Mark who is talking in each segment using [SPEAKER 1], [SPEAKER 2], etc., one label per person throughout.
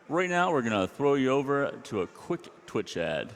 [SPEAKER 1] Right now, we're going to throw you over to a quick Twitch ad.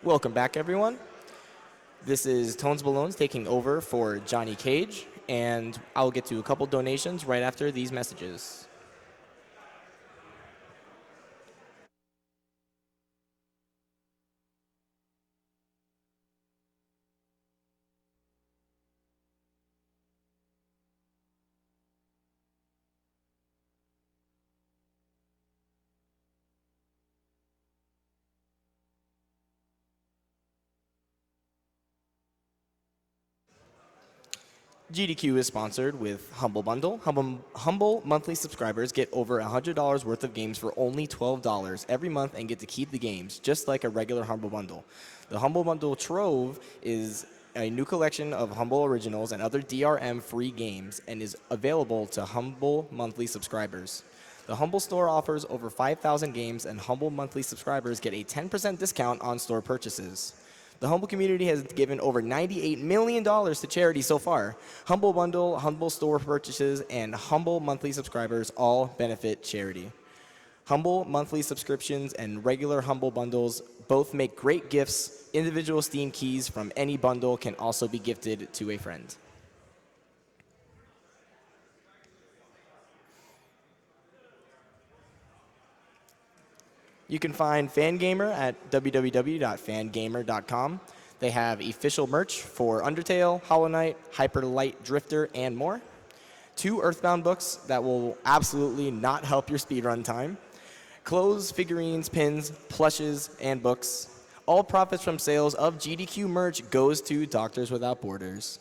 [SPEAKER 2] Welcome back, everyone. This is Tones Ballones taking over for Johnny Cage, and I'll get to a couple donations right after these messages. GDQ is sponsored with Humble Bundle. Humble monthly subscribers get over $100 worth of games for only $12 every month and get to keep the games, just like a regular Humble Bundle. The Humble Bundle Trove is a new collection of Humble Originals and other DRM-free games and is available to Humble monthly subscribers. The Humble Store offers over 5,000 games, and Humble monthly subscribers get a 10% discount on store purchases. The Humble community has given over $98 million to charity so far. Humble Bundle, Humble Store purchases, and Humble monthly subscribers all benefit charity. Humble monthly subscriptions and regular Humble bundles both make great gifts. Individual Steam keys from any bundle can also be gifted to a friend. You can find Fangamer at www.fangamer.com. They have official merch for Undertale, Hollow Knight, Hyper Light Drifter, and more. 2 Earthbound books that will absolutely not help your speedrun time. Clothes, figurines, pins, plushes, and books. All profits from sales of GDQ merch goes to Doctors Without Borders.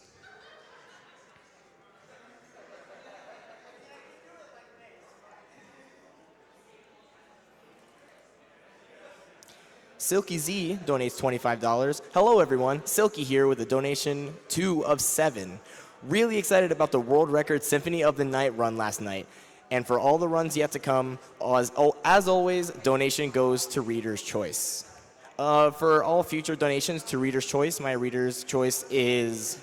[SPEAKER 2] Silky Z donates $25. Hello, everyone. Silky here with a donation 2 of 7. Really excited about the world record Symphony of the Night run last night. And for all the runs yet to come, as always, donation goes to Reader's Choice. For all future donations to Reader's Choice, my Reader's Choice is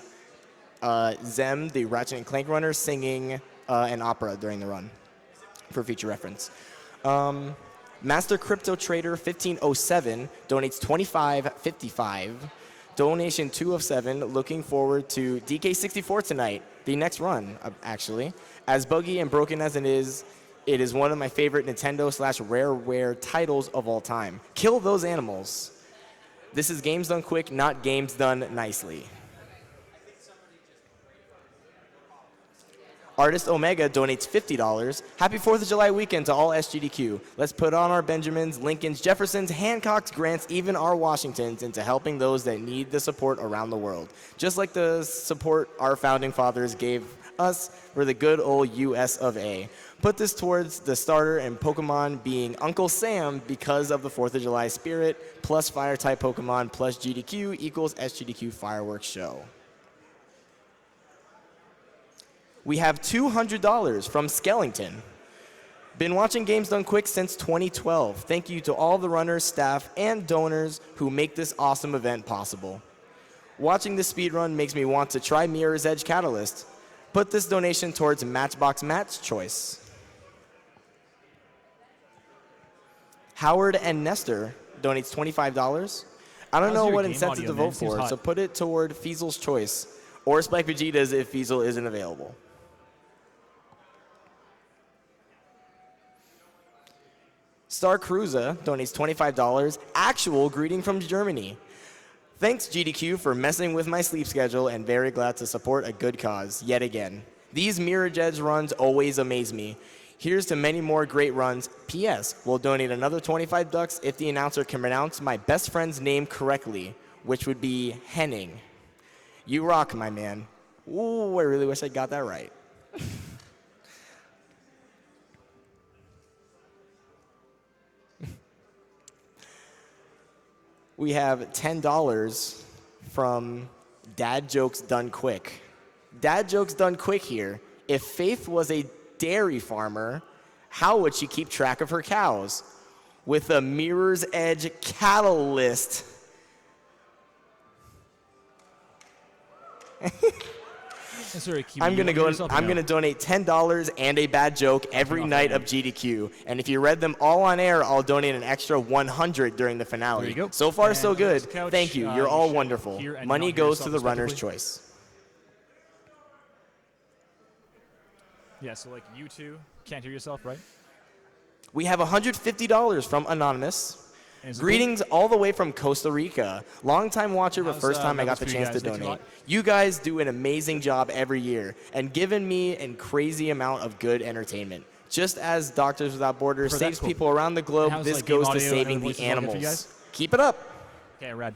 [SPEAKER 2] Zem, the Ratchet and Clank runner, singing an opera during the run, for future reference. Master Crypto Trader 1507 donates $25.55. Donation 2 of 7. Looking forward to DK64 tonight, the next run, actually. As buggy and broken as it is one of my favorite Nintendo/Rareware titles of all time. Kill those animals. This is games done quick, not games done nicely. Artist Omega donates $50. Happy 4th of July weekend to all SGDQ. Let's put on our Benjamins, Lincolns, Jeffersons, Hancocks, Grants, even our Washingtons into helping those that need the support around the world. Just like the support our founding fathers gave us for the good old US of A. Put this towards the starter and Pokemon being Uncle Sam because of the 4th of July spirit, plus Fire-type Pokemon plus GDQ equals SGDQ fireworks show. We have $200 from Skellington. Been watching Games Done Quick since 2012. Thank you to all the runners, staff, and donors who make this awesome event possible. Watching this speedrun makes me want to try Mirror's Edge Catalyst. Put this donation towards Matchbox Matt's choice. Howard and Nestor donates $25. I don't know what incentive to vote for, so put it toward Fiesel's choice, or Spike Vegeta's if Fiesel isn't available. Star Cruiser donates $25. Actual greeting from Germany. Thanks, GDQ, for messing with my sleep schedule, and very glad to support a good cause yet again. These Mirror Edge runs always amaze me. Here's to many more great runs. P.S. We'll donate another $25 if the announcer can pronounce my best friend's name correctly, which would be Henning. You rock, my man. Ooh, I really wish I got that right. We have $10 from Dad Jokes Done Quick. Dad Jokes Done Quick here. If Faith was a dairy farmer, how would she keep track of her cows? With a Mirror's Edge catalyst.
[SPEAKER 3] And sorry, Kiwi,
[SPEAKER 2] I'm
[SPEAKER 3] you
[SPEAKER 2] gonna
[SPEAKER 3] unmute
[SPEAKER 2] go.
[SPEAKER 3] yourself or
[SPEAKER 2] I'm
[SPEAKER 3] no?
[SPEAKER 2] gonna donate $10 and a bad joke every
[SPEAKER 3] off
[SPEAKER 2] night
[SPEAKER 3] right
[SPEAKER 2] of GDQ. And if you read them all on air, I'll donate an extra 100 during the finale.
[SPEAKER 3] There you go.
[SPEAKER 2] So far,
[SPEAKER 3] And
[SPEAKER 2] so good.
[SPEAKER 3] Couch,
[SPEAKER 2] Thank you. You're
[SPEAKER 3] you
[SPEAKER 2] all
[SPEAKER 3] should
[SPEAKER 2] wonderful.
[SPEAKER 3] hear and
[SPEAKER 2] Money
[SPEAKER 3] not hear
[SPEAKER 2] goes to
[SPEAKER 3] yourself
[SPEAKER 2] the runner's
[SPEAKER 3] respectively.
[SPEAKER 2] choice.
[SPEAKER 3] Yeah, so like you two can't hear yourself, right?
[SPEAKER 2] We have $150 from Anonymous.
[SPEAKER 3] And is it
[SPEAKER 2] Greetings all the way from Costa Rica. Long-time watcher, but
[SPEAKER 3] How's,
[SPEAKER 2] first time I got
[SPEAKER 3] levels
[SPEAKER 2] the
[SPEAKER 3] for you
[SPEAKER 2] chance to
[SPEAKER 3] guys? Thanks a
[SPEAKER 2] donate.
[SPEAKER 3] lot.
[SPEAKER 2] You guys do an amazing job every year and given me a crazy amount of good entertainment. Just as Doctors Without Borders
[SPEAKER 3] For that,
[SPEAKER 2] saves
[SPEAKER 3] cool.
[SPEAKER 2] people around the globe,
[SPEAKER 3] How's,
[SPEAKER 2] this
[SPEAKER 3] like, game
[SPEAKER 2] goes to
[SPEAKER 3] audio and
[SPEAKER 2] saving
[SPEAKER 3] voices
[SPEAKER 2] the
[SPEAKER 3] all good for you
[SPEAKER 2] animals.
[SPEAKER 3] guys?
[SPEAKER 2] Keep it up.
[SPEAKER 3] Okay, rad.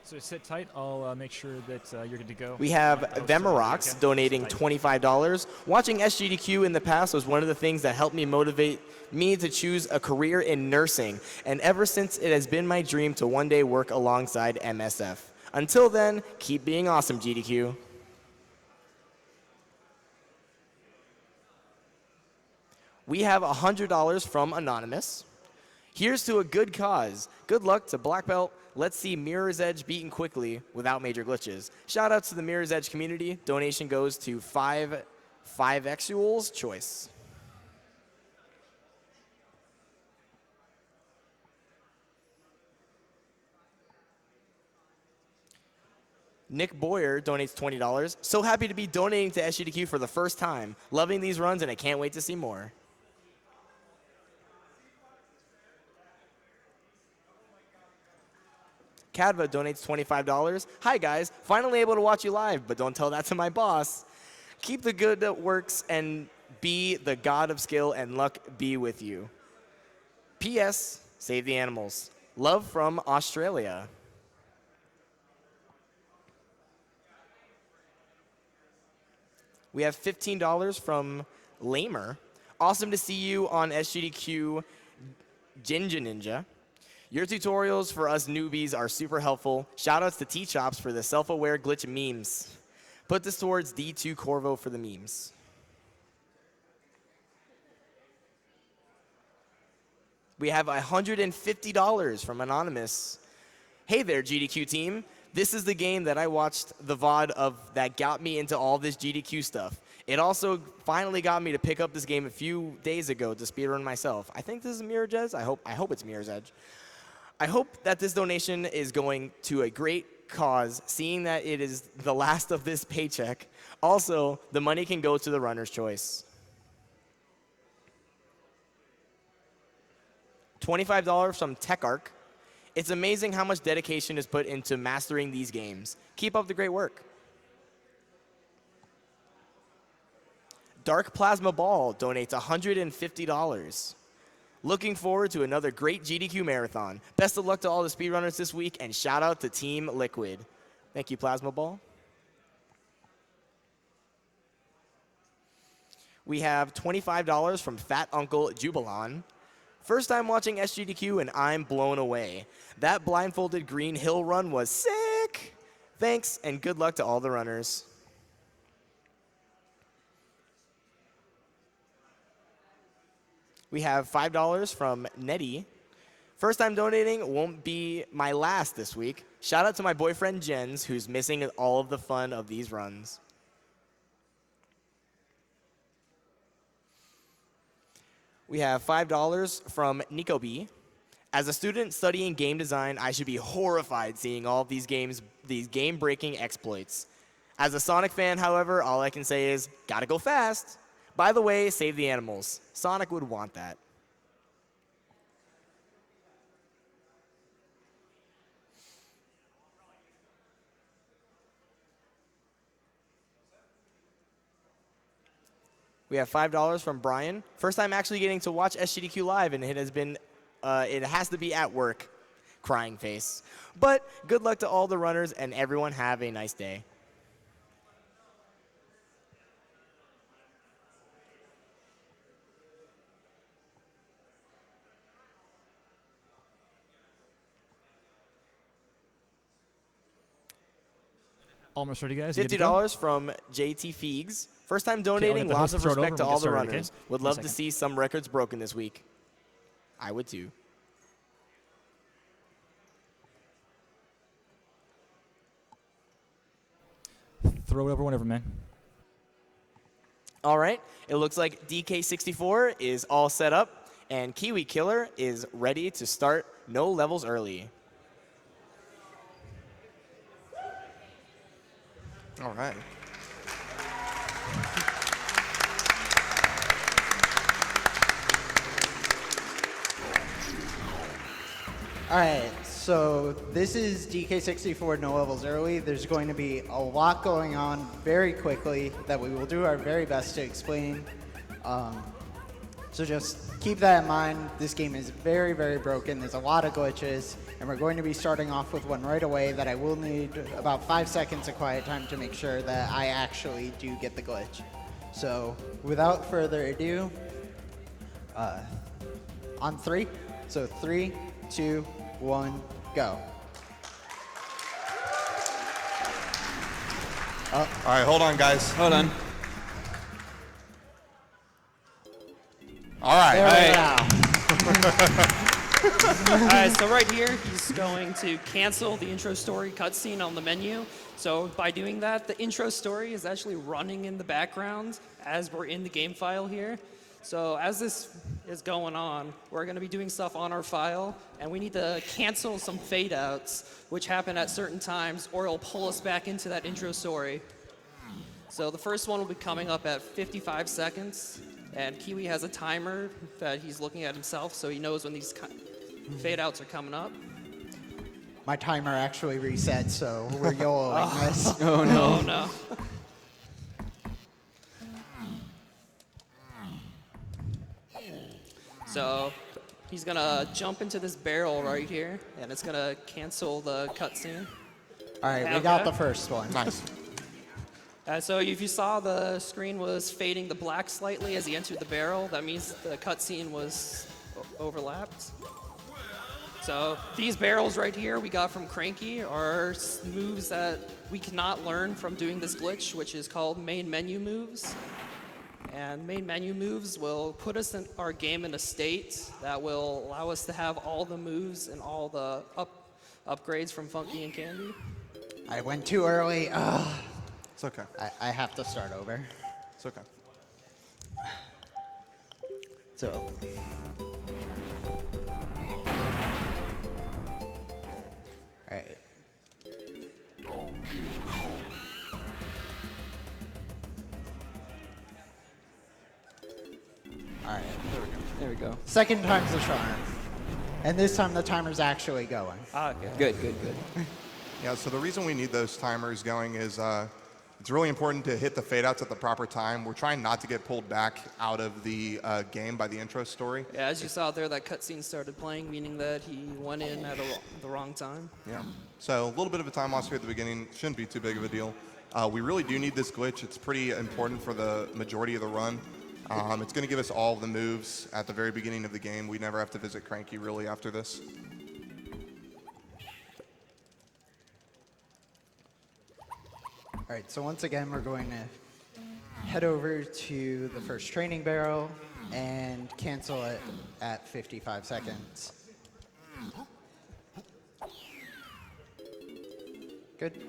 [SPEAKER 3] So sit tight. I'll make sure that you're good to go.
[SPEAKER 2] We have
[SPEAKER 3] That was
[SPEAKER 2] Vemarox
[SPEAKER 3] again.
[SPEAKER 2] donating
[SPEAKER 3] Sit tight.
[SPEAKER 2] $25. Watching SGDQ in the past was one of the things that helped me motivate me to choose a career in nursing. And ever since, it has been my dream to one day work alongside MSF. Until then, keep being awesome, GDQ. We have $100 from Anonymous. Here's to a good cause. Good luck to Black Belt. Let's see Mirror's Edge beaten quickly without major glitches. Shout out to the Mirror's Edge community. Donation goes to 5Xual's Choice. Nick Boyer donates $20. So happy to be donating to SGDQ for the first time. Loving these runs and I can't wait to see more. Cadva donates $25. Hi guys, finally able to watch you live, but don't tell that to my boss. Keep the good works and be the god of skill and luck be with you. P.S. Save the animals. Love from Australia. We have $15 from Lamer. Awesome to see you on SGDQ Jinja Ninja. Your tutorials for us newbies are super helpful. Shoutouts to T-Chops for the self-aware glitch memes. Put this towards D2 Corvo for the memes. We have $150 from Anonymous. Hey there, GDQ team. This is the game that I watched the VOD of that got me into all this GDQ stuff. It also finally got me to pick up this game a few days ago to speedrun myself. I think this is Mirror's Edge. I hope it's Mirror's Edge. I hope that this donation is going to a great cause, seeing that it is the last of this paycheck. Also, the money can go to the runner's choice. $25 from TechArc. It's amazing how much dedication is put into mastering these games. Keep up the great work. Dark Plasma Ball donates $150. Looking forward to another great GDQ marathon. Best of luck to all the speedrunners this week, and shout out to Team Liquid. Thank you, Plasma Ball. We have $25 from Fat Uncle Jubilan. First time watching SGDQ, and I'm blown away. That blindfolded green hill run was sick. Thanks, and good luck to all the runners. We have $5 from Nettie. First time donating, won't be my last this week. Shout out to my boyfriend Jens, who's missing all of the fun of these runs. We have $5 from Nico B. As a student studying game design, I should be horrified seeing all of these game-breaking exploits. As a Sonic fan, however, all I can say is, gotta go fast. By the way, save the animals. Sonic would want that. We have $5 from Brian. First time actually getting to watch SGDQ live, and it has to be at work. Crying face. But good luck to all the runners, and everyone have a nice day.
[SPEAKER 3] Almost ready, guys. You good to go?
[SPEAKER 2] $50 from JT Feegs. First time donating,
[SPEAKER 3] the
[SPEAKER 2] lots
[SPEAKER 3] host
[SPEAKER 2] of
[SPEAKER 3] throw it
[SPEAKER 2] respect
[SPEAKER 3] over
[SPEAKER 2] to
[SPEAKER 3] and we'll
[SPEAKER 2] all
[SPEAKER 3] get
[SPEAKER 2] the
[SPEAKER 3] started, okay?
[SPEAKER 2] runners. Would
[SPEAKER 3] Give me a
[SPEAKER 2] love to
[SPEAKER 3] second.
[SPEAKER 2] see some records broken this week. I would too.
[SPEAKER 3] throw it over whenever, man.
[SPEAKER 2] All right, it looks like DK64 is all set up, and Kiwikiller is ready to start no levels early.
[SPEAKER 4] All right.
[SPEAKER 5] All right, so this is DK64 No Levels Early. There's going to be a lot going on very quickly that we will do our very best to explain. So just keep that in mind. This game is very, very broken. There's a lot of glitches, and we're going to be starting off with one right away that I will need about 5 seconds of quiet time to make sure that I actually do get the glitch. So without further ado, on 3. So 3, 2, 1, go.
[SPEAKER 4] All right, hold on, guys.
[SPEAKER 6] Hold on.
[SPEAKER 4] All right.
[SPEAKER 6] All right, so right here, he's going to cancel the intro story cutscene on the menu. So by doing that, the intro story is actually running in the background as we're in the game file here. So as this is going on, we're going to be doing stuff on our file, and we need to cancel some fade outs, which happen at certain times, or it'll pull us back into that intro story. So the first one will be coming up at 55 seconds, and Kiwi has a timer that he's looking at himself, so he knows when these fade outs are coming up.
[SPEAKER 5] My timer actually reset, so we're YOLOing this.
[SPEAKER 6] Oh no. So he's gonna jump into this barrel right here, and it's gonna cancel the cutscene.
[SPEAKER 5] All right, we
[SPEAKER 6] Okay.
[SPEAKER 5] got the first one.
[SPEAKER 4] Nice.
[SPEAKER 6] So if you saw the screen was fading to black slightly as he entered the barrel, that means the cutscene was overlapped. So these barrels right here we got from Cranky are moves that we cannot learn from doing this glitch, which is called main menu moves. And main menu moves will put us in our game in a state that will allow us to have all the moves and all the upgrades from Funky and Candy.
[SPEAKER 5] I went too early. Ugh.
[SPEAKER 4] It's okay.
[SPEAKER 5] I have to start over.
[SPEAKER 4] It's okay.
[SPEAKER 5] So. All right. All right.
[SPEAKER 6] There we go.
[SPEAKER 5] Second time's the charm. And this time the timer's actually going.
[SPEAKER 6] Okay.
[SPEAKER 7] Good.
[SPEAKER 4] Yeah, so the reason we need those timers going is it's really important to hit the fade outs at the proper time. We're trying not to get pulled back out of the game by the intro story.
[SPEAKER 6] Yeah, as you saw there, that cutscene started playing, meaning that he went in at the wrong time.
[SPEAKER 4] Yeah. So a little bit of a time loss here at the beginning. Shouldn't be too big of a deal. We really do need this glitch. It's pretty important for the majority of the run. It's going to give us all the moves at the very beginning of the game. We never have to visit Cranky really after this.
[SPEAKER 5] All right, so once again, we're going to head over to the first training barrel and cancel it at 55 seconds. Good.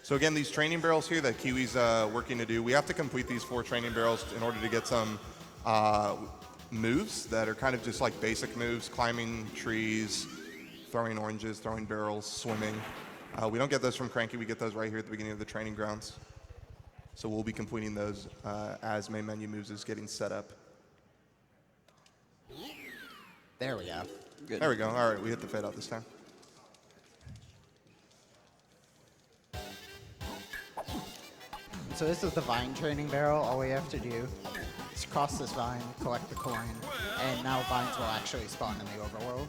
[SPEAKER 4] So again, these training barrels here that Kiwi's working to do, we have to complete these 4 training barrels in order to get some moves that are kind of just like basic moves, climbing trees, throwing oranges, throwing barrels, swimming. We don't get those from Cranky, we get those right here at the beginning of the training grounds. So we'll be completing those as main menu moves is getting set up.
[SPEAKER 5] There we go.
[SPEAKER 4] Good. There we go, all right, we hit the fade out this time.
[SPEAKER 5] So this is the vine training barrel. All we have to do is cross this vine, collect the coin, and now vines will actually spawn in the overworld.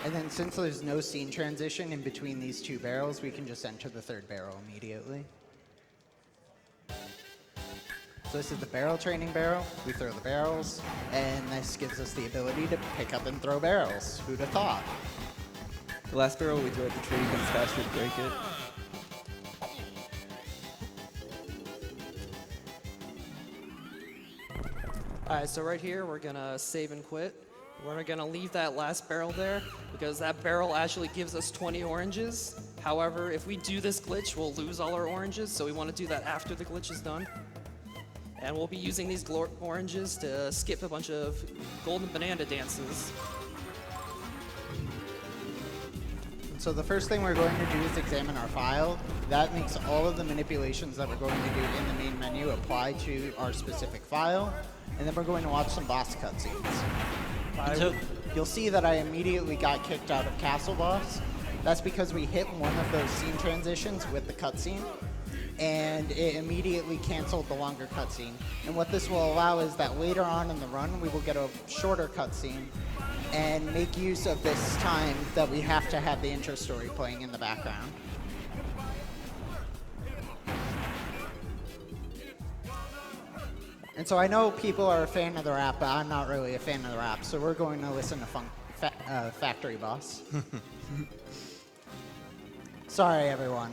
[SPEAKER 5] And then since there's no scene transition in between these 2 barrels, we can just enter the 3rd barrel immediately. So this is the barrel training barrel. We throw the barrels, and this gives us the ability to pick up and throw barrels. Who'd have thought?
[SPEAKER 7] The last barrel we throw at the tree comes faster to break it.
[SPEAKER 6] All right, so right here, we're gonna save and quit. We're gonna leave that last barrel there because that barrel actually gives us 20 oranges. However, if we do this glitch, we'll lose all our oranges, so we wanna do that after the glitch is done. And we'll be using these oranges to skip a bunch of golden banana dances.
[SPEAKER 5] So the first thing we're going to do is examine our file. That makes all of the manipulations that we're going to do in the main menu apply to our specific file. And then we're going to watch some boss cutscenes. So you'll see that I immediately got kicked out of Castle Boss. That's because we hit one of those scene transitions with the cutscene, and it immediately canceled the longer cutscene. And what this will allow is that later on in the run, we will get a shorter cutscene and make use of this time that we have to have the intro story playing in the background. And so I know people are a fan of the rap, but I'm not really a fan of the rap, so we're going to listen to Factory Boss. Sorry, everyone.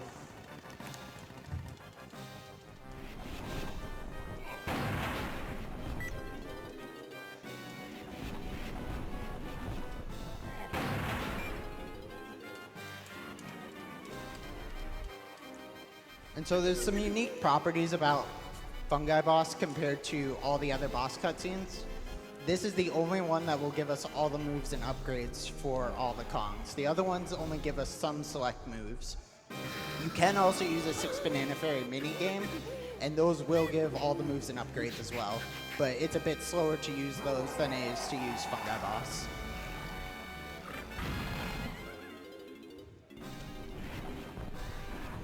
[SPEAKER 5] And so there's some unique properties about Fungi Boss compared to all the other boss cutscenes. This is the only one that will give us all the moves and upgrades for all the Kongs. The other ones only give us some select moves. You can also use a 6-Banana Fairy minigame, and those will give all the moves and upgrades as well. But it's a bit slower to use those than it is to use Fungi Boss.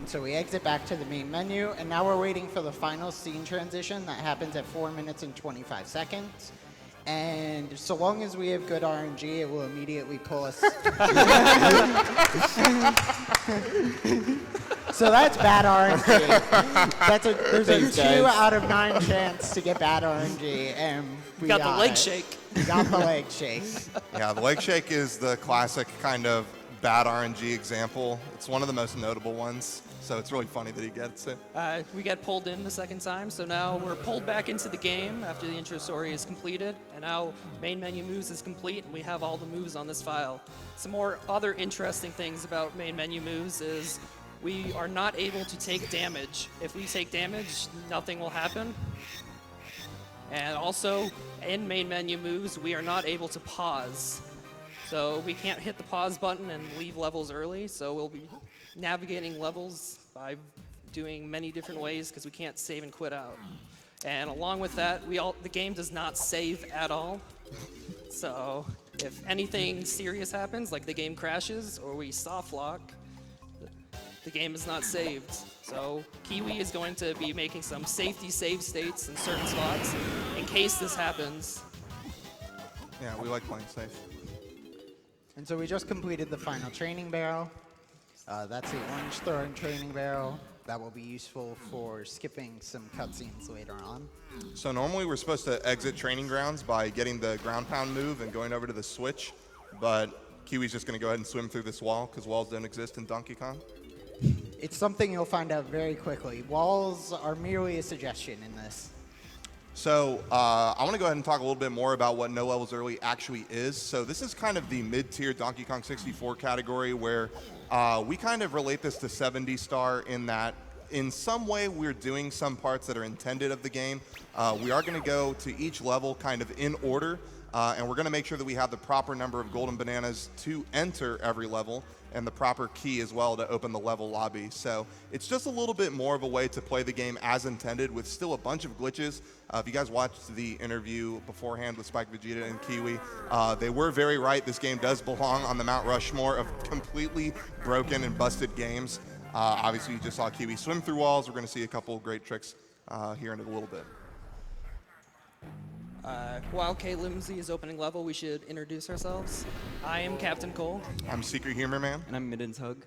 [SPEAKER 5] So we exit back to the main menu, and now we're waiting for the final scene transition that happens at 4 minutes and 25 seconds. And so long as we have good RNG, it will immediately pull us. So that's bad RNG. There's a 2 out of 9 chance to get bad RNG, and we
[SPEAKER 6] Got the leg shake.
[SPEAKER 5] We got the leg shake.
[SPEAKER 4] Yeah, the leg shake is the classic kind of bad RNG example. It's one of the most notable ones, so it's really funny that he gets it.
[SPEAKER 6] We get pulled in the second time, so now we're pulled back into the game after the intro story is completed, and now main menu moves is complete, and we have all the moves on this file. Some more other interesting things about main menu moves is we are not able to take damage. If we take damage, nothing will happen. And also, in main menu moves, we are not able to pause. So we can't hit the pause button and leave levels early, so we'll be navigating levels by doing many different ways because we can't save and quit out. And along with that, the game does not save at all. So if anything serious happens, like the game crashes or we soft lock, the game is not saved. So Kiwi is going to be making some safety save states in certain spots in case this happens.
[SPEAKER 4] Yeah, we like playing safe.
[SPEAKER 5] And so we just completed the final training barrel. That's the orange throwing training barrel. That will be useful for skipping some cutscenes later on.
[SPEAKER 4] So normally we're supposed to exit training grounds by getting the ground pound move and going over to the switch, but Kiwi's just going to go ahead and swim through this wall because walls don't exist in Donkey Kong.
[SPEAKER 5] It's something you'll find out very quickly. Walls are merely a suggestion in this.
[SPEAKER 4] So I want to go ahead and talk a little bit more about what No Levels Early actually is. So this is kind of the mid-tier Donkey Kong 64 category where we kind of relate this to 70 Star in that in some way we're doing some parts that are intended of the game. We are going to go to each level kind of in order, and we're going to make sure that we have the proper number of golden bananas to enter every level and the proper key as well to open the level lobby. So it's just a little bit more of a way to play the game as intended with still a bunch of glitches. If you guys watched the interview beforehand with Spike, Vegeta, and Kiwi, they were very right. This game does belong on the Mount Rushmore of completely broken and busted games. Obviously, you just saw Kiwi swim through walls. We're going to see a couple great tricks here in a little bit.
[SPEAKER 6] While K Limsey is opening level, we should introduce ourselves. I am Captain Cole.
[SPEAKER 4] I'm Secret Humor Man.
[SPEAKER 7] And I'm Midden's Hug.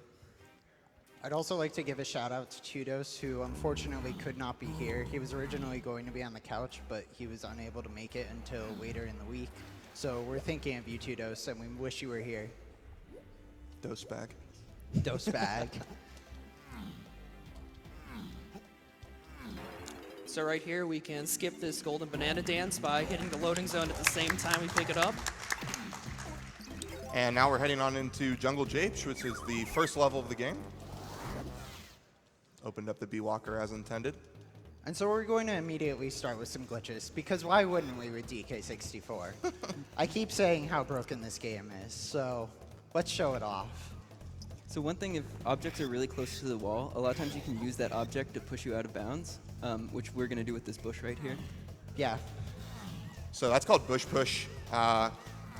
[SPEAKER 5] I'd also like to give a shout out to Tudos, who unfortunately could not be here. He was originally going to be on the couch, but he was unable to make it until later in the week. So we're thinking of you, Tudos, and we wish you were here.
[SPEAKER 4] Dose bag.
[SPEAKER 5] Dose bag.
[SPEAKER 6] So right here, we can skip this golden banana dance by hitting the loading zone at the same time we pick it up.
[SPEAKER 4] And now we're heading on into Jungle Japes, which is the first level of the game. Opened up the bee walker as intended.
[SPEAKER 5] And so we're going to immediately start with some glitches, because why wouldn't we with DK64? I keep saying how broken this game is, so let's show it off.
[SPEAKER 7] So one thing, if objects are really close to the wall, a lot of times you can use that object to push you out of bounds, which we're going to do with this bush right here.
[SPEAKER 5] Yeah.
[SPEAKER 4] So that's called bush push.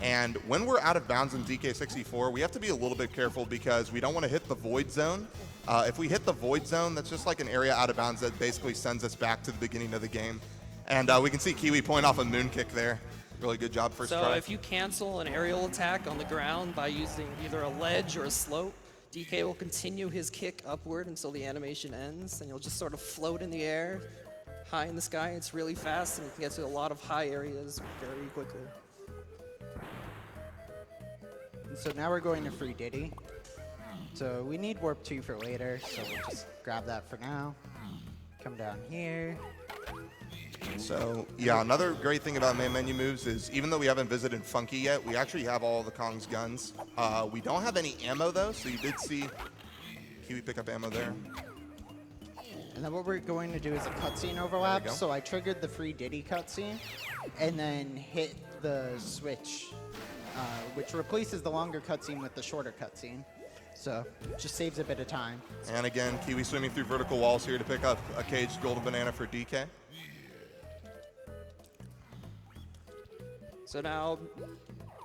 [SPEAKER 4] And when we're out of bounds in DK64, we have to be a little bit careful because we don't want to hit the void zone. If we hit the void zone, that's just like an area out of bounds that basically sends us back to the beginning of the game. And we can see Kiwi point off a moon kick there. Really good job first
[SPEAKER 6] So
[SPEAKER 4] try.
[SPEAKER 6] if you cancel an aerial attack on the ground by using either a ledge or a slope, DK will continue his kick upward until the animation ends, and you'll just sort of float in the air, high in the sky. It's really fast, and you can get to a lot of high areas very quickly.
[SPEAKER 5] And so now we're going to free Diddy. So we need warp 2 for later, so we'll just grab that for now. Come down here.
[SPEAKER 4] So, yeah, another great thing about main menu moves is even though we haven't visited Funky yet, we actually have all the Kong's guns. We don't have any ammo, though, so you did see Kiwi pick up ammo there.
[SPEAKER 5] And then what we're going to do is a cutscene overlap.
[SPEAKER 4] go.
[SPEAKER 5] So I triggered the free Diddy cutscene, and then hit the switch, which replaces the longer cutscene with the shorter cutscene. So just saves a bit of time.
[SPEAKER 4] And again, Kiwi swimming through vertical walls here to pick up a caged golden banana for DK.
[SPEAKER 6] So now,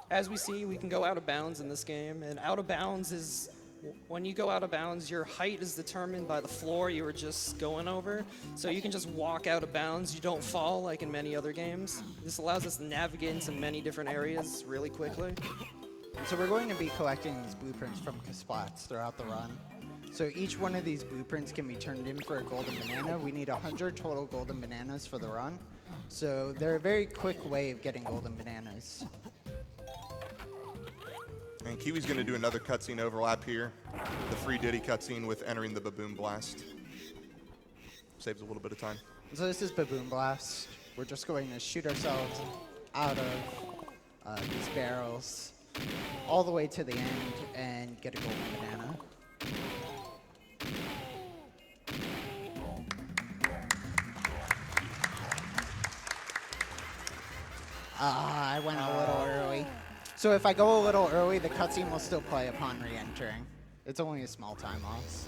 [SPEAKER 6] as we see, we can go out of bounds in this game, and out of bounds is, when you go out of bounds, your height is determined by the floor you were just going over. So you can just walk out of bounds, you don't fall like in many other games. This allows us to navigate into many different areas really quickly.
[SPEAKER 5] So we're going to be collecting these blueprints from Kasplats throughout the run. So each one of these blueprints can be turned in for a golden banana. We need 100 total golden bananas for the run. So they're a very quick way of getting golden bananas.
[SPEAKER 4] And Kiwi's going to do another cutscene overlap here. The free Diddy cutscene with entering the Baboon Blast. Saves a little bit of time.
[SPEAKER 5] So this is Baboon Blast. We're just going to shoot ourselves out of these barrels all the way to the end and get a golden banana. I went a little early. So if I go a little early, the cutscene will still play upon re-entering. It's only a small time loss.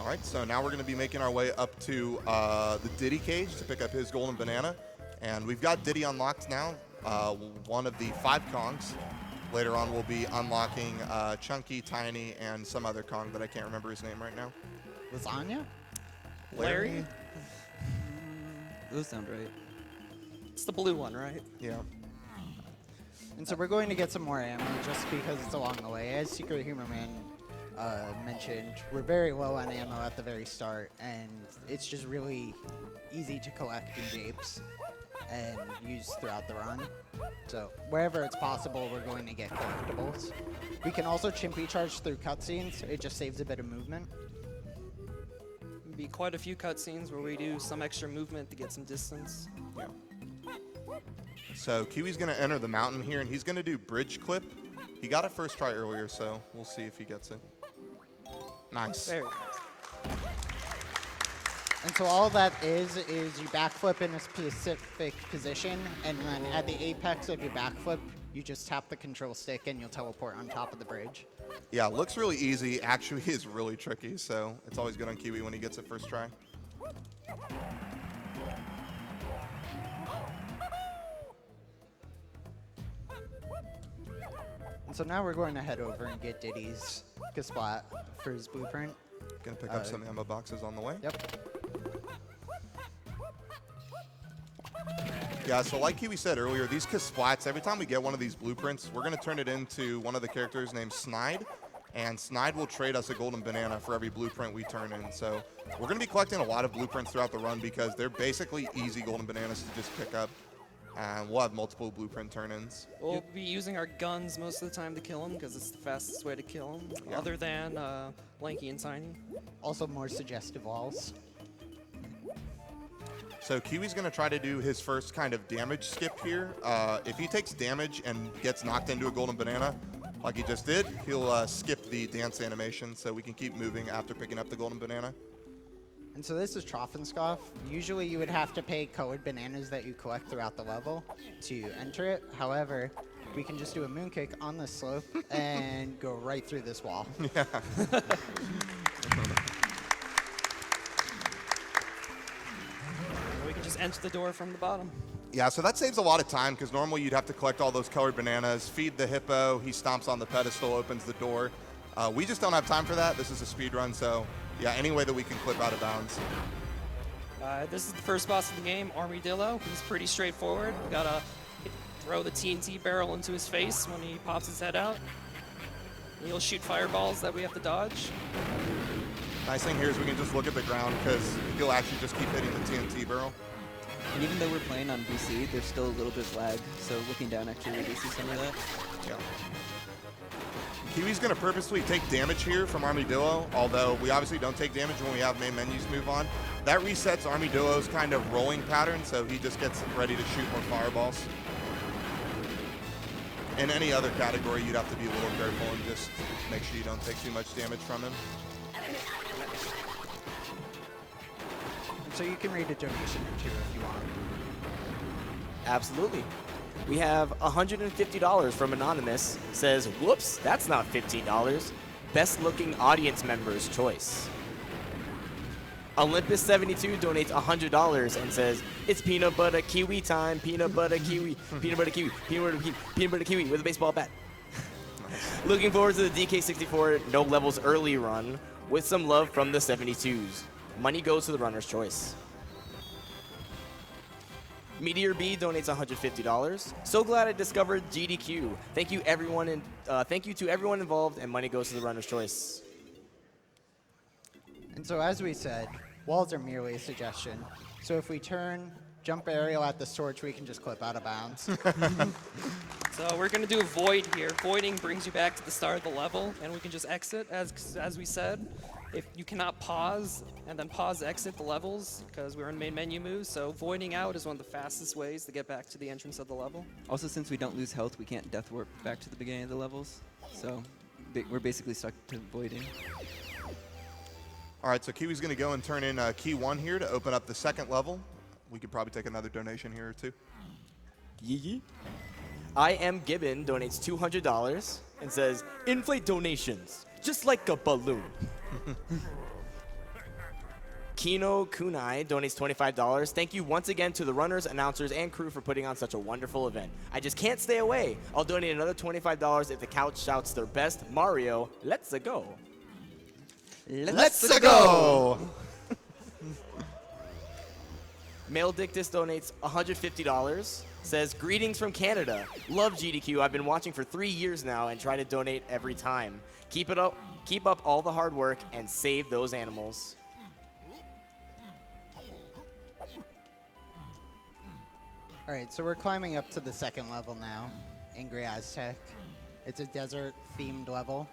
[SPEAKER 4] All right, so now we're going to be making our way up to the Diddy cage to pick up his golden banana. And we've got Diddy unlocked now, one of the 5 Kongs. Later on, we'll be unlocking Chunky, Tiny, and some other Kong that I can't remember his name right now.
[SPEAKER 5] Lasagna?
[SPEAKER 6] Larry?
[SPEAKER 7] Those sound right.
[SPEAKER 6] It's the blue one, right?
[SPEAKER 4] Yeah.
[SPEAKER 5] And so we're going to get some more ammo just because it's along the way. As Secret Humor Man mentioned, we're very low on ammo at the very start, and it's just really easy to collect in Japes and use throughout the run. So wherever it's possible, we're going to get collectibles. We can also chimpy charge through cutscenes. It just saves a bit of movement.
[SPEAKER 6] Be quite a few cutscenes where we do some extra movement to get some distance.
[SPEAKER 4] Yeah. So Kiwi's going to enter the mountain here, and he's going to do bridge clip. He got it first try earlier, so we'll see if he gets it. Nice.
[SPEAKER 6] Very nice.
[SPEAKER 5] And so all that is you backflip in a specific position, and then at the apex of your backflip, you just tap the control stick and you'll teleport on top of the bridge.
[SPEAKER 4] Yeah, looks really easy. Actually is really tricky, so it's always good on Kiwi when he gets it first try.
[SPEAKER 5] And so now we're going to head over and get Diddy's Kasplat for his blueprint.
[SPEAKER 4] Gonna pick up some ammo boxes on the way.
[SPEAKER 5] Yep.
[SPEAKER 4] Yeah, so like Kiwi said earlier, these Kasplats, every time we get one of these blueprints, we're going to turn it into one of the characters named Snide, and Snide will trade us a golden banana for every blueprint we turn in. So we're going to be collecting a lot of blueprints throughout the run because they're basically easy golden bananas to just pick up. And we'll have multiple blueprint turn-ins.
[SPEAKER 6] We'll be using our guns most of the time to kill him because it's the fastest way to kill him, other than Lanky and Tiny.
[SPEAKER 5] Also more suggestive walls.
[SPEAKER 4] So Kiwi's going to try to do his first kind of damage skip here. If he takes damage and gets knocked into a golden banana, like he just did, he'll skip the dance animation so we can keep moving after picking up the golden banana.
[SPEAKER 5] And so this is Trough and Scoff. Usually you would have to pay colored bananas that you collect throughout the level to enter it. However, we can just do a moon kick on this slope and go right through this wall.
[SPEAKER 4] Yeah.
[SPEAKER 6] We can just enter the door from the bottom.
[SPEAKER 4] Yeah, so that saves a lot of time because normally you'd have to collect all those colored bananas, feed the hippo, he stomps on the pedestal, opens the door. We just don't have time for that. This is a speed run, so yeah, any way that we can clip out of bounds.
[SPEAKER 6] This is the first boss of the game, Armadillo. He's pretty straightforward. We gotta throw the TNT barrel into his face when he pops his head out. He'll shoot fireballs that we have to dodge.
[SPEAKER 4] Nice thing here is we can just look at the ground because he'll actually just keep hitting the TNT barrel.
[SPEAKER 7] And even though we're playing on VC, there's still a little bit of lag, so looking down actually reduces some of that.
[SPEAKER 4] Yeah. Kiwi's going to purposely take damage here from Armadillo, although we obviously don't take damage when we have main menus move on. That resets Armadillo's kind of rolling pattern, so he just gets ready to shoot more fireballs. In any other category, you'd have to be a little careful and just make sure you don't take too much damage from him.
[SPEAKER 5] And so you can read a donation or two if you want.
[SPEAKER 2] Absolutely. We have $150 from Anonymous. Says, whoops, that's not $15. Best looking audience member's choice. Olympus72 donates $100 and says, it's peanut butter kiwi time, peanut butter kiwi, peanut butter kiwi, peanut butter kiwi, peanut butter kiwi with a baseball bat. Looking forward to the DK64 No Levels early run with some love from the 72s. Money goes to the runner's choice. Meteor B donates $150. So glad I discovered GDQ. Thank you everyone, and thank you to everyone involved, and money goes to the runner's choice.
[SPEAKER 5] And so as we said, walls are merely a suggestion. So if we turn jump aerial at the torch, we can just clip out of bounds.
[SPEAKER 6] So we're gonna do a void here. Voiding brings you back to the start of the level, and we can just exit, as we said. If you cannot pause and then pause exit the levels because we're in main menu moves, so voiding out is one of the fastest ways to get back to the entrance of the level.
[SPEAKER 7] Also, since we don't lose health, we can't death warp back to the beginning of the levels. So we're basically stuck to voiding.
[SPEAKER 4] All right, so Kiwi's going to go and turn in key 1 here to open up the second level. We could probably take another donation here or two.
[SPEAKER 2] Yee. I Am Gibbon donates $200 and says, inflate donations, just like a balloon. Kino Kunai donates $25. Thank you once again to the runners, announcers, and crew for putting on such a wonderful event. I just can't stay away. I'll donate another $25 if the couch shouts their best Mario, let's go.
[SPEAKER 4] Let's go!
[SPEAKER 2] Male Dictus donates $150. Says, greetings from Canada. Love GDQ. I've been watching for 3 years now and try to donate every time. Keep it up. Keep up all the hard work and save those animals.
[SPEAKER 5] All right, so we're climbing up to the second level now, Angry Aztec. It's a desert-themed level.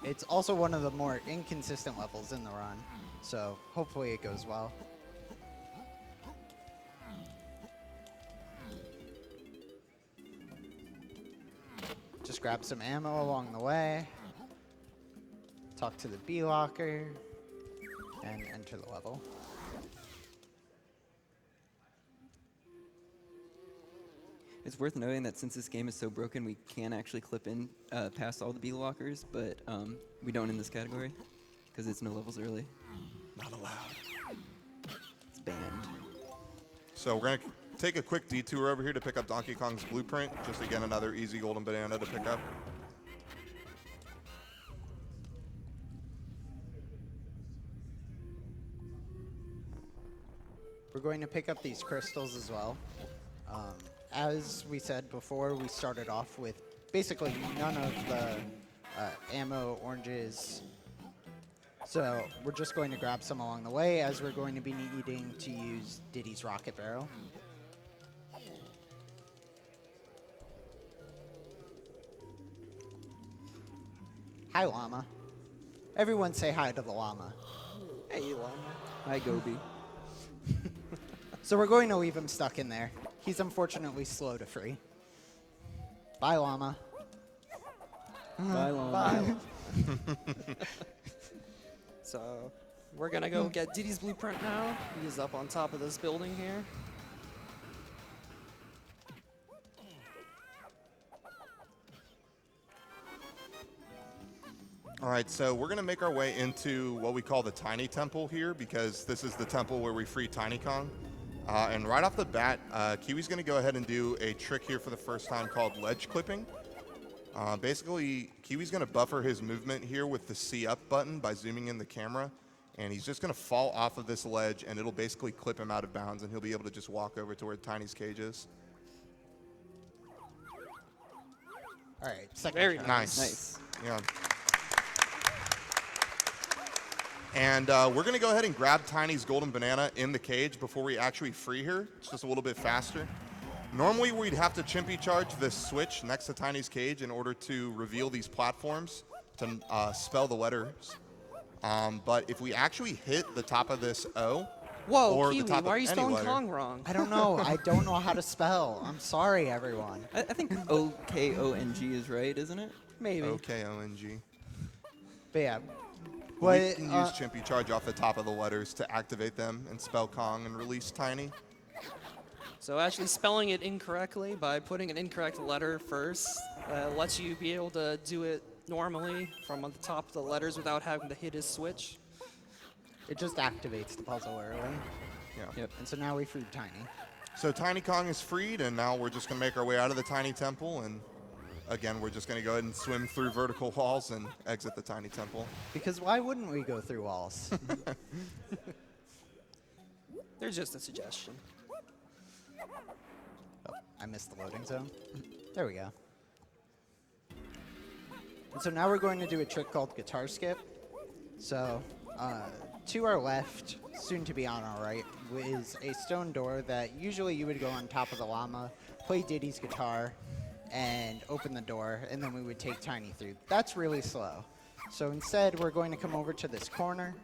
[SPEAKER 5] It's also one of the more inconsistent levels in the run, so hopefully it goes well. Just grab some ammo along the way, talk to the B locker, and enter the level.
[SPEAKER 7] It's worth noting that since this game is so broken, we can actually clip in past all the B lockers, but we don't in this category because it's no levels early.
[SPEAKER 4] Not allowed.
[SPEAKER 7] It's banned.
[SPEAKER 4] So we're going to take a quick detour over here to pick up Donkey Kong's blueprint. Just again, another easy golden banana to pick up.
[SPEAKER 5] We're going to pick up these crystals as well. As we said before, we started off with basically none of the ammo oranges. So we're just going to grab some along the way as we're going to be needing to use Diddy's rocket barrel. Hi, llama. Everyone say hi to the llama. Hey, llama.
[SPEAKER 7] Hi, Gobi.
[SPEAKER 5] So we're going to leave him stuck in there. He's unfortunately slow to free. Bye, llama.
[SPEAKER 7] Bye, Llama.
[SPEAKER 6] So we're going to go get Diddy's blueprint now. He's up on top of this building here.
[SPEAKER 4] All right, so we're going to make our way into what we call the Tiny Temple here, because this is the temple where we free Tiny Kong. And right off the bat, Kiwi's going to go ahead and do a trick here for the first time called ledge clipping. Basically, Kiwi's going to buffer his movement here with the C up button by zooming in the camera. And he's just going to fall off of this ledge, and it'll basically clip him out of bounds, and he'll be able to just walk over to where Tiny's cage is.
[SPEAKER 5] All right, second
[SPEAKER 6] Very
[SPEAKER 5] try.
[SPEAKER 4] Nice.
[SPEAKER 7] Nice.
[SPEAKER 4] Yeah. And we're going to go ahead and grab Tiny's golden banana in the cage before we actually free her. It's just a little bit faster. Normally, we'd have to chimpy charge this switch next to Tiny's cage in order to reveal these platforms to spell the letters. But if we actually hit the top of this O,
[SPEAKER 6] Whoa,
[SPEAKER 4] or
[SPEAKER 6] Kiwi,
[SPEAKER 4] the top
[SPEAKER 6] why are
[SPEAKER 4] of
[SPEAKER 6] you
[SPEAKER 4] any
[SPEAKER 6] spelling
[SPEAKER 4] letter,
[SPEAKER 6] Kong wrong?
[SPEAKER 5] I don't know. I don't know how to spell. I'm sorry, everyone.
[SPEAKER 7] I think O-K-O-N-G is right, isn't it?
[SPEAKER 6] Maybe.
[SPEAKER 4] O-K-O-N-G.
[SPEAKER 5] But yeah.
[SPEAKER 4] We
[SPEAKER 5] What,
[SPEAKER 4] can use chimpy charge off the top of the letters to activate them and spell Kong and release Tiny.
[SPEAKER 6] So actually spelling it incorrectly by putting an incorrect letter first lets you be able to do it normally from on the top of the letters without having to hit his switch.
[SPEAKER 5] it just activates the puzzle early.
[SPEAKER 4] Yeah.
[SPEAKER 7] Yep.
[SPEAKER 5] And so now we freed Tiny.
[SPEAKER 4] So Tiny Kong is freed, and now we're just going to make our way out of the Tiny Temple. And again, we're just going to go ahead and swim through vertical walls and exit the Tiny Temple.
[SPEAKER 5] Because why wouldn't we go through walls?
[SPEAKER 6] There's just a suggestion.
[SPEAKER 5] Oh, I missed the loading zone. There we go. And so now we're going to do a trick called guitar skip. So to our left, soon to be on our right, is a stone door that usually you would go on top of the llama, play Diddy's guitar, and open the door, and then we would take Tiny through. That's really slow. So instead, we're going to come over to this corner,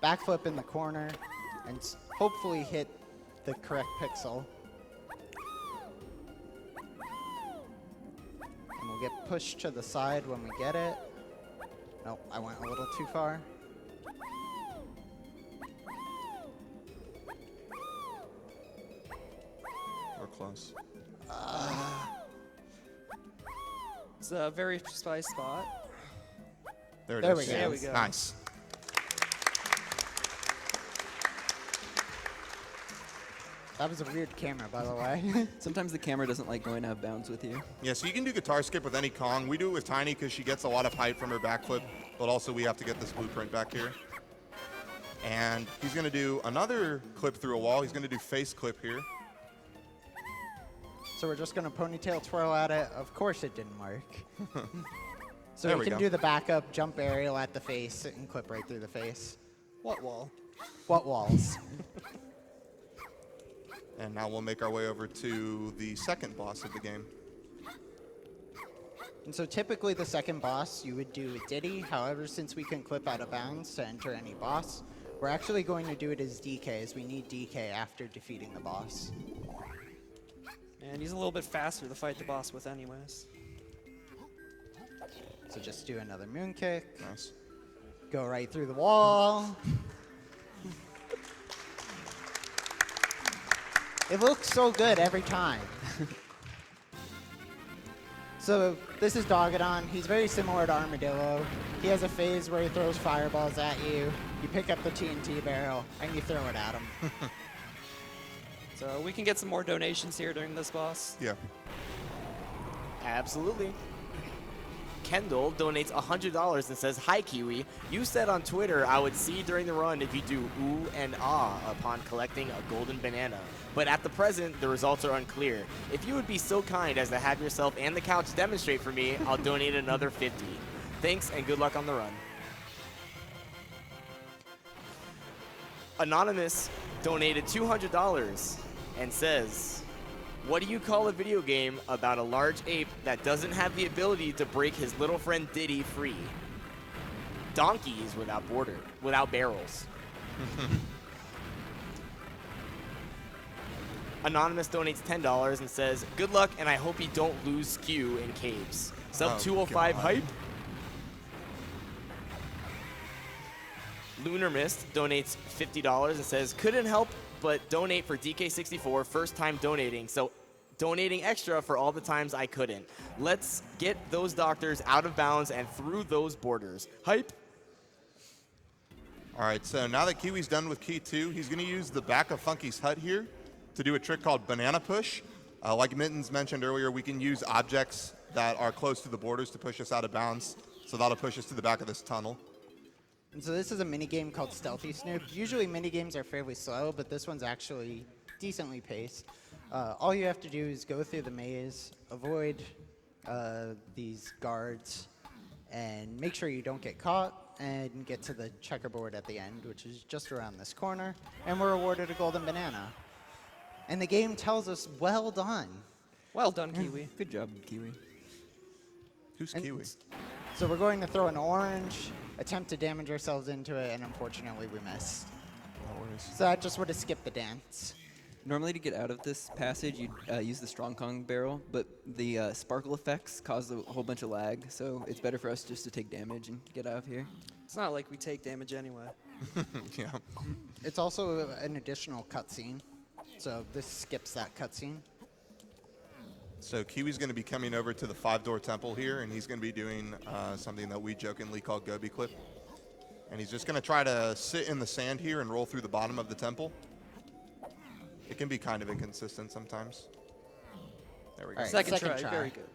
[SPEAKER 5] backflip in the corner, and hopefully hit the correct pixel. And we'll get pushed to the side when we get it. Nope, I went a little too far.
[SPEAKER 4] We're close.
[SPEAKER 6] It's a very precise spot.
[SPEAKER 4] There it
[SPEAKER 5] There
[SPEAKER 4] is.
[SPEAKER 5] we go.
[SPEAKER 6] There we go.
[SPEAKER 4] Nice.
[SPEAKER 5] That was a weird camera, by the way.
[SPEAKER 7] Sometimes the camera doesn't like going out of bounds with you.
[SPEAKER 4] Yeah, so you can do guitar skip with any Kong. We do it with Tiny because she gets a lot of height from her backflip, but also we have to get this blueprint back here. And he's going to do another clip through a wall. He's going to do face clip here.
[SPEAKER 5] So we're just going to ponytail twirl at it. Of course it didn't work. So
[SPEAKER 4] There
[SPEAKER 5] we
[SPEAKER 4] we
[SPEAKER 5] can
[SPEAKER 4] go.
[SPEAKER 5] do the backup jump aerial at the face and clip right through the face.
[SPEAKER 6] What wall?
[SPEAKER 5] What walls?
[SPEAKER 4] And now we'll make our way over to the second boss of the game.
[SPEAKER 5] And so typically the second boss you would do with Diddy. However, since we can clip out of bounds to enter any boss, we're actually going to do it as DK, as we need DK after defeating the boss.
[SPEAKER 6] And he's a little bit faster to fight the boss with anyways.
[SPEAKER 5] So just do another moon kick,
[SPEAKER 4] Nice.
[SPEAKER 5] go right through the wall. It looks so good every time. So this is Dogadon. He's very similar to Armadillo. He has a phase where he throws fireballs at you. You pick up the TNT barrel and you throw it at him.
[SPEAKER 6] So we can get some more donations here during this boss.
[SPEAKER 4] Yeah.
[SPEAKER 2] Absolutely. Kendall donates $100 and says, "Hi Kiwi, you said on Twitter I would see during the run if you do ooh and ah upon collecting a golden banana. But at the present, the results are unclear. If you would be so kind as to have yourself and the couch demonstrate for me, I'll donate another 50. Thanks and good luck on the run." Anonymous donated $200 and says, "What do you call a video game about a large ape that doesn't have the ability to break his little friend Diddy free?" donkeys without barrels. Anonymous donates $10 and says, good luck, and I hope you don't lose skew in caves. Sub 205
[SPEAKER 4] God.
[SPEAKER 2] hype. Lunar Mist donates $50 and says, couldn't help but donate for DK64, first time donating. So donating extra for all the times I couldn't. Let's get those doctors out of bounds and through those borders. Hype.
[SPEAKER 4] All right, so now that Kiwi's done with key 2, he's going to use the back of Funky's hut here to do a trick called banana push. Like Mittens mentioned earlier, we can use objects that are close to the borders to push us out of bounds. So that'll push us to the back of this tunnel.
[SPEAKER 5] And so this is a mini game called Stealthy Snoop. Usually mini games are fairly slow, but this one's actually decently paced. All you have to do is go through the maze, avoid these guards, and make sure you don't get caught, and get to the checkerboard at the end, which is just around this corner, and we're awarded a golden banana. And the game tells us, well done.
[SPEAKER 6] Well done, Kiwi.
[SPEAKER 7] Good job, Kiwi.
[SPEAKER 4] Who's
[SPEAKER 5] And
[SPEAKER 4] Kiwi?
[SPEAKER 5] So we're going to throw an orange, attempt to damage ourselves into it, and unfortunately we missed.
[SPEAKER 4] No worries.
[SPEAKER 5] So that just would have skipped the dance.
[SPEAKER 7] Normally, to get out of this passage, you'd use the Strong Kong barrel, but the sparkle effects cause a whole bunch of lag, so it's better for us just to take damage and get out of here.
[SPEAKER 6] It's not like we take damage anyway.
[SPEAKER 4] Yeah.
[SPEAKER 5] It's also an additional cutscene, so this skips that cutscene.
[SPEAKER 4] So Kiwi's going to be coming over to the 5-door temple here, and he's going to be doing something that we jokingly call Gobi Clip. And he's just going to try to sit in the sand here and roll through the bottom of the temple. It can be kind of inconsistent sometimes. There we go.
[SPEAKER 5] All right.
[SPEAKER 6] Second
[SPEAKER 5] Second
[SPEAKER 6] try,
[SPEAKER 5] try.
[SPEAKER 6] very good.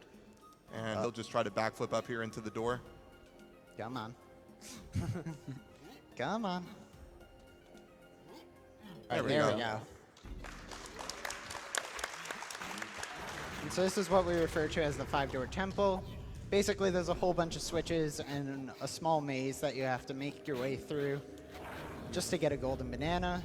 [SPEAKER 4] And he'll just try to backflip up here into the door.
[SPEAKER 5] Come on. Come on. All right, there we go. And so this is what we refer to as the 5-door temple. Basically, there's a whole bunch of switches and a small maze that you have to make your way through just to get a golden banana.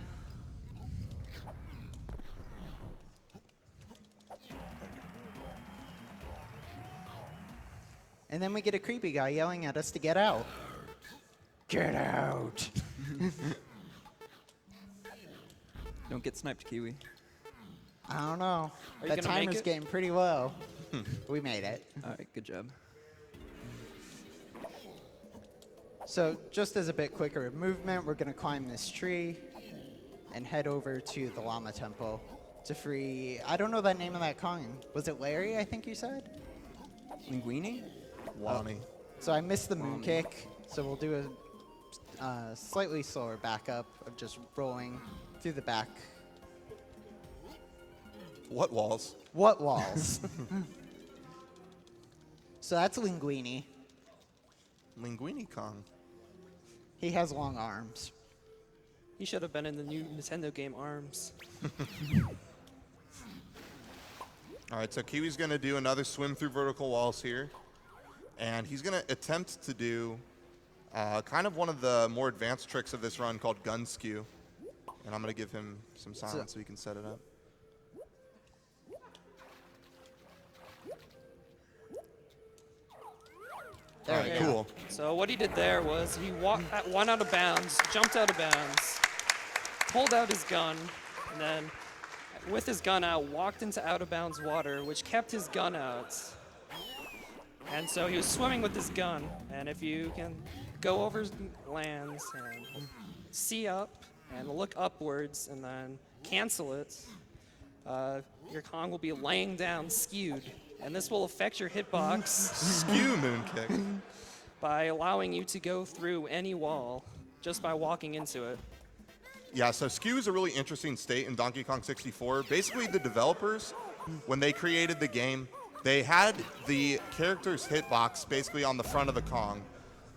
[SPEAKER 5] And then we get a creepy guy yelling at us to get out. Get out!
[SPEAKER 7] Don't get sniped, Kiwi.
[SPEAKER 5] I don't know.
[SPEAKER 6] Are you
[SPEAKER 5] That
[SPEAKER 6] gonna make
[SPEAKER 5] timer's
[SPEAKER 6] it?
[SPEAKER 5] getting pretty low. We made it.
[SPEAKER 7] All right, good job.
[SPEAKER 5] So just as a bit quicker of movement, we're going to climb this tree and head over to the Llama Temple to free... I don't know the name of that Kong. Was it Larry, I think you said?
[SPEAKER 7] Linguini?
[SPEAKER 4] Wani.
[SPEAKER 5] So I missed the moon kick, so we'll do a slightly slower backup of just rolling through the back.
[SPEAKER 4] What walls?
[SPEAKER 5] What walls? So that's Linguini.
[SPEAKER 4] Linguini Kong.
[SPEAKER 5] He has long arms.
[SPEAKER 6] He should have been in the new Nintendo game ARMS.
[SPEAKER 4] All right, so Kiwi's going to do another swim through vertical walls here. And he's going to attempt to do kind of one of the more advanced tricks of this run called gun skew. And I'm going to give him some silence so he can set it up.
[SPEAKER 5] There we go.
[SPEAKER 4] Cool.
[SPEAKER 6] So what he did there was he went out of bounds, jumped out of bounds, pulled out his gun, and then with his gun out, walked into out of bounds water, which kept his gun out. And so he was swimming with his gun, and if you can go over lands and see up and look upwards and then cancel it, your Kong will be laying down skewed. And this will affect your hitbox
[SPEAKER 4] Skew moon kick.
[SPEAKER 6] by allowing you to go through any wall just by walking into it.
[SPEAKER 4] Yeah, so skew is a really interesting state in Donkey Kong 64. Basically, the developers, when they created the game, they had the character's hitbox basically on the front of the Kong.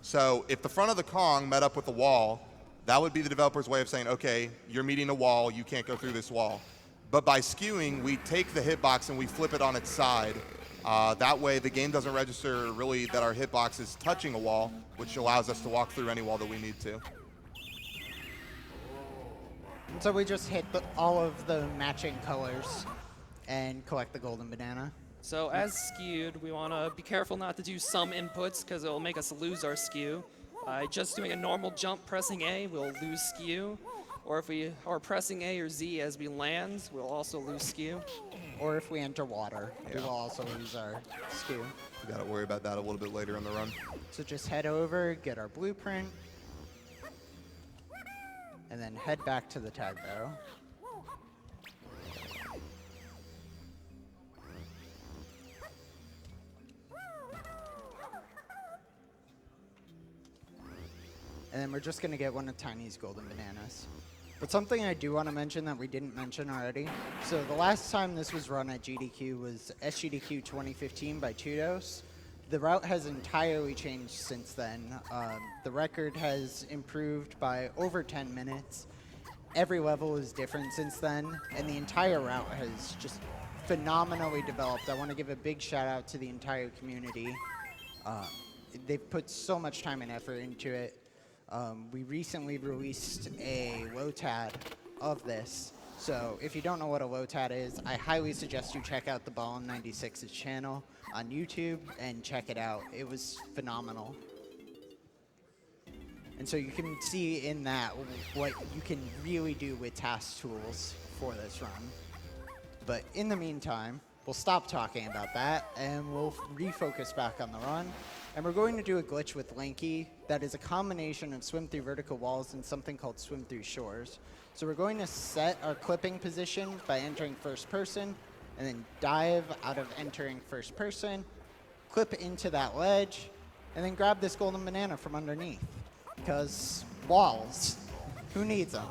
[SPEAKER 4] So if the front of the Kong met up with the wall, that would be the developer's way of saying, okay, you're meeting a wall, you can't go through this wall. But by skewing, we take the hitbox and we flip it on its side. That way, the game doesn't register really that our hitbox is touching a wall, which allows us to walk through any wall that we need to.
[SPEAKER 5] And so we just hit all of the matching colors and collect the golden banana.
[SPEAKER 6] So as skewed, we want to be careful not to do some inputs because it will make us lose our skew. By just doing a normal jump, pressing A, we'll lose skew. Or if we are pressing A or Z as we land, we'll also lose skew.
[SPEAKER 5] Or if we enter water, we will also lose our skew.
[SPEAKER 4] We got to worry about that a little bit later in the run.
[SPEAKER 5] So just head over, get our blueprint, and then head back to the tag barrel. And then we're just going to get one of Tiny's golden bananas. But something I do want to mention that we didn't mention already. So the last time this was run at GDQ was SGDQ2017 by Tudos. The route has entirely changed since then. The record has improved by over 10 minutes. Every level is different since then, and the entire route has just phenomenally developed. I want to give a big shout out to the entire community. They've put so much time and effort into it. We recently released a LOTAD of this. So if you don't know what a LOTAD is, I highly suggest you check out the Ballin 96's channel on YouTube and check it out. It was phenomenal. And so you can see in that what you can really do with task tools for this run. But in the meantime, we'll stop talking about that and we'll refocus back on the run. And we're going to do a glitch with Lanky that is a combination of swim through vertical walls and something called swim through shores. So we're going to set our clipping position by entering first person and then dive out of entering first person, clip into that ledge, and then grab this golden banana from underneath. Because walls, who needs them?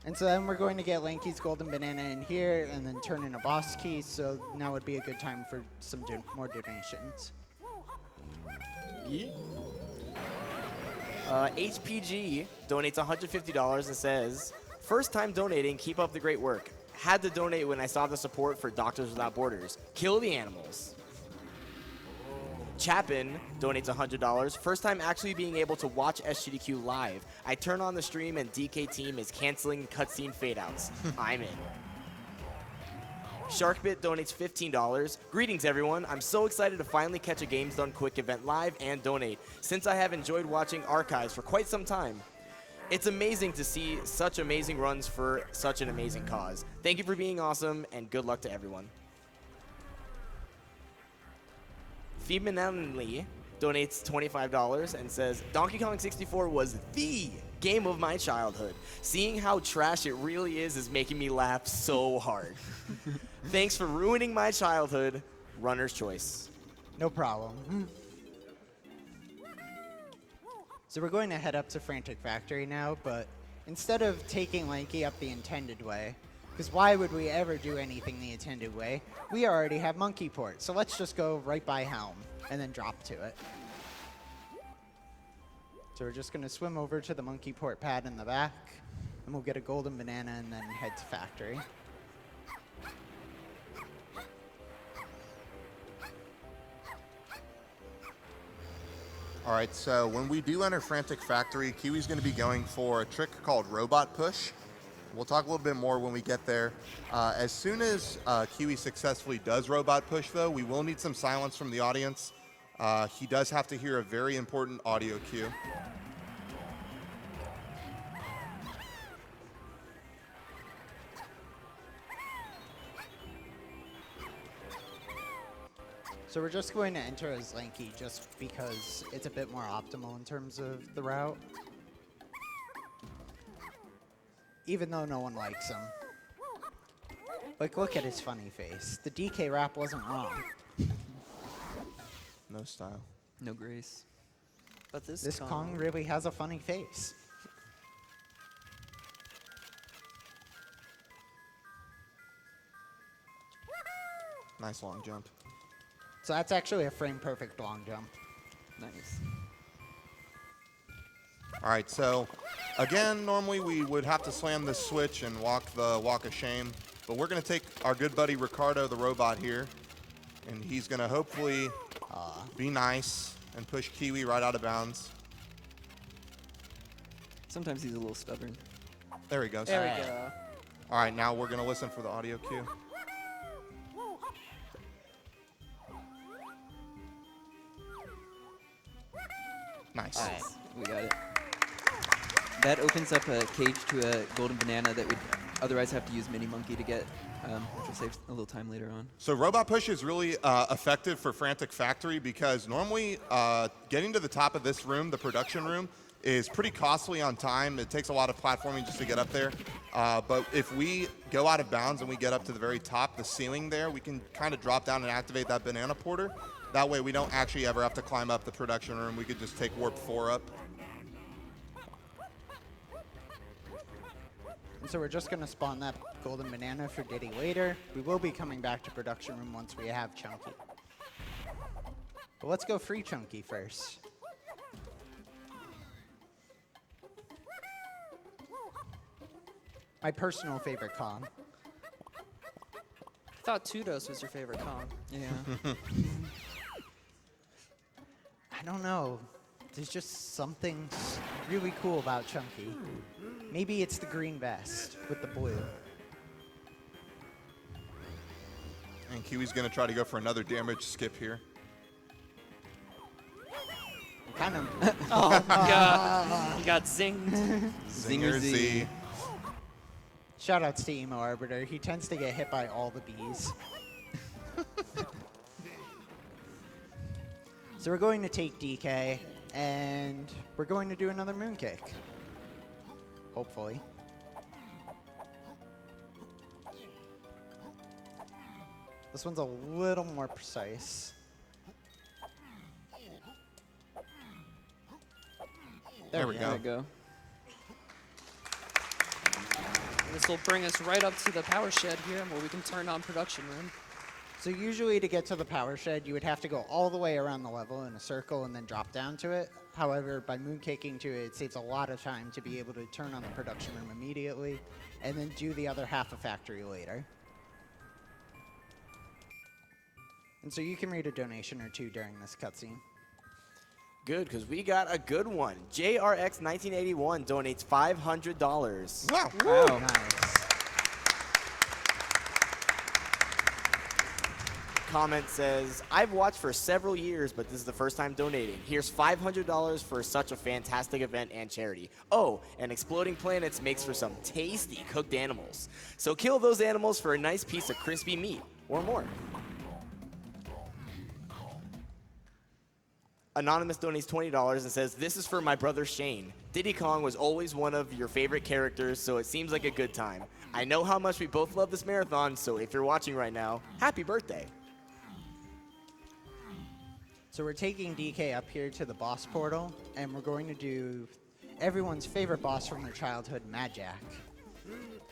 [SPEAKER 5] And so then we're going to get Lanky's golden banana in here and then turn in a boss key, so now would be a good time for some more donations.
[SPEAKER 2] HPG donates $150 and says, first time donating, keep up the great work. Had to donate when I saw the support for Doctors Without Borders. Kill the animals. Chapin donates $100. First time actually being able to watch SGDQ live. I turn on the stream and DK team is canceling cutscene fadeouts. I'm in. Sharkbit donates $15. Greetings everyone. I'm so excited to finally catch a Games Done Quick event live and donate, since I have enjoyed watching archives for quite some time. It's amazing to see such amazing runs for such an amazing cause. Thank you for being awesome and good luck to everyone. Feminanly donates $25 and says, Donkey Kong 64 was the game of my childhood. Seeing how trash it really is making me laugh so hard. Thanks for ruining my childhood. Runner's choice.
[SPEAKER 5] No problem. So we're going to head up to Frantic Factory now, but instead of taking Lanky up the intended way, because why would we ever do anything the intended way? We already have Monkey Port, so let's just go right by Helm and then drop to it. So we're just going to swim over to the Monkey Port pad in the back, and we'll get a golden banana and then head to Factory.
[SPEAKER 4] All right, so when we do enter Frantic Factory, Kiwi's going to be going for a trick called Robot Push. We'll talk a little bit more when we get there. As soon as Kiwi successfully does Robot Push, though, we will need some silence from the audience. He does have to hear a very important audio cue.
[SPEAKER 5] So we're just going to enter as Lanky just because it's a bit more optimal in terms of the route. Even though no one likes him. Like, look at his funny face. The DK rap wasn't wrong.
[SPEAKER 4] No style.
[SPEAKER 7] No grace.
[SPEAKER 6] But
[SPEAKER 5] This Kong really has a funny face.
[SPEAKER 4] Nice long jump.
[SPEAKER 5] So that's actually a frame-perfect long jump.
[SPEAKER 7] Nice.
[SPEAKER 4] All right, so again, normally we would have to slam this switch and walk the walk of shame, but we're going to take our good buddy Ricardo, the robot here, and he's going to hopefully be nice and push Kiwi right out of bounds.
[SPEAKER 7] Sometimes he's a little stubborn.
[SPEAKER 4] There he goes.
[SPEAKER 6] There we go.
[SPEAKER 4] All right, now we're going to listen for the audio cue. Nice.
[SPEAKER 2] All right.
[SPEAKER 7] We got it. That opens up a cage to a golden banana that would otherwise have to use Mini Monkey to get, which will save a little time later on.
[SPEAKER 4] So Robot Push is really effective for Frantic Factory because normally getting to the top of this room, the production room, is pretty costly on time. It takes a lot of platforming just to get up there. But if we go out of bounds and we get up to the very top, the ceiling there, we can kind of drop down and activate that banana porter. That way we don't actually ever have to climb up the production room. We could just take Warp 4 up.
[SPEAKER 5] And so we're just going to spawn that golden banana for Diddy later. We will be coming back to production room once we have Chunky. But let's go free Chunky first. My personal favorite Kong.
[SPEAKER 6] I thought Tudos was your favorite Kong.
[SPEAKER 7] Yeah.
[SPEAKER 5] I don't know. There's just something really cool about Chunky. Maybe it's the green vest with the blue.
[SPEAKER 4] And Kiwi's going to try to go for another damage skip here.
[SPEAKER 5] Kind of.
[SPEAKER 6] Oh, God. You got zinged.
[SPEAKER 4] Zinger Z.
[SPEAKER 5] Shout outs to Emo Arbiter. He tends to get hit by all the bees. So we're going to take DK, and we're going to do another moon kick. Hopefully. This one's a little more precise.
[SPEAKER 4] There we
[SPEAKER 7] There we
[SPEAKER 4] go.
[SPEAKER 7] go.
[SPEAKER 6] This will bring us right up to the power shed here where we can turn on production room.
[SPEAKER 5] So usually to get to the power shed, you would have to go all the way around the level in a circle and then drop down to it. However, by moonkicking to it, it saves a lot of time to be able to turn on the production room immediately and then do the other half of factory later. And so you can read a donation or two during this cutscene.
[SPEAKER 2] Good, because we got a good one. JRX1981 donates $500.
[SPEAKER 4] Wow.
[SPEAKER 7] Wow.
[SPEAKER 5] Nice.
[SPEAKER 2] Comment says, I've watched for several years, but this is the first time donating. Here's $500 for such a fantastic event and charity. Oh, and Exploding Planets makes for some tasty cooked animals. So kill those animals for a nice piece of crispy meat, or more. Anonymous donates $20 and says, this is for my brother Shane. Diddy Kong was always one of your favorite characters, so it seems like a good time. I know how much we both love this marathon, so if you're watching right now, happy birthday.
[SPEAKER 5] So we're taking DK up here to the boss portal, and we're going to do everyone's favorite boss from their childhood, Mad Jack.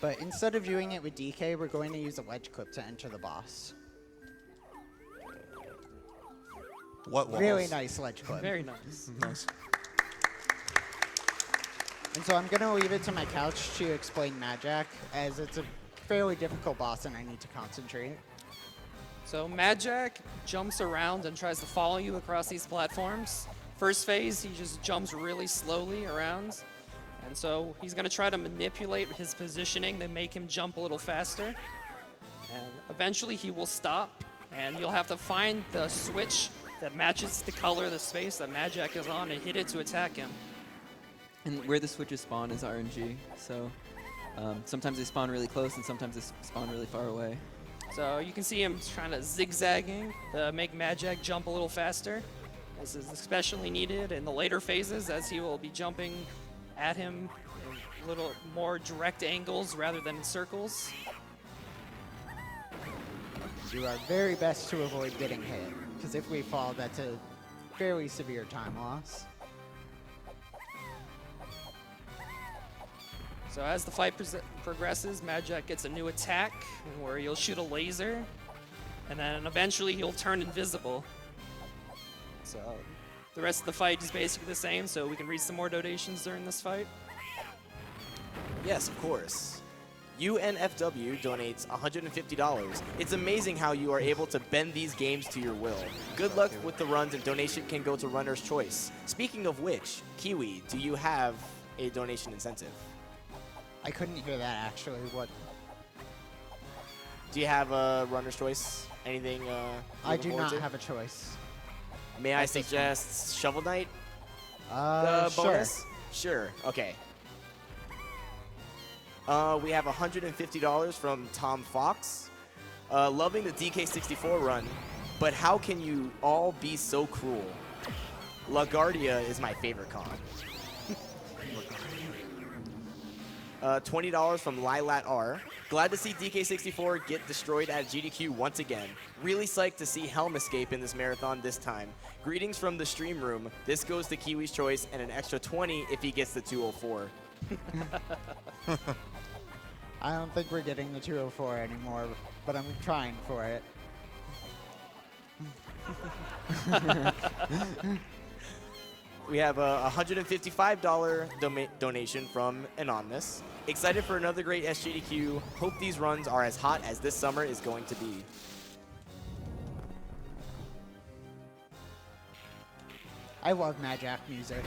[SPEAKER 5] But instead of doing it with DK, we're going to use a ledge clip to enter the boss.
[SPEAKER 4] What walls?
[SPEAKER 5] Really nice ledge clip.
[SPEAKER 6] Very nice.
[SPEAKER 4] Nice.
[SPEAKER 5] And so I'm going to leave it to my couch to explain Mad Jack, as it's a fairly difficult boss and I need to concentrate.
[SPEAKER 6] So Mad Jack jumps around and tries to follow you across these platforms. First phase, he just jumps really slowly around. And so he's going to try to manipulate his positioning to make him jump a little faster. And eventually he will stop, and you'll have to find the switch that matches the color of the space that Mad Jack is on and hit it to attack him.
[SPEAKER 7] And where the switches spawn is RNG, so sometimes they spawn really close and sometimes they spawn really far away.
[SPEAKER 6] So you can see him trying to zigzagging to make Mad Jack jump a little faster. This is especially needed in the later phases, as he will be jumping at him in a little more direct angles rather than in circles.
[SPEAKER 5] Do our very best to avoid getting hit, because if we fall, that's a fairly severe time loss.
[SPEAKER 6] So as the fight progresses, Mad Jack gets a new attack where he'll shoot a laser, and then eventually he'll turn invisible. So the rest of the fight is basically the same, so we can read some more donations during this fight.
[SPEAKER 2] Yes, of course. UNFW donates $150. It's amazing how you are able to bend these games to your will. Good luck with the runs, and donation can go to Runner's Choice. Speaking of which, Kiwi, do you have a donation incentive?
[SPEAKER 5] I couldn't hear that actually. What?
[SPEAKER 2] Do you have a Runner's Choice? Anything?
[SPEAKER 5] I do
[SPEAKER 2] looking
[SPEAKER 5] not
[SPEAKER 2] forward to?
[SPEAKER 5] have a choice.
[SPEAKER 2] May I
[SPEAKER 5] at this
[SPEAKER 2] suggest Shovel Knight? The
[SPEAKER 5] Sure.
[SPEAKER 2] bonus? Sure. Okay. We have $150 from Tom Fox. Loving the DK64 run, but how can you all be so cruel? LaGuardia is my favorite con. $20 from Lilat R. Glad to see DK64 get destroyed at GDQ once again. Really psyched to see Helm escape in this marathon this time. Greetings from the stream room. This goes to Kiwi's choice and an extra 20 if he gets the 204.
[SPEAKER 5] I don't think we're getting the 204 anymore, but I'm trying for it.
[SPEAKER 2] We have a $155 donation from Anonymous. Excited for another great SGDQ. Hope these runs are as hot as this summer is going to be.
[SPEAKER 5] I love Majak music.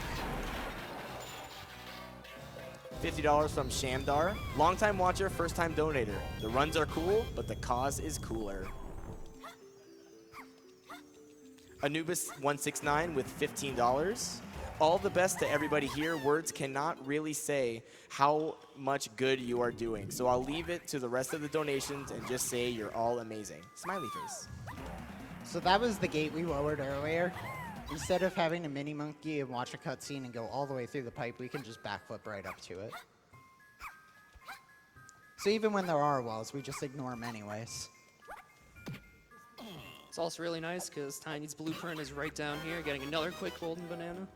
[SPEAKER 2] $50 from Shamdar. Longtime watcher, first time donator. The runs are cool, but the cause is cooler. Anubis169 with $15. All the best to everybody here. Words cannot really say how much good you are doing. So I'll leave it to the rest of the donations and just say you're all amazing. Smiley face.
[SPEAKER 5] So that was the gate we lowered earlier. Instead of having to mini monkey and watch a cutscene and go all the way through the pipe, we can just backflip right up to it. So even when there are walls, we just ignore them anyways.
[SPEAKER 6] It's also really nice because Tiny's blueprint is right down here, getting another quick golden banana.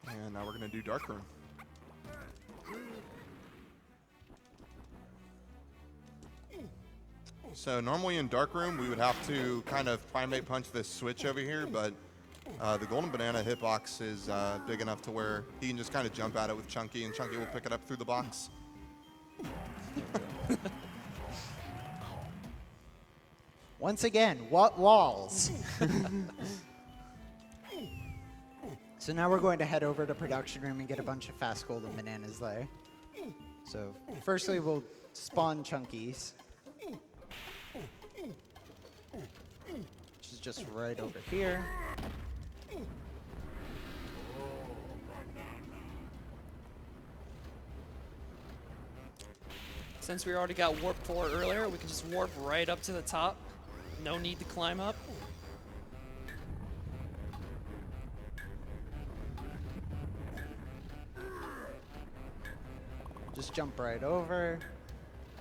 [SPEAKER 4] And now we're going to do Dark Room. So normally in Dark Room, we would have to kind of primate punch this switch over here, but the golden banana hitbox is big enough to where he can just kind of jump at it with Chunky, and Chunky will pick it up through the box.
[SPEAKER 5] Once again, what walls? So now we're going to head over to production room and get a bunch of fast golden bananas there. So firstly, we'll spawn Chunkies, which is just right over here.
[SPEAKER 6] Since we already got warp 4 earlier, we can just warp right up to the top. No need to climb up.
[SPEAKER 5] Just jump right over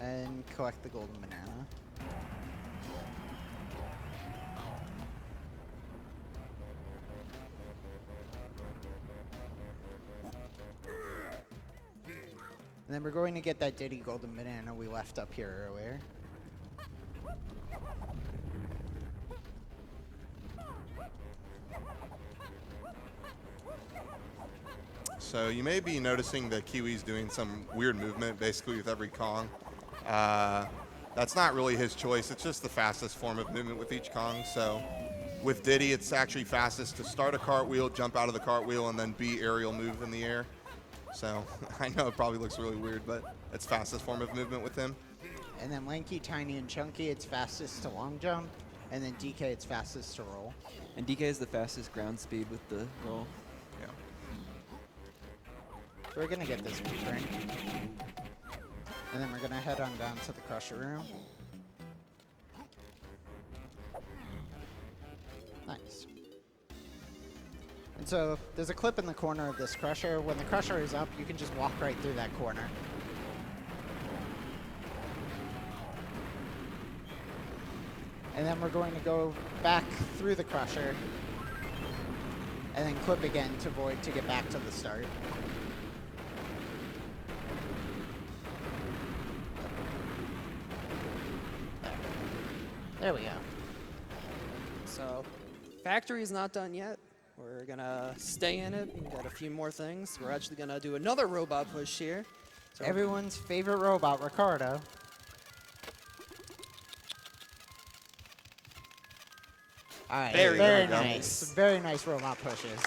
[SPEAKER 5] and collect the golden banana. And then we're going to get that Diddy golden banana we left up here earlier.
[SPEAKER 4] So you may be noticing that Kiwi's doing some weird movement basically with every Kong. That's not really his choice. It's just the fastest form of movement with each Kong. So with Diddy, it's actually fastest to start a cartwheel, jump out of the cartwheel, and then be aerial move in the air. So I know it probably looks really weird, but it's fastest form of movement with him.
[SPEAKER 5] And then Lanky, Tiny, and Chunky, it's fastest to long jump. And then DK, it's fastest to roll.
[SPEAKER 7] And DK is the fastest ground speed with the roll.
[SPEAKER 4] Yeah.
[SPEAKER 5] So we're going to get this blueprint. And then we're going to head on down to the crusher room. Nice. And so there's a clip in the corner of this crusher. When the crusher is up, you can just walk right through that corner. And then we're going to go back through the crusher and then clip again to void to get back to the start. There we go.
[SPEAKER 6] So, factory is not done yet. We're gonna stay in it. We've got a few more things. We're actually gonna do another robot push here. So
[SPEAKER 5] Everyone's favorite robot, Ricardo. All right, very nice. Very nice robot pushes.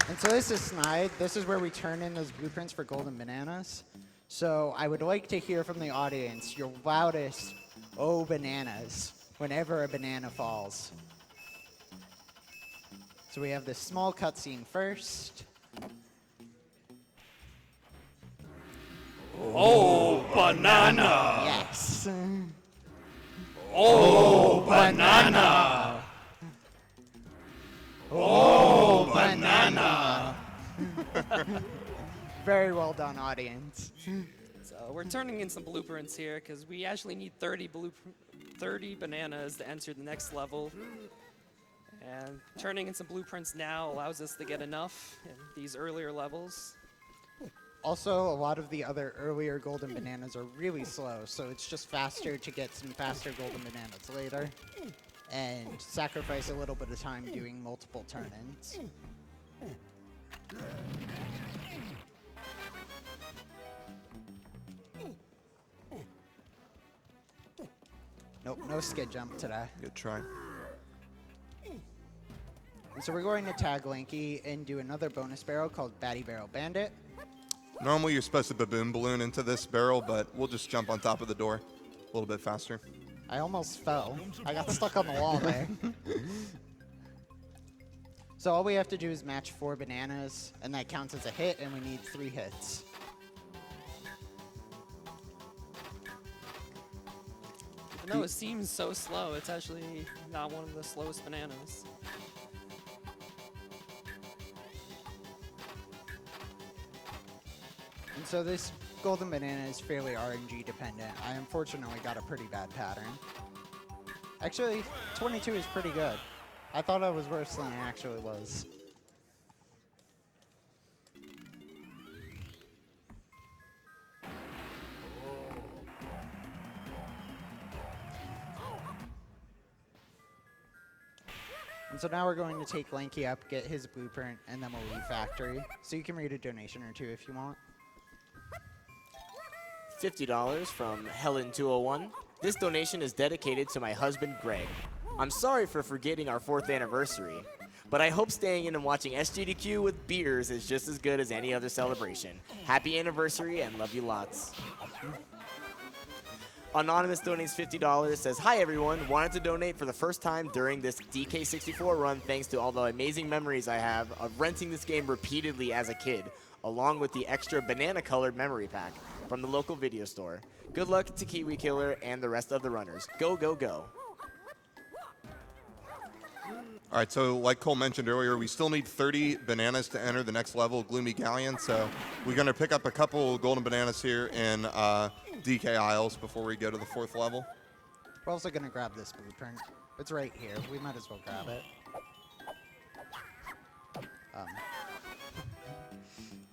[SPEAKER 5] And so this is Snide. This is where we turn in those blueprints for golden bananas. So I would like to hear from the audience your loudest "oh bananas" whenever a banana falls. So we have this small cutscene first.
[SPEAKER 6] Oh, banana!
[SPEAKER 5] Yes.
[SPEAKER 6] Oh, banana!
[SPEAKER 5] Oh, banana! Very well done, audience.
[SPEAKER 6] So we're turning in some blueprints here because we actually need 30 bananas to enter the next level. And turning in some blueprints now allows us to get enough in these earlier levels.
[SPEAKER 5] Also, a lot of the other earlier golden bananas are really slow, so it's just faster to get some faster golden bananas later and sacrifice a little bit of time doing multiple turn-ins. Nope, no skid jump today.
[SPEAKER 4] Good try.
[SPEAKER 5] And so we're going to tag Lanky and do another bonus barrel called Batty Barrel Bandit.
[SPEAKER 4] Normally you're supposed to baboon balloon into this barrel, but we'll just jump on top of the door a little bit faster.
[SPEAKER 5] I almost fell. I got stuck on the wall there. So all we have to do is match 4 bananas, and that counts as a hit, and we need 3 hits.
[SPEAKER 6] Even though it seems so slow, it's actually not one of the slowest bananas.
[SPEAKER 5] And so this golden banana is fairly RNG dependent. I unfortunately got a pretty bad pattern. Actually, 22 is pretty good. I thought I was worse than I actually was. And so now we're going to take Lanky up, get his blueprint, and then we'll leave factory. So you can read a donation or two if you want.
[SPEAKER 2] $50 from Helen201. This donation is dedicated to my husband, Greg. I'm sorry for forgetting our 4th anniversary, but I hope staying in and watching SGDQ with beers is just as good as any other celebration. Happy anniversary and love you lots. Anonymous donates $50, says, hi everyone, wanted to donate for the first time during this DK64 run thanks to all the amazing memories I have of renting this game repeatedly as a kid, along with the extra banana-colored memory pack from the local video store. Good luck to Kiwikiller and the rest of the runners. Go, go, go.
[SPEAKER 4] All right, so like Cole mentioned earlier, we still need 30 bananas to enter the next level, Gloomy Gallion. So we're going to pick up a couple golden bananas here in DK Isles before we go to the 4th level.
[SPEAKER 5] We're also going to grab this blueprint. It's right here. We might as well grab it.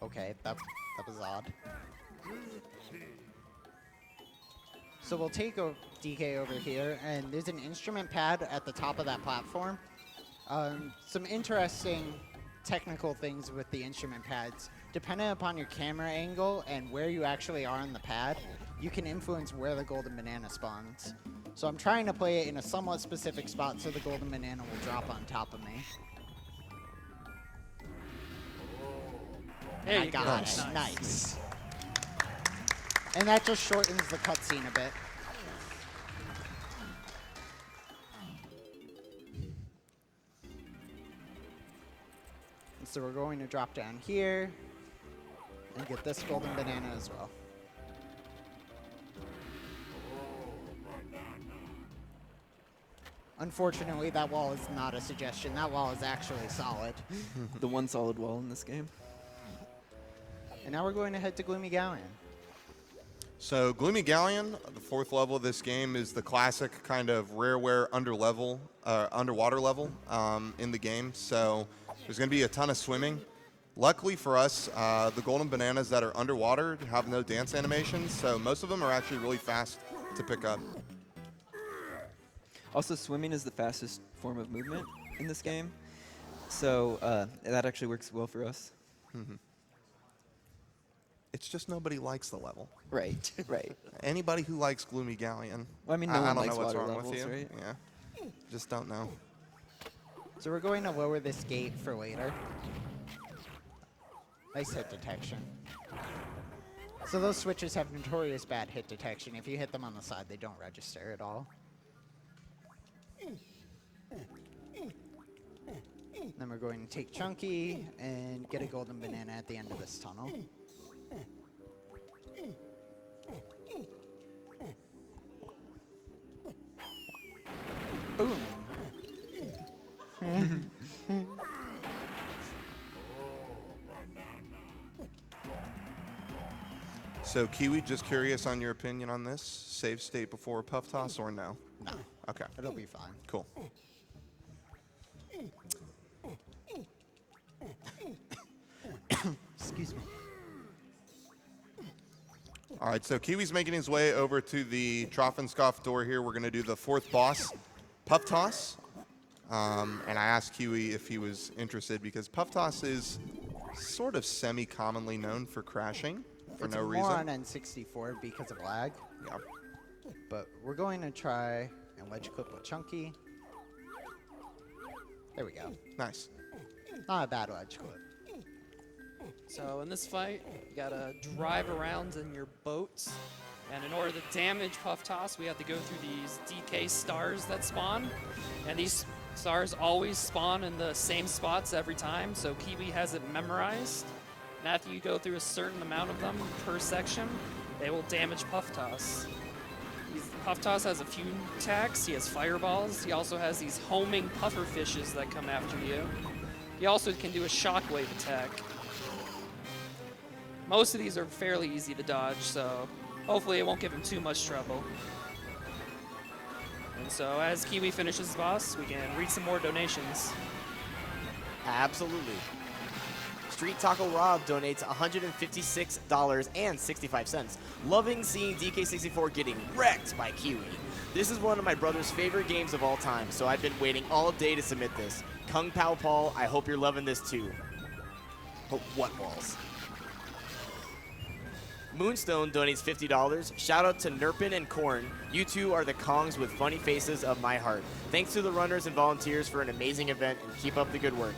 [SPEAKER 5] Okay, that was odd. So we'll take a DK over here, and there's an instrument pad at the top of that platform. Some interesting technical things with the instrument pads. Depending upon your camera angle and where you actually are on the pad, you can influence where the golden banana spawns. So I'm trying to play it in a somewhat specific spot so the golden banana will drop on top of me.
[SPEAKER 6] There
[SPEAKER 5] I
[SPEAKER 6] you go.
[SPEAKER 5] got it. Nice. And that just shortens the cutscene a bit. And so we're going to drop down here and get this golden banana as well. Unfortunately, that wall is not a suggestion. That wall is actually solid.
[SPEAKER 7] The one solid wall in this game.
[SPEAKER 5] And now we're going to head to Gloomy Gallion.
[SPEAKER 4] So Gloomy Gallion, the 4th level of this game, is the classic kind of rareware underwater level in the game. So there's going to be a ton of swimming. Luckily for us, the golden bananas that are underwater have no dance animations, so most of them are actually really fast to pick up.
[SPEAKER 7] Also, swimming is the fastest form of movement in this game, so that actually works well for us.
[SPEAKER 4] It's just nobody likes the level.
[SPEAKER 7] Right, right.
[SPEAKER 4] Anybody who likes Gloomy Gallion,
[SPEAKER 7] Well, I mean, no
[SPEAKER 4] I
[SPEAKER 7] one
[SPEAKER 4] don't
[SPEAKER 7] likes
[SPEAKER 4] know what's
[SPEAKER 7] water
[SPEAKER 4] wrong
[SPEAKER 7] levels,
[SPEAKER 4] with you.
[SPEAKER 7] right?
[SPEAKER 4] Yeah, just don't know.
[SPEAKER 5] So we're going to lower this gate for later. Nice hit detection. So those switches have notorious bad hit detection. If you hit them on the side, they don't register at all. Then we're going to take Chunky and get a golden banana at the end of this tunnel. Boom.
[SPEAKER 4] So Kiwi, just curious on your opinion on this. Save state before puff toss or no?
[SPEAKER 5] No,
[SPEAKER 4] Okay,
[SPEAKER 5] it'll be fine.
[SPEAKER 4] cool.
[SPEAKER 5] Excuse me.
[SPEAKER 4] All right, so Kiwi's making his way over to the Trough and Scoff door here. We're going to do the fourth boss, Puff Toss. And I asked Kiwi if he was interested because Puff Toss is sort of semi-commonly known for crashing for
[SPEAKER 5] It's
[SPEAKER 4] no
[SPEAKER 5] more
[SPEAKER 4] reason.
[SPEAKER 5] on N64 because of lag,
[SPEAKER 4] Yeah.
[SPEAKER 5] but we're going to try and wedge clip with Chunky. There we go.
[SPEAKER 4] Nice.
[SPEAKER 5] Not a bad wedge clip.
[SPEAKER 6] So in this fight, you gotta drive around in your boats. And in order to damage Puff Toss, we have to go through these DK stars that spawn. And these stars always spawn in the same spots every time, so Kiwi has it memorized. And after you go through a certain amount of them per section, they will damage Puff Toss. Puff Toss has a few attacks. He has fireballs. He also has these homing puffer fishes that come after you. He also can do a shockwave attack. Most of these are fairly easy to dodge, so hopefully it won't give him too much trouble. And so as Kiwi finishes the boss, we can read some more donations.
[SPEAKER 2] Absolutely. Street Taco Rob donates $156.65. Loving seeing DK64 getting wrecked by Kiwi. This is one of my brother's favorite games of all time, so I've been waiting all day to submit this. Kung Pao Paul, I hope you're loving this too. But what balls? Moonstone donates $50. Shout out to Nerpin and Korn. You two are the Kongs with funny faces of my heart. Thanks to the runners and volunteers for an amazing event, and keep up the good work.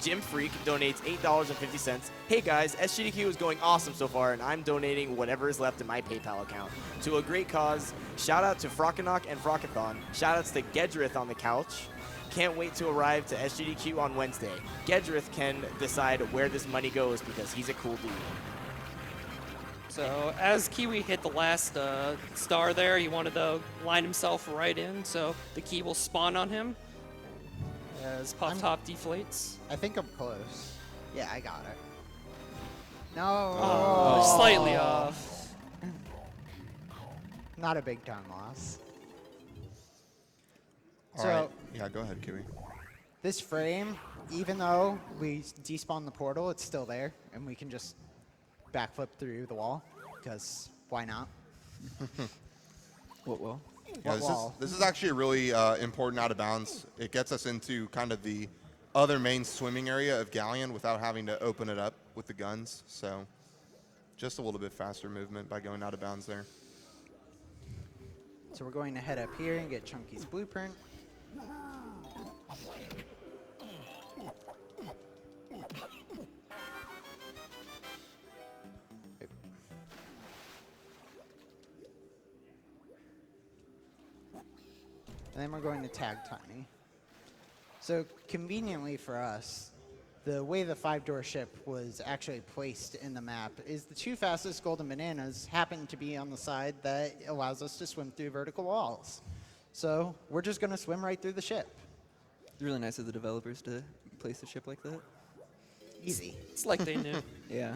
[SPEAKER 2] Jim Freak donates $8.50. Hey guys, SGDQ is going awesome so far, and I'm donating whatever is left in my PayPal account to a great cause. Shout out to Frockenok and Frockathon. Shout outs to Gedrith on the couch. Can't wait to arrive to SGDQ on Wednesday. Gedrith can decide where this money goes because he's a cool dude.
[SPEAKER 6] So as Kiwi hit the last star there, he wanted to line himself right in, so the key will spawn on him as Puff Top deflates.
[SPEAKER 5] I think I'm close. Yeah, I got it. No.
[SPEAKER 6] Oh, slightly off.
[SPEAKER 5] Not a big time loss.
[SPEAKER 4] All
[SPEAKER 5] So-
[SPEAKER 4] right. Yeah, go ahead, Kiwi.
[SPEAKER 5] This frame, even though we despawn the portal, it's still there, and we can just backflip through the wall, because why not?
[SPEAKER 7] What wall?
[SPEAKER 4] Yeah,
[SPEAKER 5] What wall?
[SPEAKER 4] this is actually a really important out of bounds. It gets us into kind of the other main swimming area of Gallion without having to open it up with the guns. So just a little bit faster movement by going out of bounds there.
[SPEAKER 5] So we're going to head up here and get Chunky's blueprint. And then we're going to tag Tiny. So conveniently for us, the way the 5-door ship was actually placed in the map is the two fastest golden bananas happen to be on the side that allows us to swim through vertical walls. So we're just going to swim right through the ship.
[SPEAKER 7] It's really nice of the developers to place a ship like that.
[SPEAKER 5] Easy.
[SPEAKER 6] It's like they knew.
[SPEAKER 7] Yeah.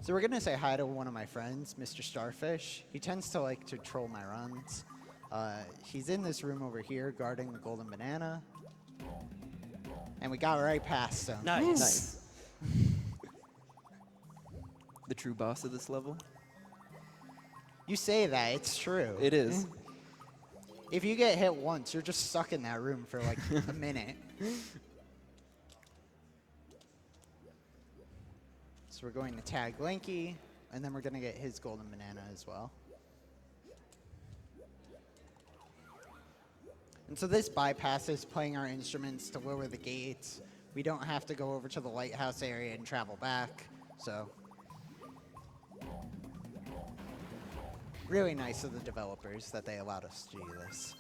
[SPEAKER 5] So we're going to say hi to one of my friends, Mr. Starfish. He tends to like to troll my runs. He's in this room over here guarding the golden banana. And we got right past him.
[SPEAKER 6] Nice.
[SPEAKER 7] Nice. The true boss of this level.
[SPEAKER 5] You say that, it's true.
[SPEAKER 7] It is.
[SPEAKER 5] If you get hit once, you're just stuck in that room for like a minute. So we're going to tag Lanky, and then we're going to get his golden banana as well. And so this bypasses playing our instruments to lower the gates. We don't have to go over to the lighthouse area and travel back. So really nice of the developers that they allowed us to do this.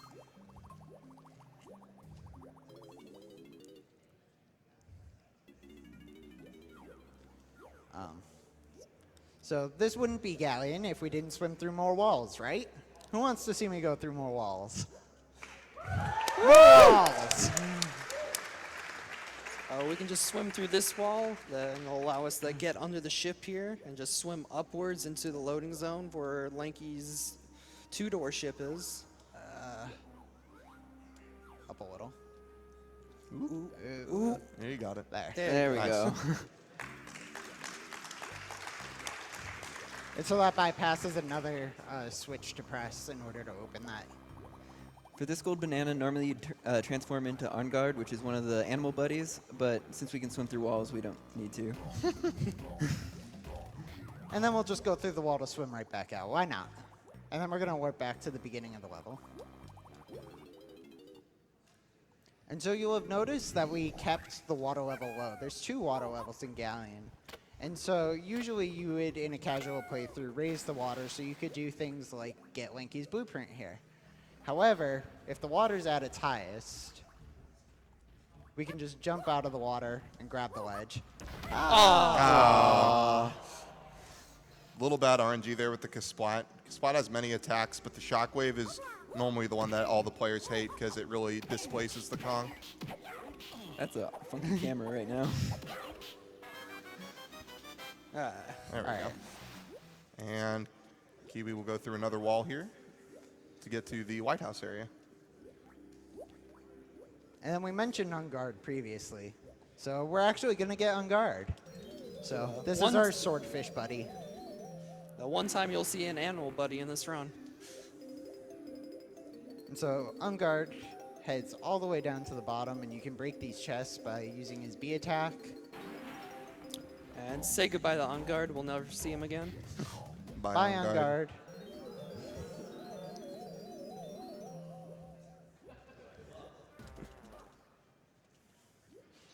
[SPEAKER 5] So this wouldn't be Gallion if we didn't swim through more walls, right? Who wants to see me go through more walls? More walls!
[SPEAKER 6] We can just swim through this wall, then it'll allow us to get under the ship here and just swim upwards into the loading zone where Lanky's 2-door ship is.
[SPEAKER 5] Up a little.
[SPEAKER 6] Ooh.
[SPEAKER 4] There you got it.
[SPEAKER 7] There we
[SPEAKER 4] Nice.
[SPEAKER 7] go.
[SPEAKER 5] And so that bypasses another switch to press in order to open that.
[SPEAKER 7] For this gold banana, normally you'd transform into On Guard, which is one of the animal buddies, but since we can swim through walls, we don't need to.
[SPEAKER 5] And then we'll just go through the wall to swim right back out. Why not? And then we're going to warp back to the beginning of the level. And so you'll have noticed that we kept the water level low. There's 2 water levels in Gallion. And so usually you would, in a casual playthrough, raise the water so you could do things like get Lanky's blueprint here. However, if the water's at its highest, we can just jump out of the water and grab the ledge.
[SPEAKER 4] Little bad RNG there with the Kasplat. Kasplat has many attacks, but the Shockwave is normally the one that all the players hate because it really displaces the Kong.
[SPEAKER 7] That's a funky camera right now.
[SPEAKER 4] There we go. And Kiwi will go through another wall here to get to the White House area.
[SPEAKER 5] And then we mentioned On Guard previously. So we're actually going to get On Guard. So this is our swordfish buddy.
[SPEAKER 6] The one time you'll see an animal buddy in this run.
[SPEAKER 5] And so On Guard heads all the way down to the bottom, and you can break these chests by using his B attack.
[SPEAKER 6] And say goodbye to On Guard. We'll never see him again.
[SPEAKER 5] Bye, On Guard.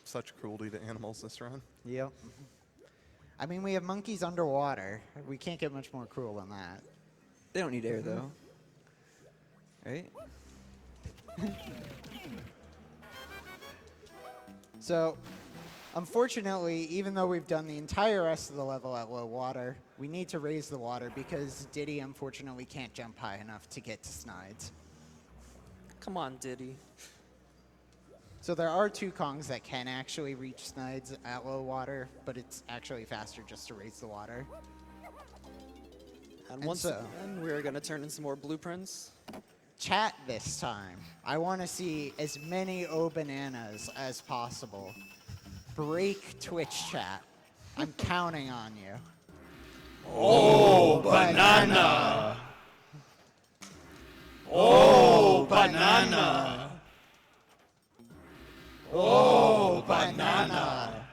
[SPEAKER 4] Such cruelty to animals this run.
[SPEAKER 5] Yep. I mean, we have monkeys underwater. We can't get much more cruel than that.
[SPEAKER 7] They don't need air, though. Right?
[SPEAKER 5] So, unfortunately, even though we've done the entire rest of the level at low water, we need to raise the water because Diddy unfortunately can't jump high enough to get to Snides.
[SPEAKER 6] Come on, Diddy.
[SPEAKER 5] So there are 2 Kongs that can actually reach Snides at low water, but it's actually faster just to raise the water.
[SPEAKER 6] And
[SPEAKER 5] And
[SPEAKER 6] once
[SPEAKER 5] so-
[SPEAKER 6] again, we're going to turn in some more blueprints.
[SPEAKER 5] Chat this time. I want to see as many O bananas as possible. Break Twitch chat. I'm counting on you.
[SPEAKER 1] Oh, banana! Oh, banana! Oh, banana!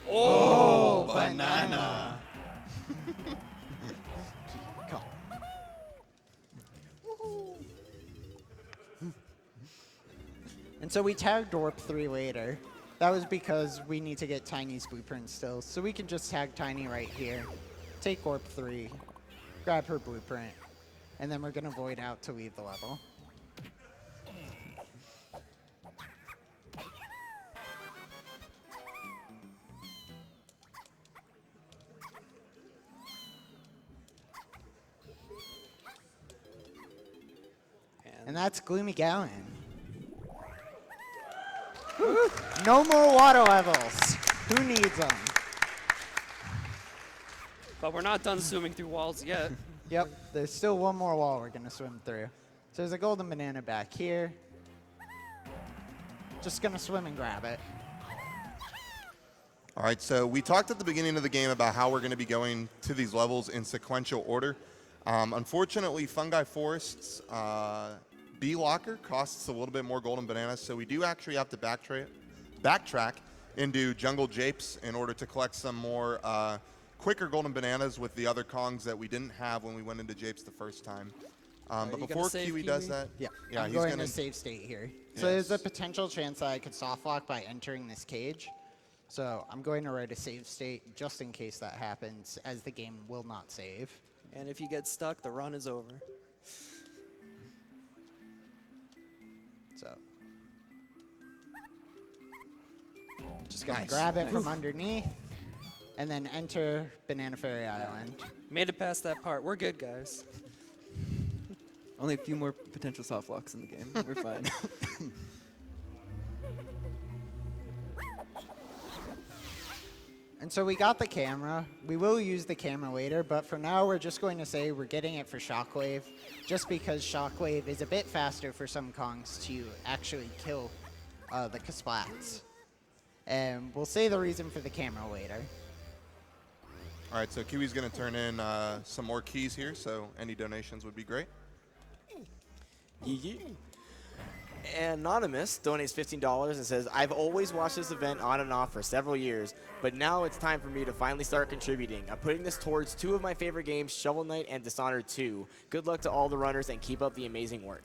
[SPEAKER 1] Oh, banana!
[SPEAKER 5] Come. And so we tagged Warp 3 later. That was because we need to get Tiny's blueprint still. So we can just tag Tiny right here, take Warp 3, grab her blueprint, and then we're going to void out to leave the level. And that's Gloomy Gallion. No more water levels. Who needs them?
[SPEAKER 6] But we're not done swimming through walls yet.
[SPEAKER 5] Yep, there's still one more wall we're going to swim through. So there's a golden banana back here. Just going to swim and grab it.
[SPEAKER 4] All right, so we talked at the beginning of the game about how we're going to be going to these levels in sequential order. Unfortunately, Fungi Forest's B locker costs a little bit more golden bananas, so we do actually have to backtrack into Jungle Japes in order to collect some more quicker golden bananas with the other Kongs that we didn't have when we went into Japes the first time. But
[SPEAKER 6] you gonna
[SPEAKER 4] before
[SPEAKER 6] save
[SPEAKER 4] Kiwi does
[SPEAKER 6] Kiwi?
[SPEAKER 4] that,
[SPEAKER 5] I'm
[SPEAKER 4] he's
[SPEAKER 5] going
[SPEAKER 4] going
[SPEAKER 5] to save state here. So there's a potential chance that I could soft lock by entering this cage. So I'm going to write a save state just in case that happens, as the game will not save.
[SPEAKER 6] And if you get stuck, the run is over.
[SPEAKER 5] So just gonna grab it from underneath. and then enter Banana Fairy Island.
[SPEAKER 6] Made it past that part. We're good, guys.
[SPEAKER 7] Only a few more potential soft locks in the game. We're fine.
[SPEAKER 5] And so we got the camera. We will use the camera later, but for now we're just going to say we're getting it for Shockwave, just because Shockwave is a bit faster for some Kongs to actually kill the Kasplats. And we'll say the reason for the camera later.
[SPEAKER 4] All right, so Kiwi's going to turn in some more keys here, so any donations would be great.
[SPEAKER 2] Yee. Anonymous donates $15 and says, I've always watched this event on and off for several years, but now it's time for me to finally start contributing. I'm putting this towards two of my favorite games, Shovel Knight and Dishonored 2. Good luck to all the runners and keep up the amazing work.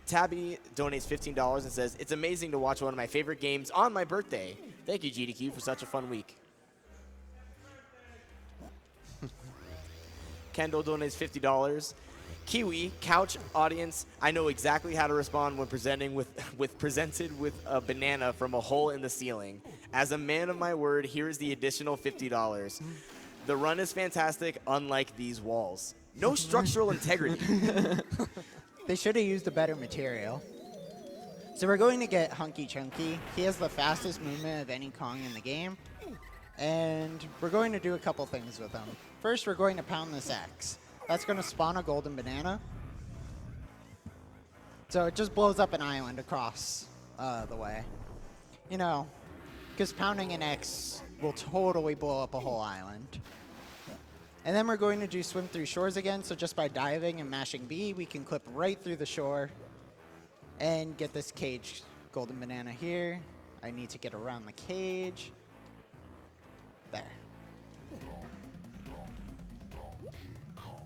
[SPEAKER 2] Tabby donates $15 and says, it's amazing to watch one of my favorite games on my birthday. Thank you, GDQ, for such a fun week. Kendall donates $50. Kiwi, couch audience, I know exactly how to respond when presented with a banana from a hole in the ceiling. As a man of my word, here is the additional $50. The run is fantastic, unlike these walls. No structural integrity.
[SPEAKER 5] They should have used a better material. So we're going to get Hunky Chunky. He has the fastest movement of any Kong in the game. And we're going to do a couple things with him. First, we're going to pound this X. That's going to spawn a golden banana. So it just blows up an island across the way. You know, because pounding an X will totally blow up a whole island. And then we're going to do swim through shores again. So just by diving and mashing B, we can clip right through the shore and get this cage golden banana here. I need to get around the cage. There.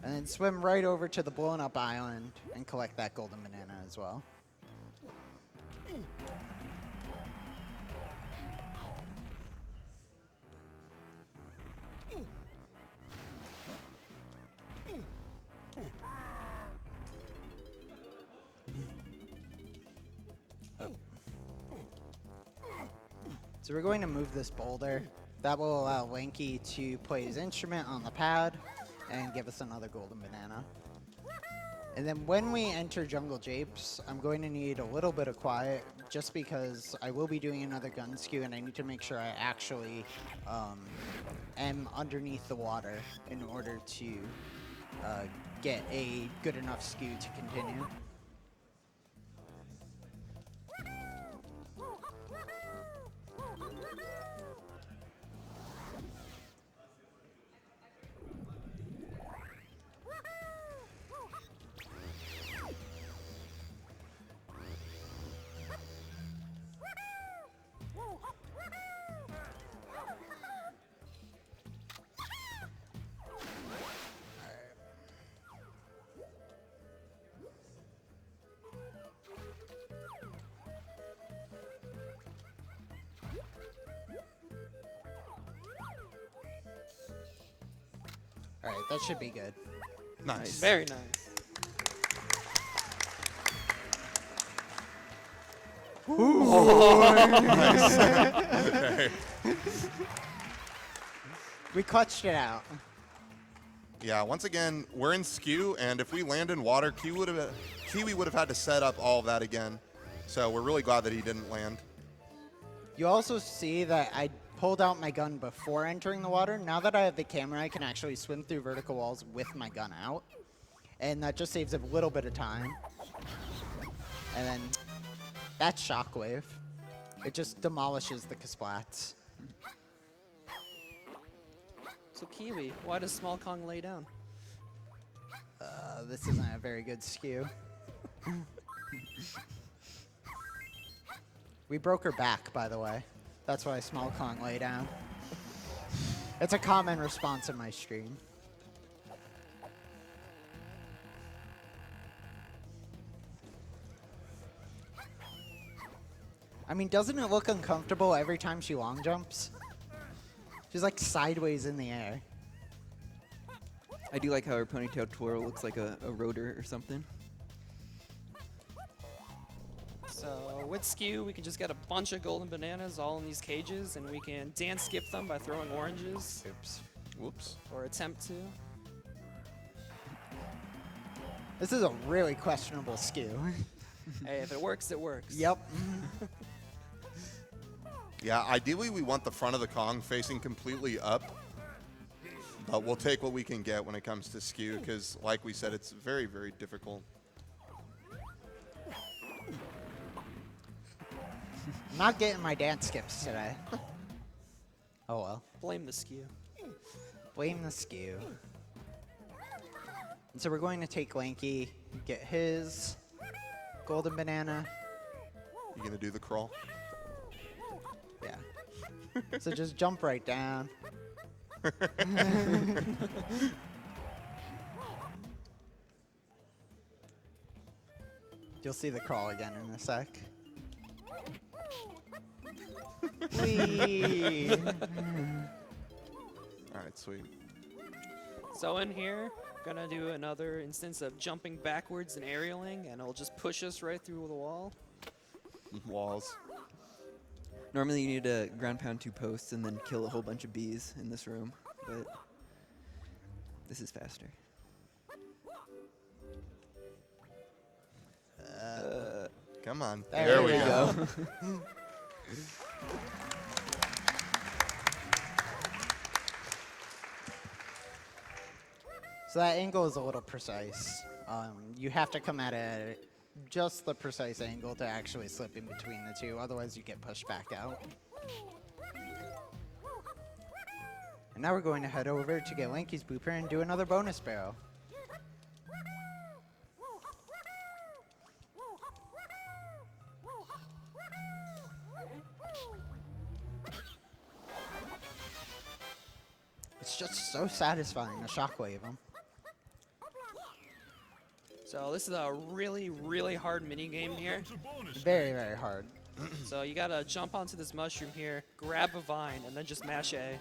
[SPEAKER 5] And then swim right over to the blown up island and collect that golden banana as well. So we're going to move this boulder. That will allow Lanky to play his instrument on the pad and give us another golden banana. And then when we enter Jungle Japes, I'm going to need a little bit of quiet just because I will be doing another gun skew and I need to make sure I actually am underneath the water in order to get a good enough skew to continue. All right, that should be good.
[SPEAKER 4] Nice.
[SPEAKER 6] Very nice.
[SPEAKER 5] We clutched it out.
[SPEAKER 4] Yeah, once again, we're in skew, and if we land in water, Kiwi would have had to set up all of that again. So we're really glad that he didn't land.
[SPEAKER 5] You also see that I pulled out my gun before entering the water. Now that I have the camera, I can actually swim through vertical walls with my gun out. And that just saves a little bit of time. And then that's Shockwave. It just demolishes the Kasplats.
[SPEAKER 6] So Kiwi, why does Small Kong lay down?
[SPEAKER 5] This isn't a very good skew. We broke her back, by the way. That's why Small Kong lay down. It's a common response in my stream. I mean, doesn't it look uncomfortable every time she long jumps? She's like sideways in the air.
[SPEAKER 7] I do like how her ponytail twirl looks like a rotor or something.
[SPEAKER 6] So So with Skew, we can just get a bunch of golden bananas all in these cages, and we can dance skip them by throwing oranges.
[SPEAKER 2] Oops.
[SPEAKER 4] Whoops.
[SPEAKER 6] Or attempt to.
[SPEAKER 5] This is a really questionable skew.
[SPEAKER 6] Hey, if it works, it works.
[SPEAKER 5] Yep.
[SPEAKER 4] Yeah, ideally we want the front of the Kong facing completely up. But we'll take what we can get when it comes to skew, because like we said, it's very, very difficult.
[SPEAKER 5] I'm not getting my dance skips today. Oh well.
[SPEAKER 6] Blame the Skew.
[SPEAKER 5] Blame the skew. And so we're going to take Lanky, get his golden banana.
[SPEAKER 4] You gonna do the crawl?
[SPEAKER 5] Yeah. So just jump right down. You'll see the crawl again in a sec. Whee!
[SPEAKER 4] All right, sweet.
[SPEAKER 6] So in here, gonna do another instance of jumping backwards and aerialing, and it'll just push us right through the wall.
[SPEAKER 4] Walls.
[SPEAKER 7] Normally you need to ground pound 2 posts and then kill a whole bunch of bees in this room, but this is faster.
[SPEAKER 4] Come on.
[SPEAKER 5] There
[SPEAKER 4] we
[SPEAKER 5] we
[SPEAKER 4] go.
[SPEAKER 5] So that angle is a little precise. You have to come at it just the precise angle to actually slip in between the two, otherwise you get pushed back out. And now we're going to head over to get Lanky's Booper and do another bonus barrel. It's just so satisfying to shockwave him.
[SPEAKER 6] So this is a really, really hard mini game here.
[SPEAKER 5] Very, very hard.
[SPEAKER 6] So you gotta jump onto this mushroom here, grab a vine, and then just mash A.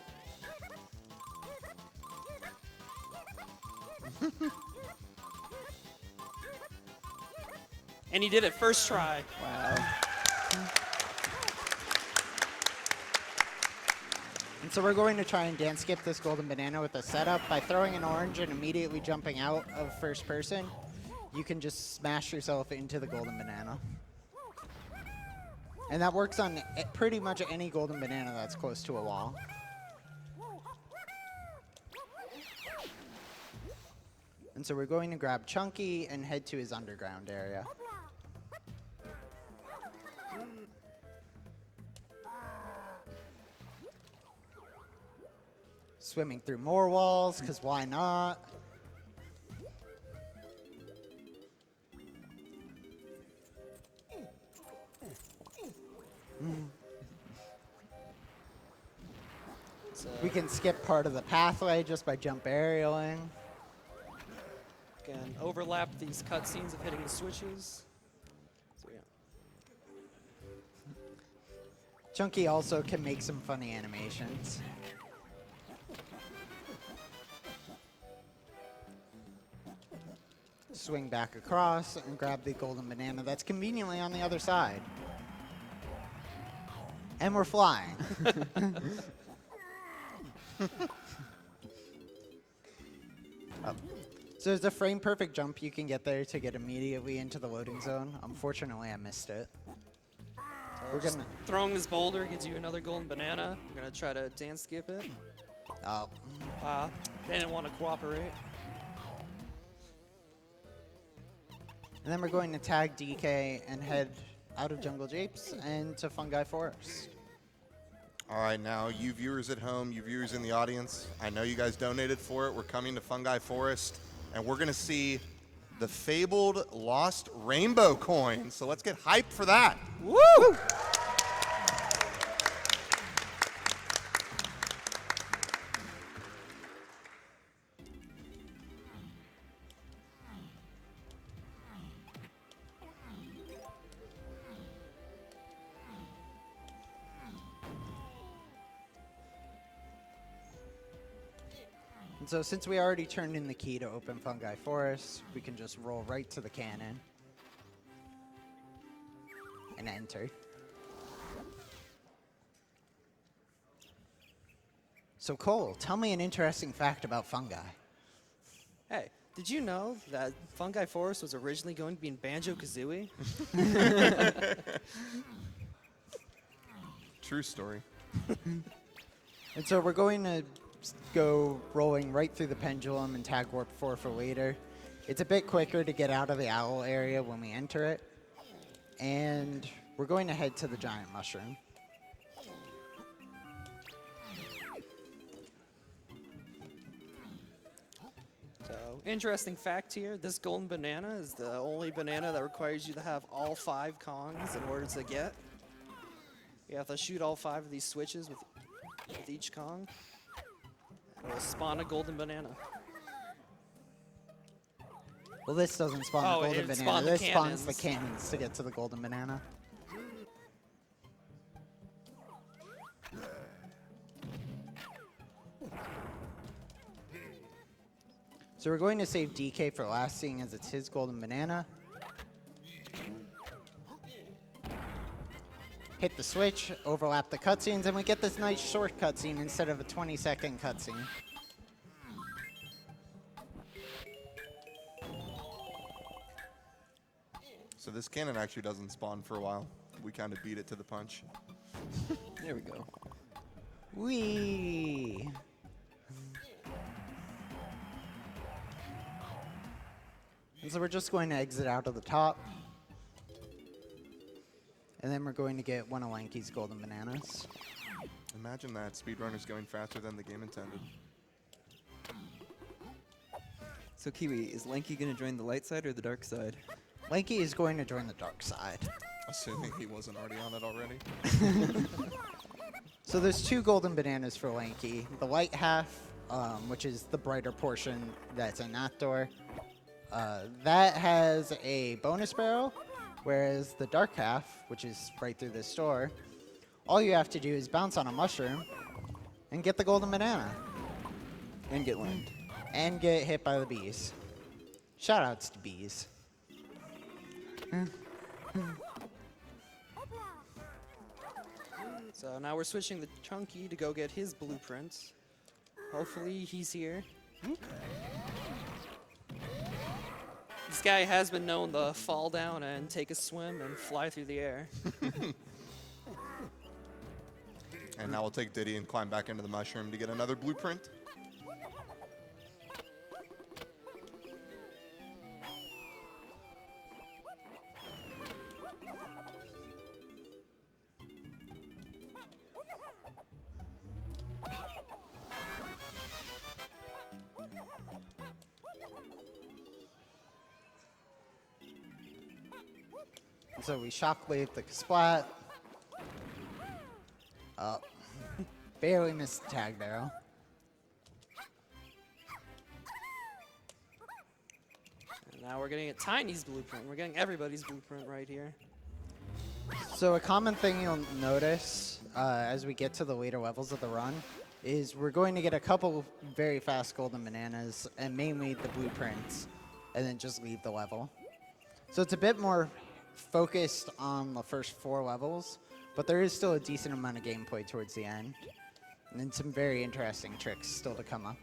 [SPEAKER 6] And he did it first try.
[SPEAKER 5] Wow. And so we're going to try and dance skip this golden banana with a setup by throwing an orange and immediately jumping out of first person. You can just smash yourself into the golden banana. And that works on pretty much any golden banana that's close to a wall. And so we're going to grab Chunky and head to his underground area. Swimming through more walls, because why not? We can skip part of the pathway just by jump aerialing.
[SPEAKER 6] Can overlap these cutscenes of hitting the switches. So yeah.
[SPEAKER 5] Chunky also can make some funny animations. Swing back across and grab the golden banana that's conveniently on the other side. And we're flying. So there's a frame perfect jump you can get there to get immediately into the loading zone. Unfortunately, I missed it. We're gonna
[SPEAKER 6] Throwing this boulder gives you another golden banana. I'm gonna try to dance skip it.
[SPEAKER 5] oh,
[SPEAKER 6] They didn't want to cooperate.
[SPEAKER 5] and then we're going to tag DK and head out of Jungle Japes and to Fungi Forest.
[SPEAKER 4] All right, now you viewers at home, you viewers in the audience, I know you guys donated for it. We're coming to Fungi Forest, and we're going to see the fabled lost rainbow coin. So let's get hyped for that.
[SPEAKER 6] Woo!
[SPEAKER 5] And so since we already turned in the key to open Fungi Forest, we can just roll right to the cannon. and enter. So Cole, tell me an interesting fact about fungi.
[SPEAKER 6] Hey, did you know that Fungi Forest was originally going to be in Banjo-Kazooie?
[SPEAKER 4] True story.
[SPEAKER 5] And so we're going to go rolling right through the pendulum and tag warp 4 for later. It's a bit quicker to get out of the owl area when we enter it. And we're going to head to the giant mushroom.
[SPEAKER 6] So, interesting fact here, this golden banana is the only banana that requires you to have all 5 Kongs in order to get. You have to shoot all 5 of these switches with each Kong. And it will spawn a golden banana.
[SPEAKER 5] Well, this doesn't spawn
[SPEAKER 6] Oh,
[SPEAKER 5] the golden
[SPEAKER 6] it
[SPEAKER 5] banana.
[SPEAKER 6] spawned the
[SPEAKER 5] This spawns the
[SPEAKER 6] cannons.
[SPEAKER 5] cannons to get to the golden banana. So we're going to save DK for last, seeing as it's his golden banana. Hit the switch, overlap the cutscenes, and we get this nice short cutscene instead of a 20-second cutscene.
[SPEAKER 4] So this cannon actually doesn't spawn for a while. We kind of beat it to the punch.
[SPEAKER 7] There we go.
[SPEAKER 5] Whee! And so we're just going to exit out of the top. And then we're going to get one of Lanky's golden bananas.
[SPEAKER 4] Imagine that, speedrunners going faster than the game intended.
[SPEAKER 7] So Kiwi, is Lanky going to join the light side or the dark side?
[SPEAKER 5] Lanky is going to join the dark side.
[SPEAKER 4] Assuming he wasn't already on it already.
[SPEAKER 5] So there's 2 golden bananas for Lanky. The light half, which is the brighter portion that's in that door, that has a bonus barrel, whereas the dark half, which is right through this door, all you have to do is bounce on a mushroom and get the golden banana.
[SPEAKER 7] And get limed.
[SPEAKER 5] And get hit by the bees. Shoutouts to bees.
[SPEAKER 6] So now we're switching the Chunky to go get his blueprints. Hopefully he's here. This guy has been known to fall down and take a swim and fly through the air.
[SPEAKER 4] And now we'll take Diddy and climb back into the mushroom to get another blueprint.
[SPEAKER 5] So we shockwave the splat. Up. Barely missed the tag barrel.
[SPEAKER 6] And now we're getting a Tiny's blueprint. We're getting everybody's blueprint right here.
[SPEAKER 5] So a common thing you'll notice as we get to the later levels of the run is we're going to get a couple very fast golden bananas and mainly the blueprints and then just leave the level. So it's a bit more focused on the first 4 levels, but there is still a decent amount of gameplay towards the end and then some very interesting tricks still to come up.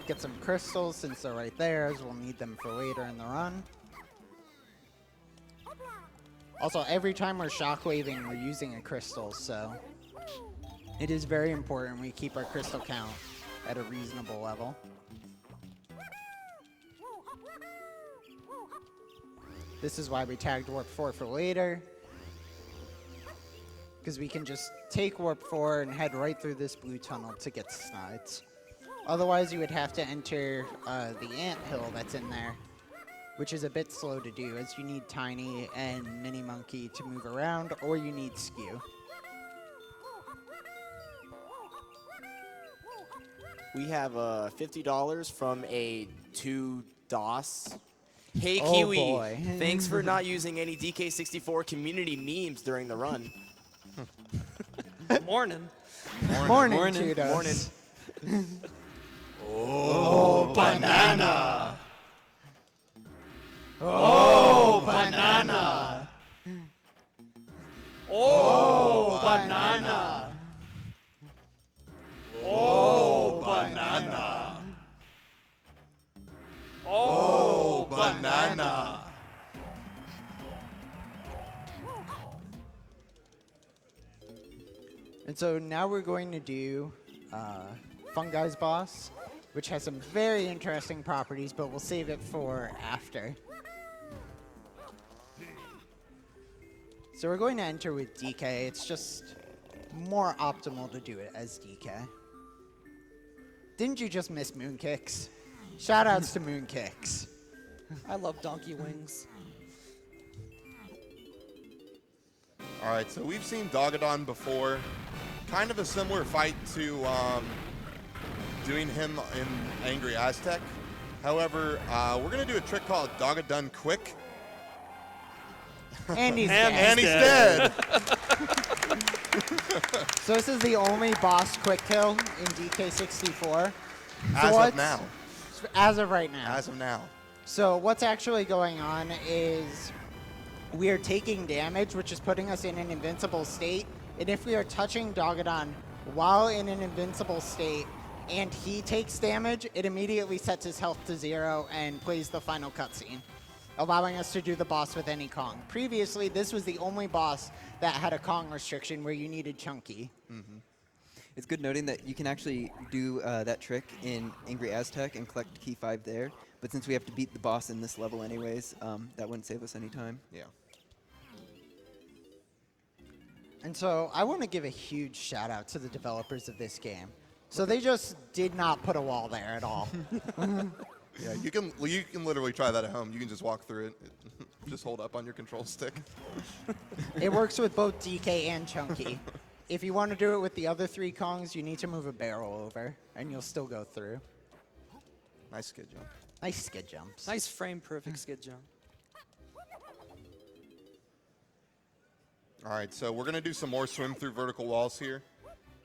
[SPEAKER 5] Get some crystals since they're right there, as we'll need them for later in the run. Also, every time we're shockwaving, we're using a crystal, so it is very important we keep our crystal count at a reasonable level. This is why we tagged Warp 4 for later, because we can just take Warp 4 and head right through this blue tunnel to get to Snides. Otherwise, you would have to enter the ant hill that's in there, which is a bit slow to do, as you need Tiny and Mini Monkey to move around, or you need Skew.
[SPEAKER 2] We have $50 from a 2DOS. Hey,
[SPEAKER 5] Oh,
[SPEAKER 2] Kiwi.
[SPEAKER 5] boy.
[SPEAKER 2] Thanks for not using any DK64 community memes during the run.
[SPEAKER 6] Morning.
[SPEAKER 5] Morning,
[SPEAKER 7] Morning.
[SPEAKER 5] Cheetos.
[SPEAKER 2] Morning.
[SPEAKER 5] Oh, banana! Oh, banana! Oh, banana!
[SPEAKER 4] Oh, banana. Oh, banana.
[SPEAKER 5] And so now we're going to do Fungi's boss, which has some very interesting properties, but we'll save it for after. So we're going to enter with DK. It's just more optimal to do it as DK. Didn't you just miss Moonkicks? Shoutouts to Moonkicks.
[SPEAKER 6] I love donkey wings.
[SPEAKER 4] All right, so we've seen Dogadon before. Kind of a similar fight to doing him in Angry Aztec. However, we're going to do a trick called Dogadon Quick.
[SPEAKER 5] And he's
[SPEAKER 4] And
[SPEAKER 5] dead.
[SPEAKER 4] he's dead.
[SPEAKER 5] So this is the only boss quick kill in DK64.
[SPEAKER 4] As of now.
[SPEAKER 5] As of right now.
[SPEAKER 4] As of now.
[SPEAKER 5] So what's actually going on is we are taking damage, which is putting us in an invincible state. And if we are touching Dogadon while in an invincible state and he takes damage, it immediately sets his health to 0 and plays the final cutscene, allowing us to do the boss with any Kong. Previously, this was the only boss that had a Kong restriction where you needed Chunky.
[SPEAKER 7] Mm-hmm. It's good noting that you can actually do that trick in Angry Aztec and collect key 5 there. But since we have to beat the boss in this level anyways, that wouldn't save us any time.
[SPEAKER 4] Yeah.
[SPEAKER 5] And so I want to give a huge shout out to the developers of this game. So they just did not put a wall there at all.
[SPEAKER 4] Yeah, you can literally try that at home. You can just walk through it. Just hold up on your control stick.
[SPEAKER 5] It works with both DK and Chunky. If you want to do it with the other 3 Kongs, you need to move a barrel over, and you'll still go through.
[SPEAKER 4] Nice skid jump.
[SPEAKER 5] Nice skid jumps.
[SPEAKER 6] Nice frame perfect skid jump.
[SPEAKER 4] All right, so we're going to do some more swim through vertical walls here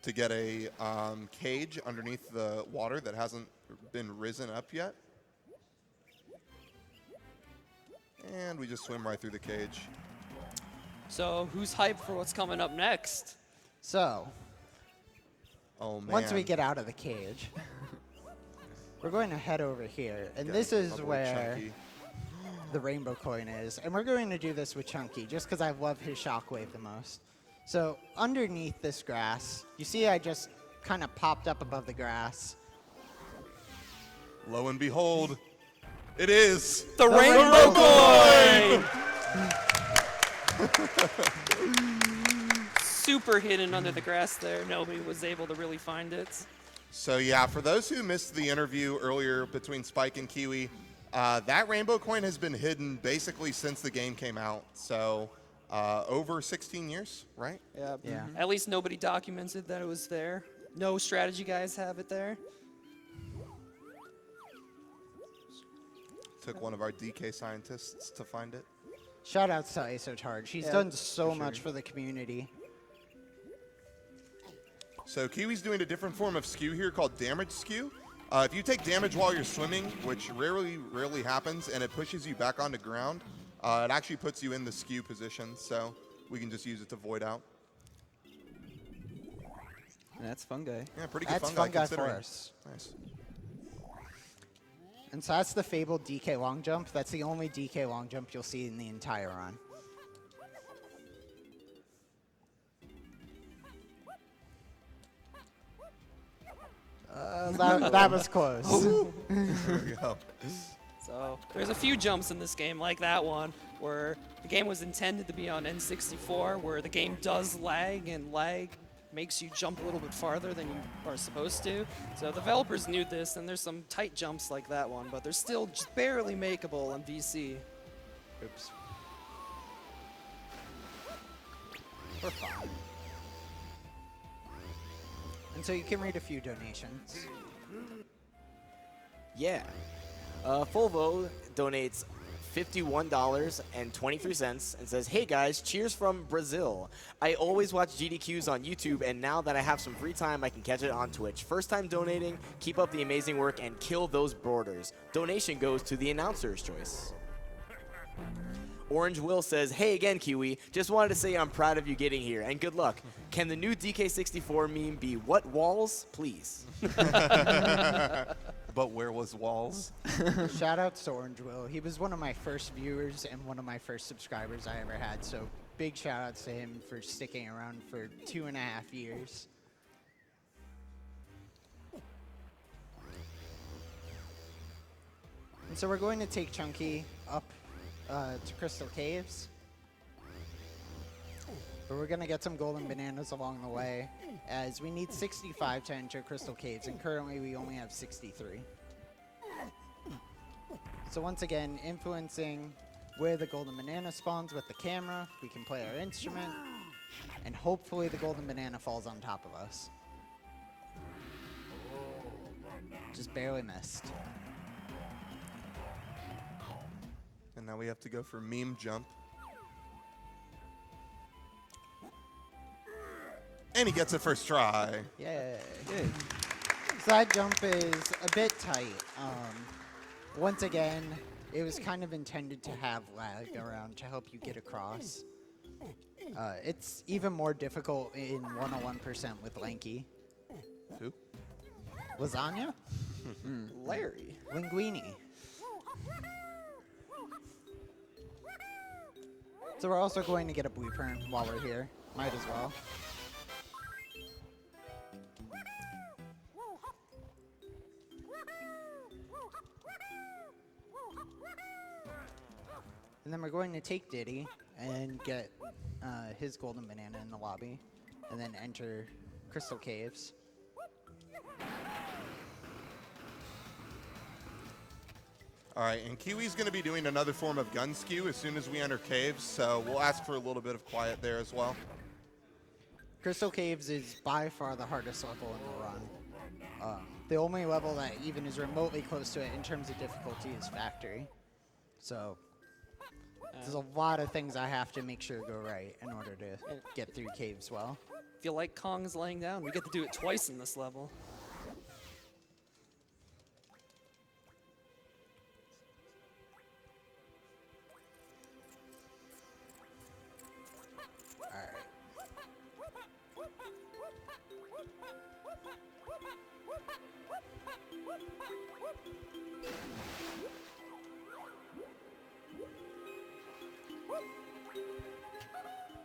[SPEAKER 4] to get a cage underneath the water that hasn't been risen up yet. And we just swim right through the cage.
[SPEAKER 6] So who's hyped for what's coming up next?
[SPEAKER 5] So,
[SPEAKER 4] Oh, man.
[SPEAKER 5] once we get out of the cage, we're going to head over here. And
[SPEAKER 4] Got
[SPEAKER 5] this
[SPEAKER 4] a
[SPEAKER 5] is
[SPEAKER 4] couple of
[SPEAKER 5] where
[SPEAKER 4] chunky.
[SPEAKER 5] the rainbow coin is. And we're going to do this with Chunky, just because I love his shockwave the most. So underneath this grass, you see I just kind of popped up above the grass.
[SPEAKER 4] Lo and behold, it is
[SPEAKER 6] The rainbow
[SPEAKER 4] coin!
[SPEAKER 6] Super hidden under the grass there. Nobody was able to really find it.
[SPEAKER 4] So yeah, for those who missed the interview earlier between Spike and Kiwi, that rainbow coin has been hidden basically since the game came out. So over 16 years, right?
[SPEAKER 6] Yeah.
[SPEAKER 5] Yeah.
[SPEAKER 6] At least nobody documented that it was there. No strategy guys have it there.
[SPEAKER 4] Took one of our DK scientists to find it.
[SPEAKER 5] Shout outs to IsoCharge. He's
[SPEAKER 6] Yeah,
[SPEAKER 5] done so
[SPEAKER 6] for
[SPEAKER 5] much
[SPEAKER 6] sure.
[SPEAKER 5] for the community.
[SPEAKER 4] So Kiwi's doing a different form of skew here called damage skew. If you take damage while you're swimming, which rarely happens, and it pushes you back onto ground, it actually puts you in the skew position, so we can just use it to void out.
[SPEAKER 7] And that's Fungi.
[SPEAKER 4] Yeah, pretty good
[SPEAKER 5] That's
[SPEAKER 4] fungi
[SPEAKER 5] Fungi
[SPEAKER 4] considering.
[SPEAKER 5] Forest.
[SPEAKER 4] Nice.
[SPEAKER 5] And so that's the fabled DK long jump. That's the only DK long jump you'll see in the entire run. That was close.
[SPEAKER 4] There we go.
[SPEAKER 6] So there's a few jumps in this game like that one where the game was intended to be on N64 where the game does lag and lag makes you jump a little bit farther than you are supposed to. So developers knew this and there's some tight jumps like that one, but they're still just barely makeable on VC.
[SPEAKER 5] Oops. We're fine. And so you can read a few donations.
[SPEAKER 2] Yeah. Fulvo donates $51.23 and says, "Hey guys, cheers from Brazil. I always watch GDQs on YouTube, and now that I have some free time, I can catch it on Twitch. First time donating. Keep up the amazing work and kill those borders. Donation goes to the announcer's choice." Orange Will says, "Hey again, Kiwi. Just wanted to say I'm proud of you getting here, and good luck. Can the new DK64 meme be what walls, please?"
[SPEAKER 4] But where was Walls?
[SPEAKER 5] Shout out to Orange Will. He was one of my first viewers and one of my first subscribers I ever had. So big shout outs to him for sticking around for 2.5 years. And so we're going to take Chunky up to Crystal Caves. But we're going to get some golden bananas along the way, as we need 65 to enter Crystal Caves, and currently we only have 63. So once again, influencing where the golden banana spawns with the camera, we can play our instrument, and hopefully the golden banana falls on top of us. Just barely missed.
[SPEAKER 4] And now we have to go for meme jump. And he gets it first try.
[SPEAKER 5] Yay. So that jump is a bit tight. Once again, it was kind of intended to have lag around to help you get across. It's even more difficult in 101% with Lanky.
[SPEAKER 4] Who?
[SPEAKER 5] Lasagna?
[SPEAKER 2] Larry.
[SPEAKER 5] Linguini. So we're also going to get a blueprint while we're here. Might as well. And then we're going to take Diddy and get his golden banana in the lobby, and then enter Crystal Caves.
[SPEAKER 4] All right, and Kiwi's going to be doing another form of gun skew as soon as we enter caves, so we'll ask for a little bit of quiet there as well.
[SPEAKER 5] Crystal Caves is by far the hardest level in the run. The only level that even is remotely close to it in terms of difficulty is Factory. So there's a lot of things I have to make sure go right in order to get through caves well.
[SPEAKER 6] If you like Kong's laying down, we get to do it twice in this level.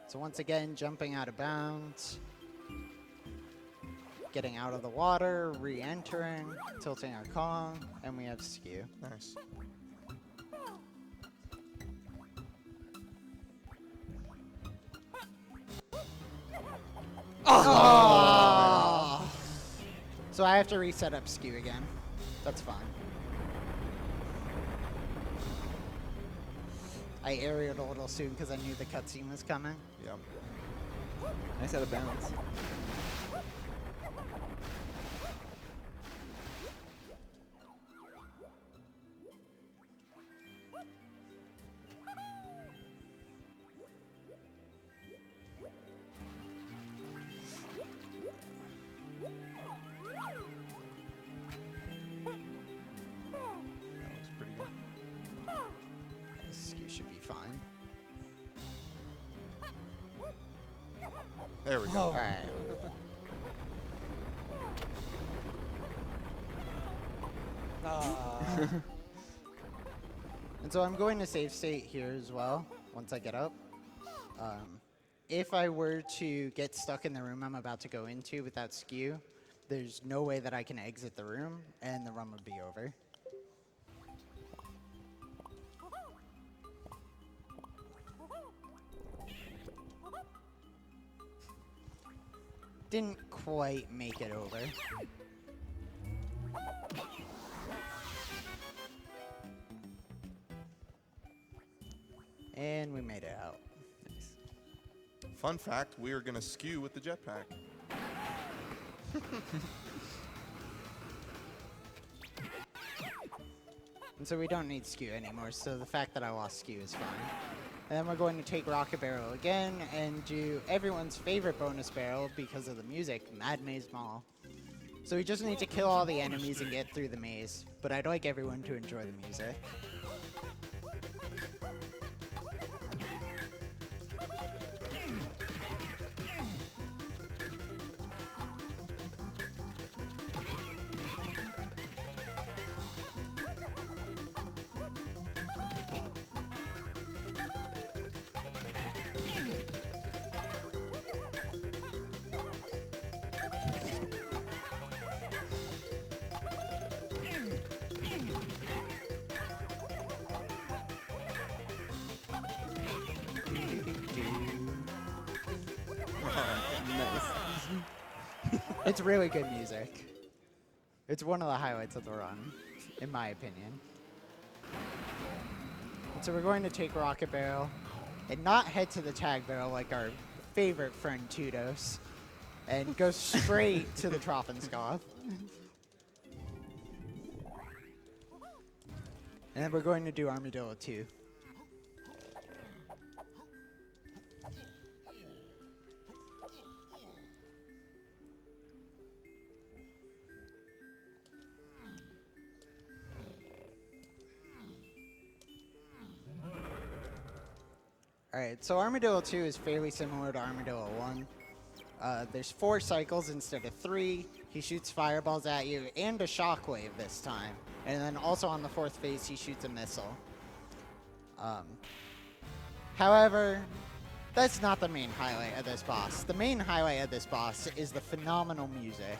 [SPEAKER 5] So once again, jumping out of bounds, getting out of the water, re-entering, tilting our Kong, and we have skew.
[SPEAKER 4] Nice.
[SPEAKER 5] Oh! So I have to reset up skew again. That's fine. I aerialed a little soon because I knew the cutscene was coming.
[SPEAKER 4] Yeah.
[SPEAKER 7] Nice out of bounds.
[SPEAKER 4] That looks pretty good.
[SPEAKER 5] Skew should be fine.
[SPEAKER 4] There we go.
[SPEAKER 5] All right. And so I'm going to save state here as well once I get up. If I were to get stuck in the room I'm about to go into without skew, there's no way that I can exit the room and the run would be over. Didn't quite make it over. And we made it out.
[SPEAKER 7] Nice.
[SPEAKER 4] Fun fact, we are going to skew with the jetpack.
[SPEAKER 5] And so we don't need skew anymore, so the fact that I lost skew is fine. And then we're going to take Rocket Barrel again and do everyone's favorite bonus barrel because of the music, Mad Maze Mall. So we just need to kill all the enemies and get through the maze, but I'd like everyone to enjoy the music. It's really good music. It's one of the highlights of the run, in my opinion. And so we're going to take Rocket Barrel and not head to the tag barrel like our favorite friend Tudos, and go straight to the Trophenskoth. And then we're going to do Armadillo 2. Alright, so Armadillo 2 is fairly similar to Armadillo 1. There's 4 cycles instead of 3. He shoots fireballs at you and a shockwave this time. And then also on the 4th phase, he shoots a missile. However, that's not the main highlight of this boss. The main highlight of this boss is the phenomenal music.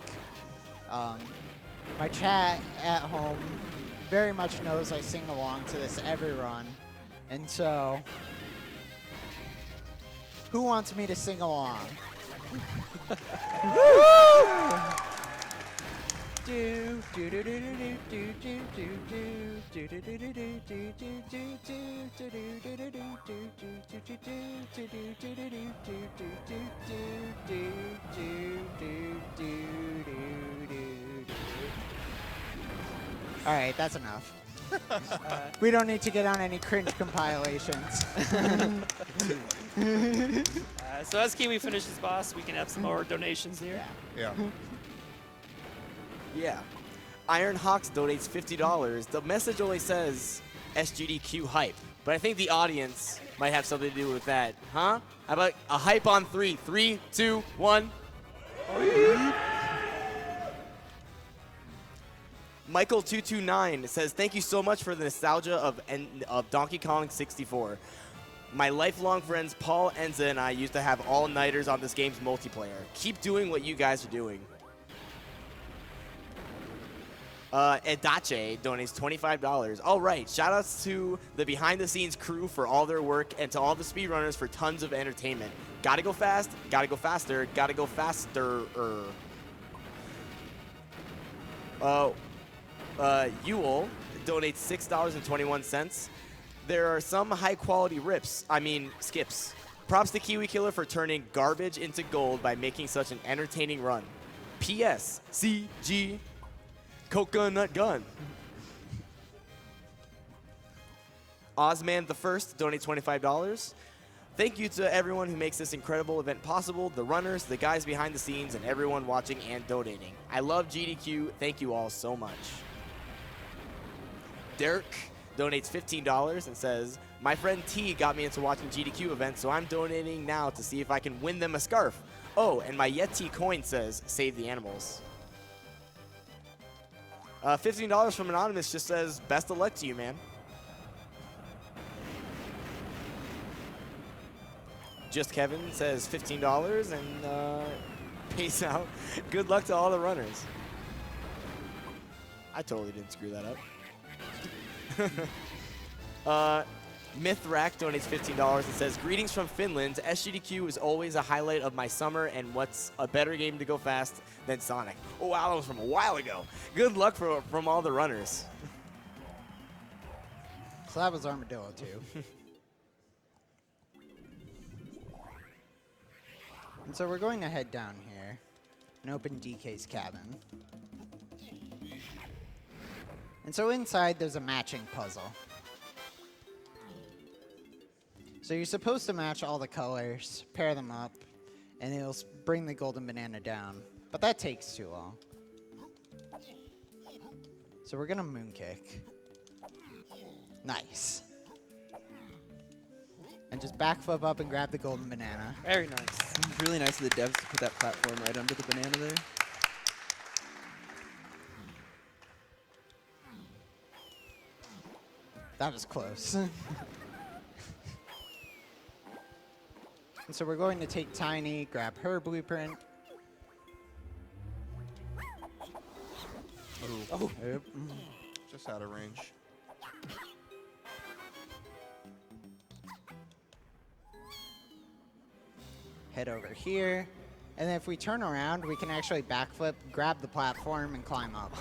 [SPEAKER 5] My chat at home very much knows I sing along to this every run. And so, who wants me to sing along? All right, that's enough. We don't need to get on any cringe compilations.
[SPEAKER 6] So as Kiwi finishes boss, we can have some more donations here.
[SPEAKER 4] Yeah.
[SPEAKER 2] Yeah. Iron Hawks donates $50. The message only says SGDQ hype, but I think the audience might have something to do with that. Huh? How about a hype on 3? 3, 2, 1. Michael229 says, thank you so much for the nostalgia of Donkey Kong 64. My lifelong friends Paul, Enza, and I used to have all-nighters on this game's multiplayer. Keep doing what you guys are doing. Edache donates $25. All right, shout-outs to the behind-the-scenes crew for all their work and to all the speedrunners for tons of entertainment. Gotta go fast, gotta go faster, gotta go faster. Ewell donates $6.21. There are some high-quality skips. Props to Kiwikiller for turning garbage into gold by making such an entertaining run. P.S. CG Coconut Gun. Ozman the First donates $25. Thank you to everyone who makes this incredible event possible, the runners, the guys behind the scenes, and everyone watching and donating. I love GDQ. Thank you all so much. Dirk donates $15 and says, my friend T got me into watching GDQ events, so I'm donating now to see if I can win them a scarf. Oh, and my Yeti coin says, save the animals. $15 from Anonymous just says, best of luck to you, man. Just Kevin says $15 and peace out. Good luck to all the runners. I totally didn't screw that up. Mythrack donates $15 and says, greetings from Finland. SGDQ is always a highlight of my summer, and what's a better game to go fast than Sonic? Oh, wow, that was from a while ago. Good luck from all the runners.
[SPEAKER 5] So that was Armadillo 2. And so we're going to head down here and open DK's cabin. And so inside, there's a matching puzzle. So you're supposed to match all the colors, pair them up, and it'll bring the golden banana down. But that takes too long. So we're gonna moonkick. Nice. And just backflip up and grab the golden banana.
[SPEAKER 6] Very nice.
[SPEAKER 7] It's really nice of the devs to put that platform right under the banana there.
[SPEAKER 5] That was close. And so we're going to take Tiny, grab her blueprint.
[SPEAKER 4] Oh,
[SPEAKER 5] Oop.
[SPEAKER 4] just out of range.
[SPEAKER 5] Head over here. And then if we turn around, we can actually backflip, grab the platform, and climb up.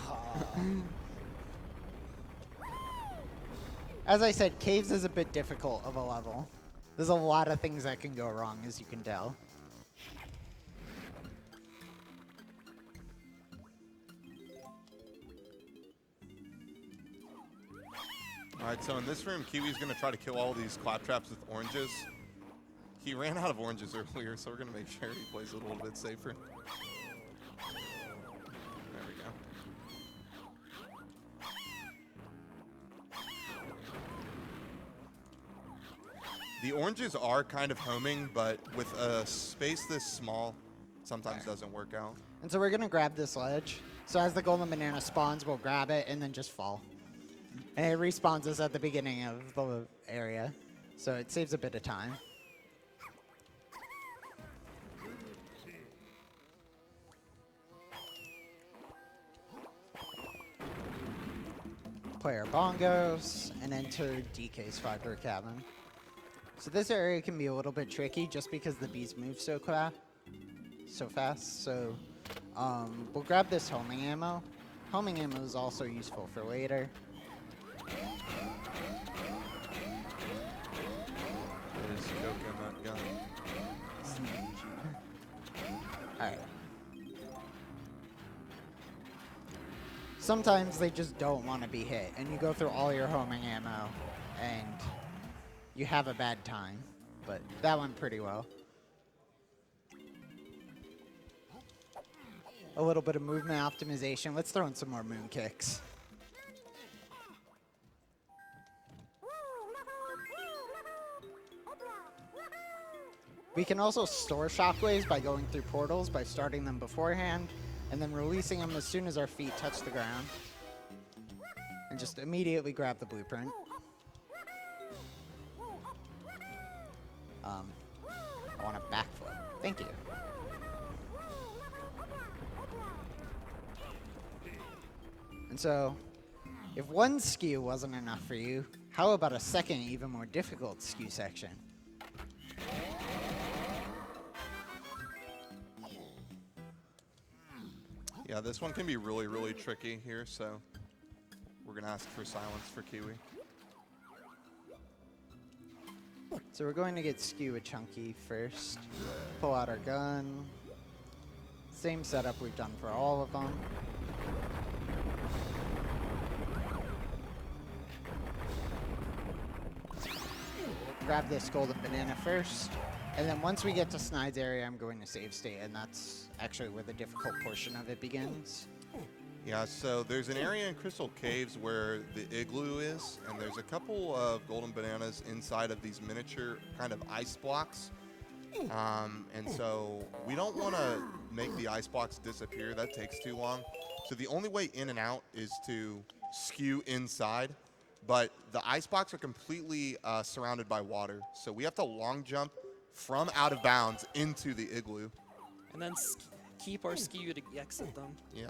[SPEAKER 5] As I said, caves is a bit difficult of a level. There's a lot of things that can go wrong, as you can tell.
[SPEAKER 4] All right, so in this room, Kiwi's going to try to kill all these claptraps with oranges. He ran out of oranges earlier, so we're going to make sure he plays it a little bit safer. There we go. The oranges are kind of homing, but with a space this small, sometimes doesn't work out.
[SPEAKER 5] And so we're going to grab this ledge. So as the golden banana spawns, we'll grab it and then just fall. And it respawns us at the beginning of the area. So it saves a bit of time. Play our bongos and enter DK's fiber cabin. So this area can be a little bit tricky just because the bees move so fast. So we'll grab this homing ammo. Homing ammo is also useful for later.
[SPEAKER 4] There's Coke in that gun.
[SPEAKER 5] Alright. Sometimes they just don't want to be hit, and you go through all your homing ammo, and you have a bad time. But that went pretty well. A little bit of movement optimization. Let's throw in some more moon kicks. We can also store shockwaves by going through portals by starting them beforehand and then releasing them as soon as our feet touch the ground. And just immediately grab the blueprint. I want a backflip. Thank you. And so, if one skew wasn't enough for you, how about a second, even more difficult skew section?
[SPEAKER 4] Yeah, this one can be really, really tricky here, so we're going to ask for silence for Kiwi.
[SPEAKER 5] So we're going to get skew a chunky first. Pull out our gun. Same setup we've done for all of them. Grab this golden banana first. And then once we get to Snide's area, I'm going to save state, and that's actually where the difficult portion of it begins.
[SPEAKER 4] Yeah, so there's an area in Crystal Caves where the igloo is, and there's a couple of golden bananas inside of these miniature kind of ice blocks. And so we don't want to make the ice blocks disappear. That takes too long. So the only way in and out is to skew inside. But the ice blocks are completely surrounded by water. So we have to long jump from out of bounds into the igloo.
[SPEAKER 6] And then keep our skew to exit them.
[SPEAKER 4] Yeah.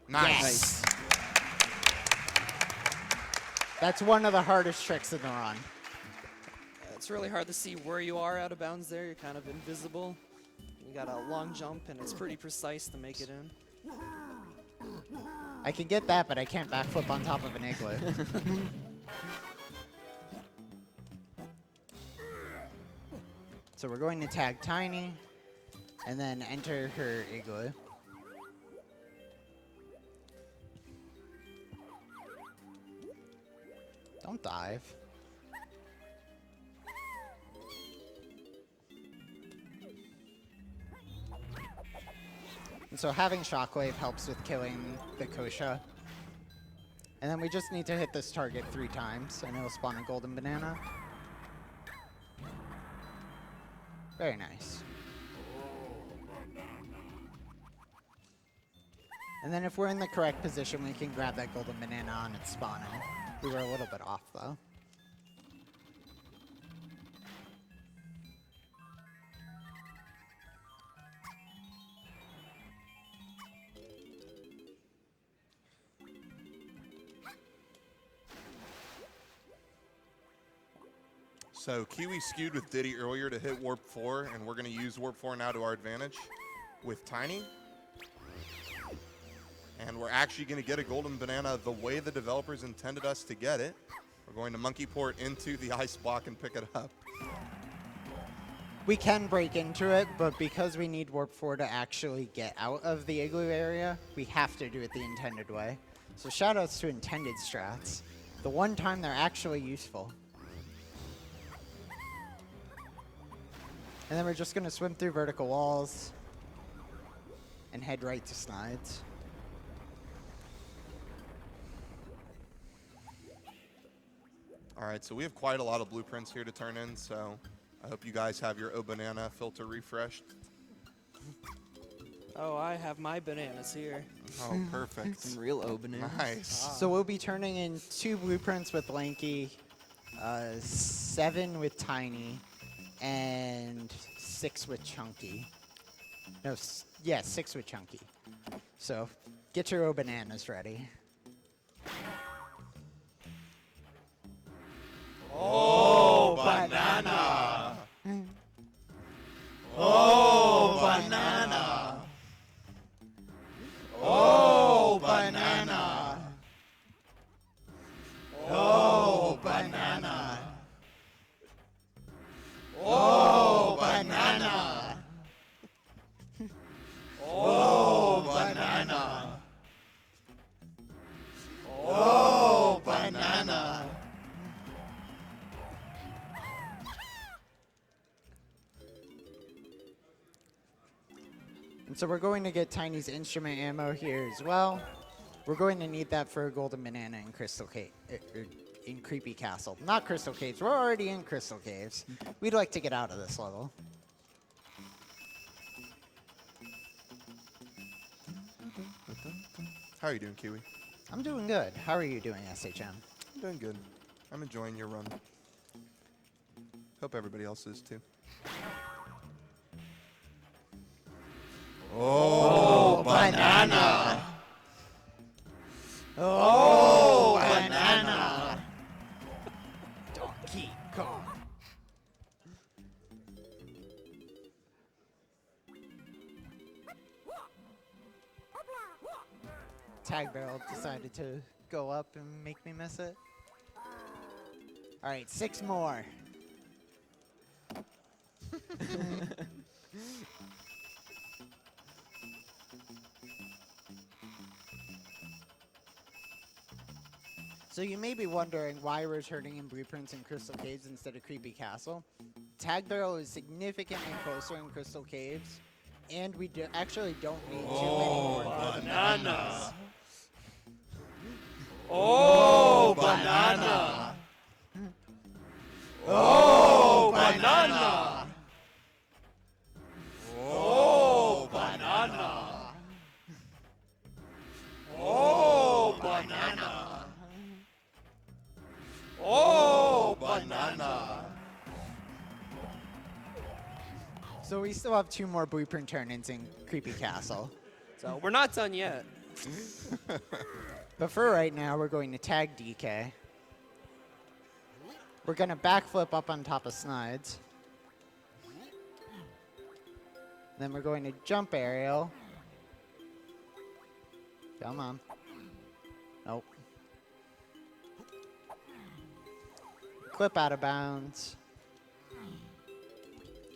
[SPEAKER 4] Nice.
[SPEAKER 5] That's one of the hardest tricks in the run.
[SPEAKER 6] It's really hard to see where you are out of bounds there. You're kind of invisible. You got a long jump, and it's pretty precise to make it in.
[SPEAKER 5] I can get that, but I can't backflip on top of an igloo. So we're going to tag Tiny and then enter her igloo. Don't dive. And so having Shockwave helps with killing the Kosha. And then we just need to hit this target 3 times, and it'll spawn a golden banana. Very nice. And then if we're in the correct position, we can grab that golden banana on its spawning. We were a little bit off, though.
[SPEAKER 4] So Kiwi skewed with Diddy earlier to hit Warp 4, and we're going to use Warp 4 now to our advantage with Tiny. And we're actually going to get a golden banana the way the developers intended us to get it. We're going to monkey port into the ice block and pick it up.
[SPEAKER 5] We can break into it, but because we need Warp 4 to actually get out of the igloo area, we have to do it the intended way. So shoutouts to intended strats. The one time they're actually useful. And then we're just going to swim through vertical walls and head right to slides.
[SPEAKER 4] All right, so we have quite a lot of blueprints here to turn in, so I hope you guys have your O Banana filter refreshed.
[SPEAKER 6] Oh, I have my bananas here.
[SPEAKER 4] Oh, perfect.
[SPEAKER 7] Some real opening.
[SPEAKER 4] Nice.
[SPEAKER 5] So we'll be turning in 2 blueprints with Lanky, 7 with Tiny, and 6 with Chunky. No, yeah, 6 with Chunky. So get your O bananas ready.
[SPEAKER 4] Oh, banana! Oh, banana! Oh, banana! Oh, banana! Oh, banana! Oh, banana! Oh, banana!
[SPEAKER 5] And so we're going to get Tiny's instrument ammo here as well. We're going to need that for a golden banana in Crystal Cave, in Creepy Castle. Not Crystal Caves. We're already in Crystal Caves. We'd like to get out of this level.
[SPEAKER 4] How are you doing, Kiwi?
[SPEAKER 5] I'm doing good. How are you doing, SHM?
[SPEAKER 4] I'm doing good. I'm enjoying your run. Hope everybody else is too. Oh, banana!
[SPEAKER 5] Oh, banana! Donkey Kong. Tag barrel decided to go up and make me miss it. All right, 6 more. So you may be wondering why we're turning in blueprints in Crystal Caves instead of Creepy Castle. Tag Barrel is significantly closer in Crystal Caves, and we actually don't need too many more bananas.
[SPEAKER 4] Oh, banana! Oh, banana! Oh, banana! Oh, banana! Oh, banana!
[SPEAKER 5] So we still have 2 more blueprint turn-ins in Creepy Castle.
[SPEAKER 6] So we're not done yet.
[SPEAKER 5] But for right now, we're going to tag DK. We're going to backflip up on top of Snides. Then we're going to jump aerial. Come on. Nope. Clip out of bounds.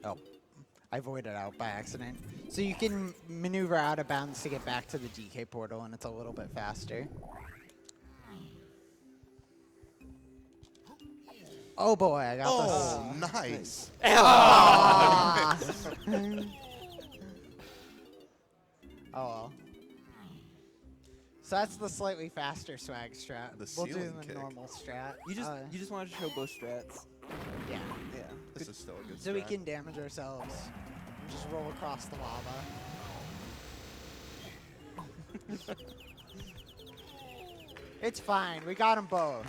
[SPEAKER 5] Oh. I voided out by accident. So you can maneuver out of bounds to get back to the DK portal, and it's a little bit faster. Oh boy, I got
[SPEAKER 4] Oh, nice.
[SPEAKER 5] Oh well. So that's the slightly faster swag strat.
[SPEAKER 4] The
[SPEAKER 5] We'll do
[SPEAKER 4] ceiling
[SPEAKER 5] the
[SPEAKER 4] kick.
[SPEAKER 5] normal strat.
[SPEAKER 7] You just wanted to show both strats.
[SPEAKER 5] Yeah.
[SPEAKER 7] Yeah.
[SPEAKER 4] This is still a good
[SPEAKER 5] So we
[SPEAKER 4] strat.
[SPEAKER 5] can damage ourselves and just roll across the lava. It's fine. We got them both.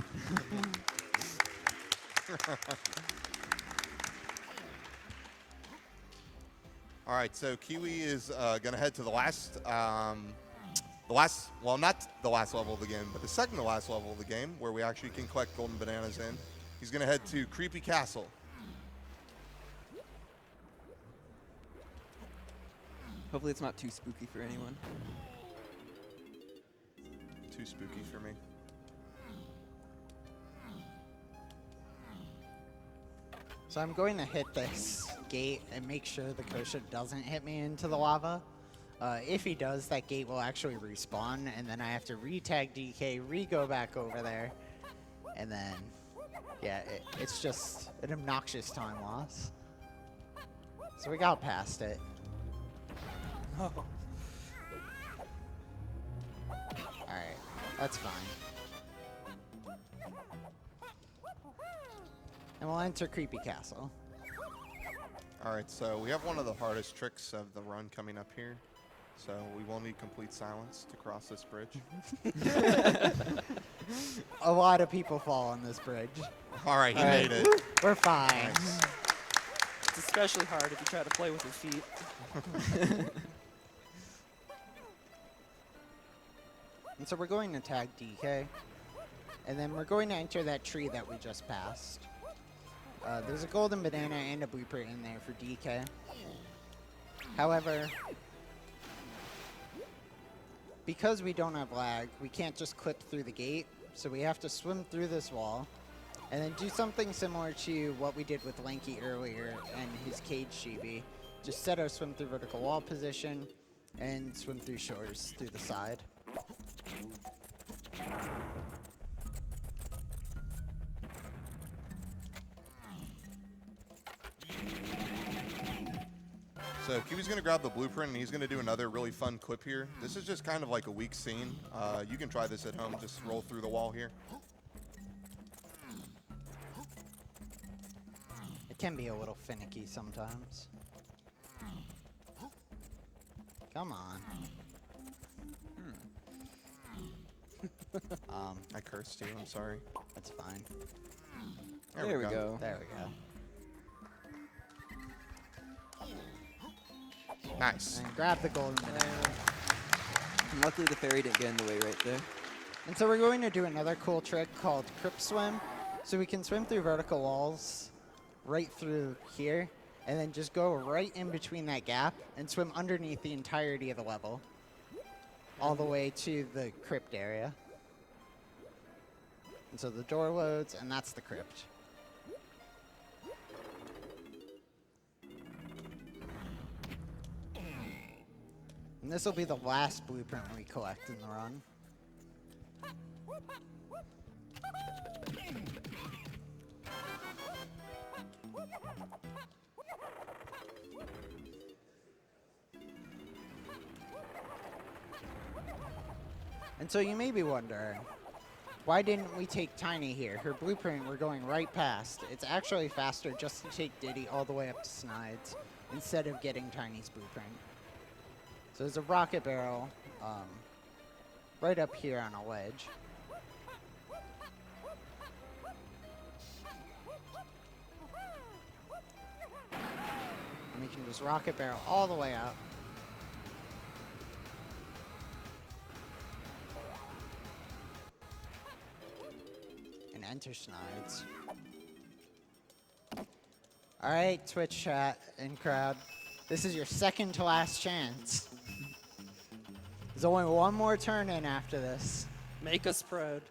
[SPEAKER 4] All right, so Kiwi is going to head to the last, well, not the last level of the game, but the second to last level of the game, where we actually can collect golden bananas in. He's going to head to Creepy Castle.
[SPEAKER 7] Hopefully it's not too spooky for anyone.
[SPEAKER 4] Too spooky for me.
[SPEAKER 5] So I'm going to hit this gate and make sure the Kosha doesn't hit me into the lava. If he does, that gate will actually respawn, and then I have to re-tag DK, re-go back over there, and then, yeah, it's just an obnoxious time loss. So we got past it. Alright, that's fine. And we'll enter Creepy Castle.
[SPEAKER 4] All right, so we have one of the hardest tricks of the run coming up here. So we will need complete silence to cross this bridge.
[SPEAKER 5] A lot of people fall on this bridge.
[SPEAKER 4] All right, he made it.
[SPEAKER 5] We're fine.
[SPEAKER 4] Nice.
[SPEAKER 6] It's especially hard if you try to play with your feet.
[SPEAKER 5] And so we're going to tag DK. And then we're going to enter that tree that we just passed. There's a golden banana and a blueprint in there for DK. However, because we don't have lag, we can't just clip through the gate. So we have to swim through this wall and then do something similar to what we did with Lanky earlier and his cage Chibi. Just set our swim through vertical wall position and swim through shores through the side.
[SPEAKER 4] So Kiwi's going to grab the blueprint, and he's going to do another really fun clip here. This is just kind of like a weak scene. You can try this at home. Just roll through the wall here.
[SPEAKER 5] It can be a little finicky sometimes. Come on.
[SPEAKER 4] I cursed you. I'm sorry.
[SPEAKER 5] That's fine.
[SPEAKER 7] There we go.
[SPEAKER 5] There we go.
[SPEAKER 4] Nice.
[SPEAKER 5] And grab the golden banana.
[SPEAKER 7] And luckily the fairy didn't get in the way right there.
[SPEAKER 5] And so we're going to do another cool trick called Crypt Swim. So we can swim through vertical walls right through here, and then just go right in between that gap and swim underneath the entirety of the level, all the way to the crypt area. And so the door loads, and that's the crypt. And this will be the last blueprint we collect in the run. And so you may be wondering, why didn't we take Tiny here? Her blueprint we're going right past. It's actually faster just to take Diddy all the way up to Snides instead of getting Tiny's blueprint. So there's a rocket barrel right up here on a ledge. And we can just rocket barrel all the way up. And enter Snides. All right, Twitch chat and crowd. This is your second to last chance. There's only one more turn in after this.
[SPEAKER 6] Make us proud.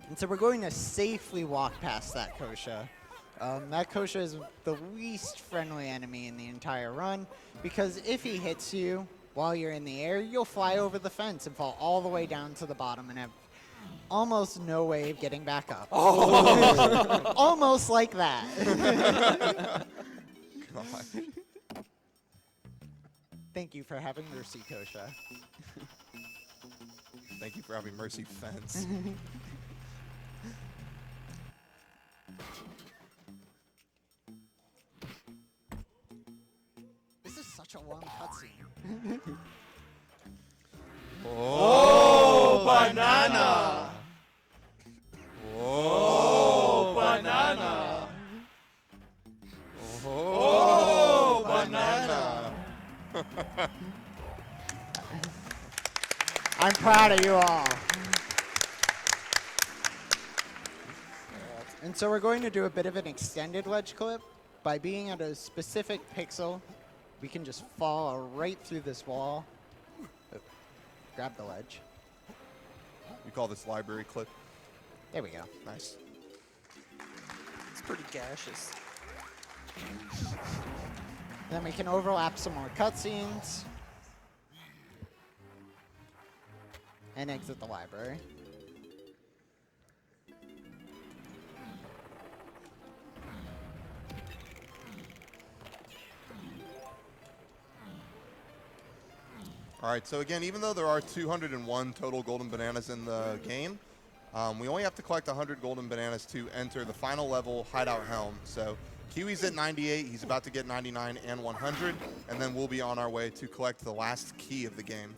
[SPEAKER 5] And so we're going to safely walk past that Kosha. That Kosha is the least friendly enemy in the entire run, because if he hits you while you're in the air, you'll fly over the fence and fall all the way down to the bottom and have almost no way of getting back up. Oh. Almost like that.
[SPEAKER 4] God.
[SPEAKER 5] Thank you for having mercy, Kosha.
[SPEAKER 4] Thank you for having mercy, fence.
[SPEAKER 5] This is such a long cutscene.
[SPEAKER 4] Oh, banana! Oh, banana! Oh, banana!
[SPEAKER 5] I'm proud of you all. And so we're going to do a bit of an extended ledge clip. By being at a specific pixel, we can just fall right through this wall. Oh, grab the ledge.
[SPEAKER 4] We call this library clip.
[SPEAKER 5] There we go.
[SPEAKER 4] Nice.
[SPEAKER 6] It's pretty gaseous.
[SPEAKER 5] Then we can overlap some more cutscenes. And exit the library.
[SPEAKER 4] All right, so again, even though there are 201 total golden bananas in the game, we only have to collect 100 golden bananas to enter the final level, Hideout Helm. So Kiwi's at 98, he's about to get 99 and 100, and then we'll be on our way to collect the last key of the game.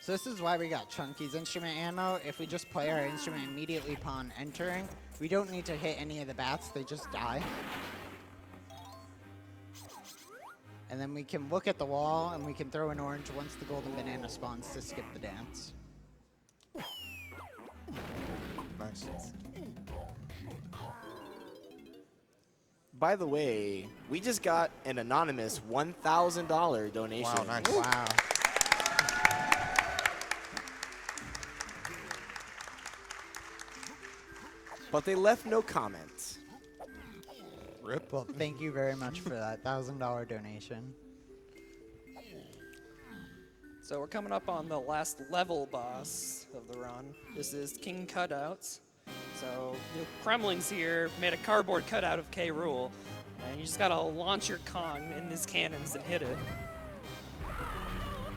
[SPEAKER 5] So this is why we got Chunky's instrument ammo. If we just play our instrument immediately upon entering, we don't need to hit any of the bats, they just die. And then we can look at the wall and we can throw an orange once the golden banana spawns to skip the dance.
[SPEAKER 4] Nice.
[SPEAKER 2] By the way, we just got an anonymous $1,000 donation.
[SPEAKER 4] Wow, nice.
[SPEAKER 5] Wow.
[SPEAKER 2] But they left no comments.
[SPEAKER 4] Rip.
[SPEAKER 5] Well, thank you very much for that $1,000 donation.
[SPEAKER 6] So we're coming up on the last level boss of the run. This is King Cutouts. So the Kremlings here made a cardboard cutout of K. Rool, and you just gotta launch your Kong in his cannons and hit it.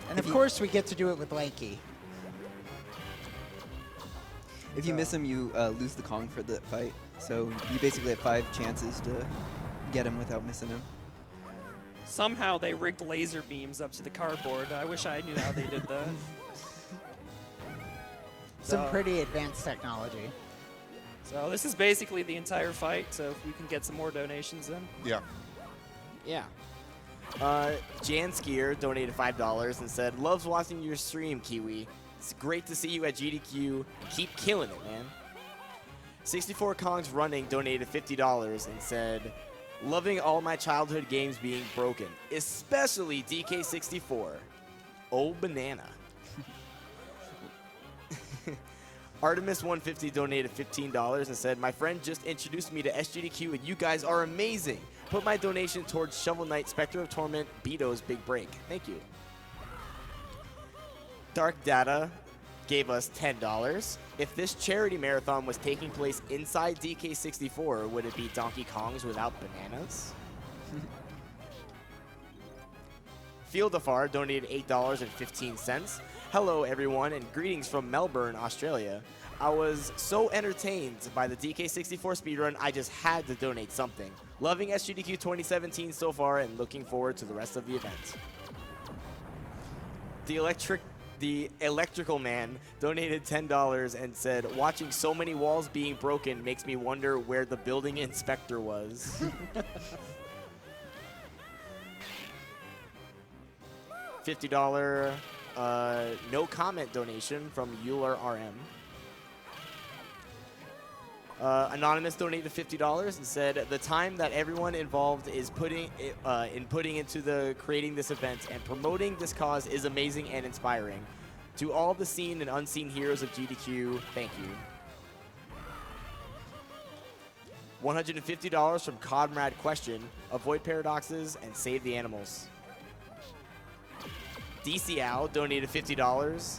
[SPEAKER 5] And of course, we get to do it with Lanky.
[SPEAKER 7] If you miss him, you lose the Kong for the fight. So you basically have 5 chances to get him without missing him.
[SPEAKER 6] Somehow they rigged laser beams up to the cardboard. I wish I knew how they did that.
[SPEAKER 5] Some pretty advanced technology.
[SPEAKER 6] So this is basically the entire fight, so if you can get some more donations in.
[SPEAKER 4] Yeah.
[SPEAKER 2] Yeah. Jan Skier donated $5 and said, "Loves watching your stream, Kiwi. It's great to see you at GDQ. Keep killing it, man." 64 Kongs Running donated $50 and said, "Loving all my childhood games being broken, especially DK64. Oh, banana." Artemis150 donated $15 and said, "My friend just introduced me to SGDQ and you guys are amazing. Put my donation towards Shovel Knight, Spectre of Torment, Beto's Big Break. Thank you." Dark Data gave us $10. "If this charity marathon was taking place inside DK64, would it be Donkey Kongs without bananas?" Fieldafar donated $8.15. "Hello everyone and greetings from Melbourne, Australia. I was so entertained by the DK64 speedrun, I just had to donate something. Loving SGDQ 2017 so far and looking forward to the rest of the event." The Electrical Man donated $10 and said, "Watching so many walls being broken makes me wonder where the building inspector was." $50 no comment donation from Euler RM. Anonymous donated $50 and said, "The time that everyone involved is putting into creating this event and promoting this cause is amazing and inspiring. To all the seen and unseen heroes of GDQ, thank you." $150 from Comrade Question. Avoid paradoxes and save the animals. DC Al donated $50.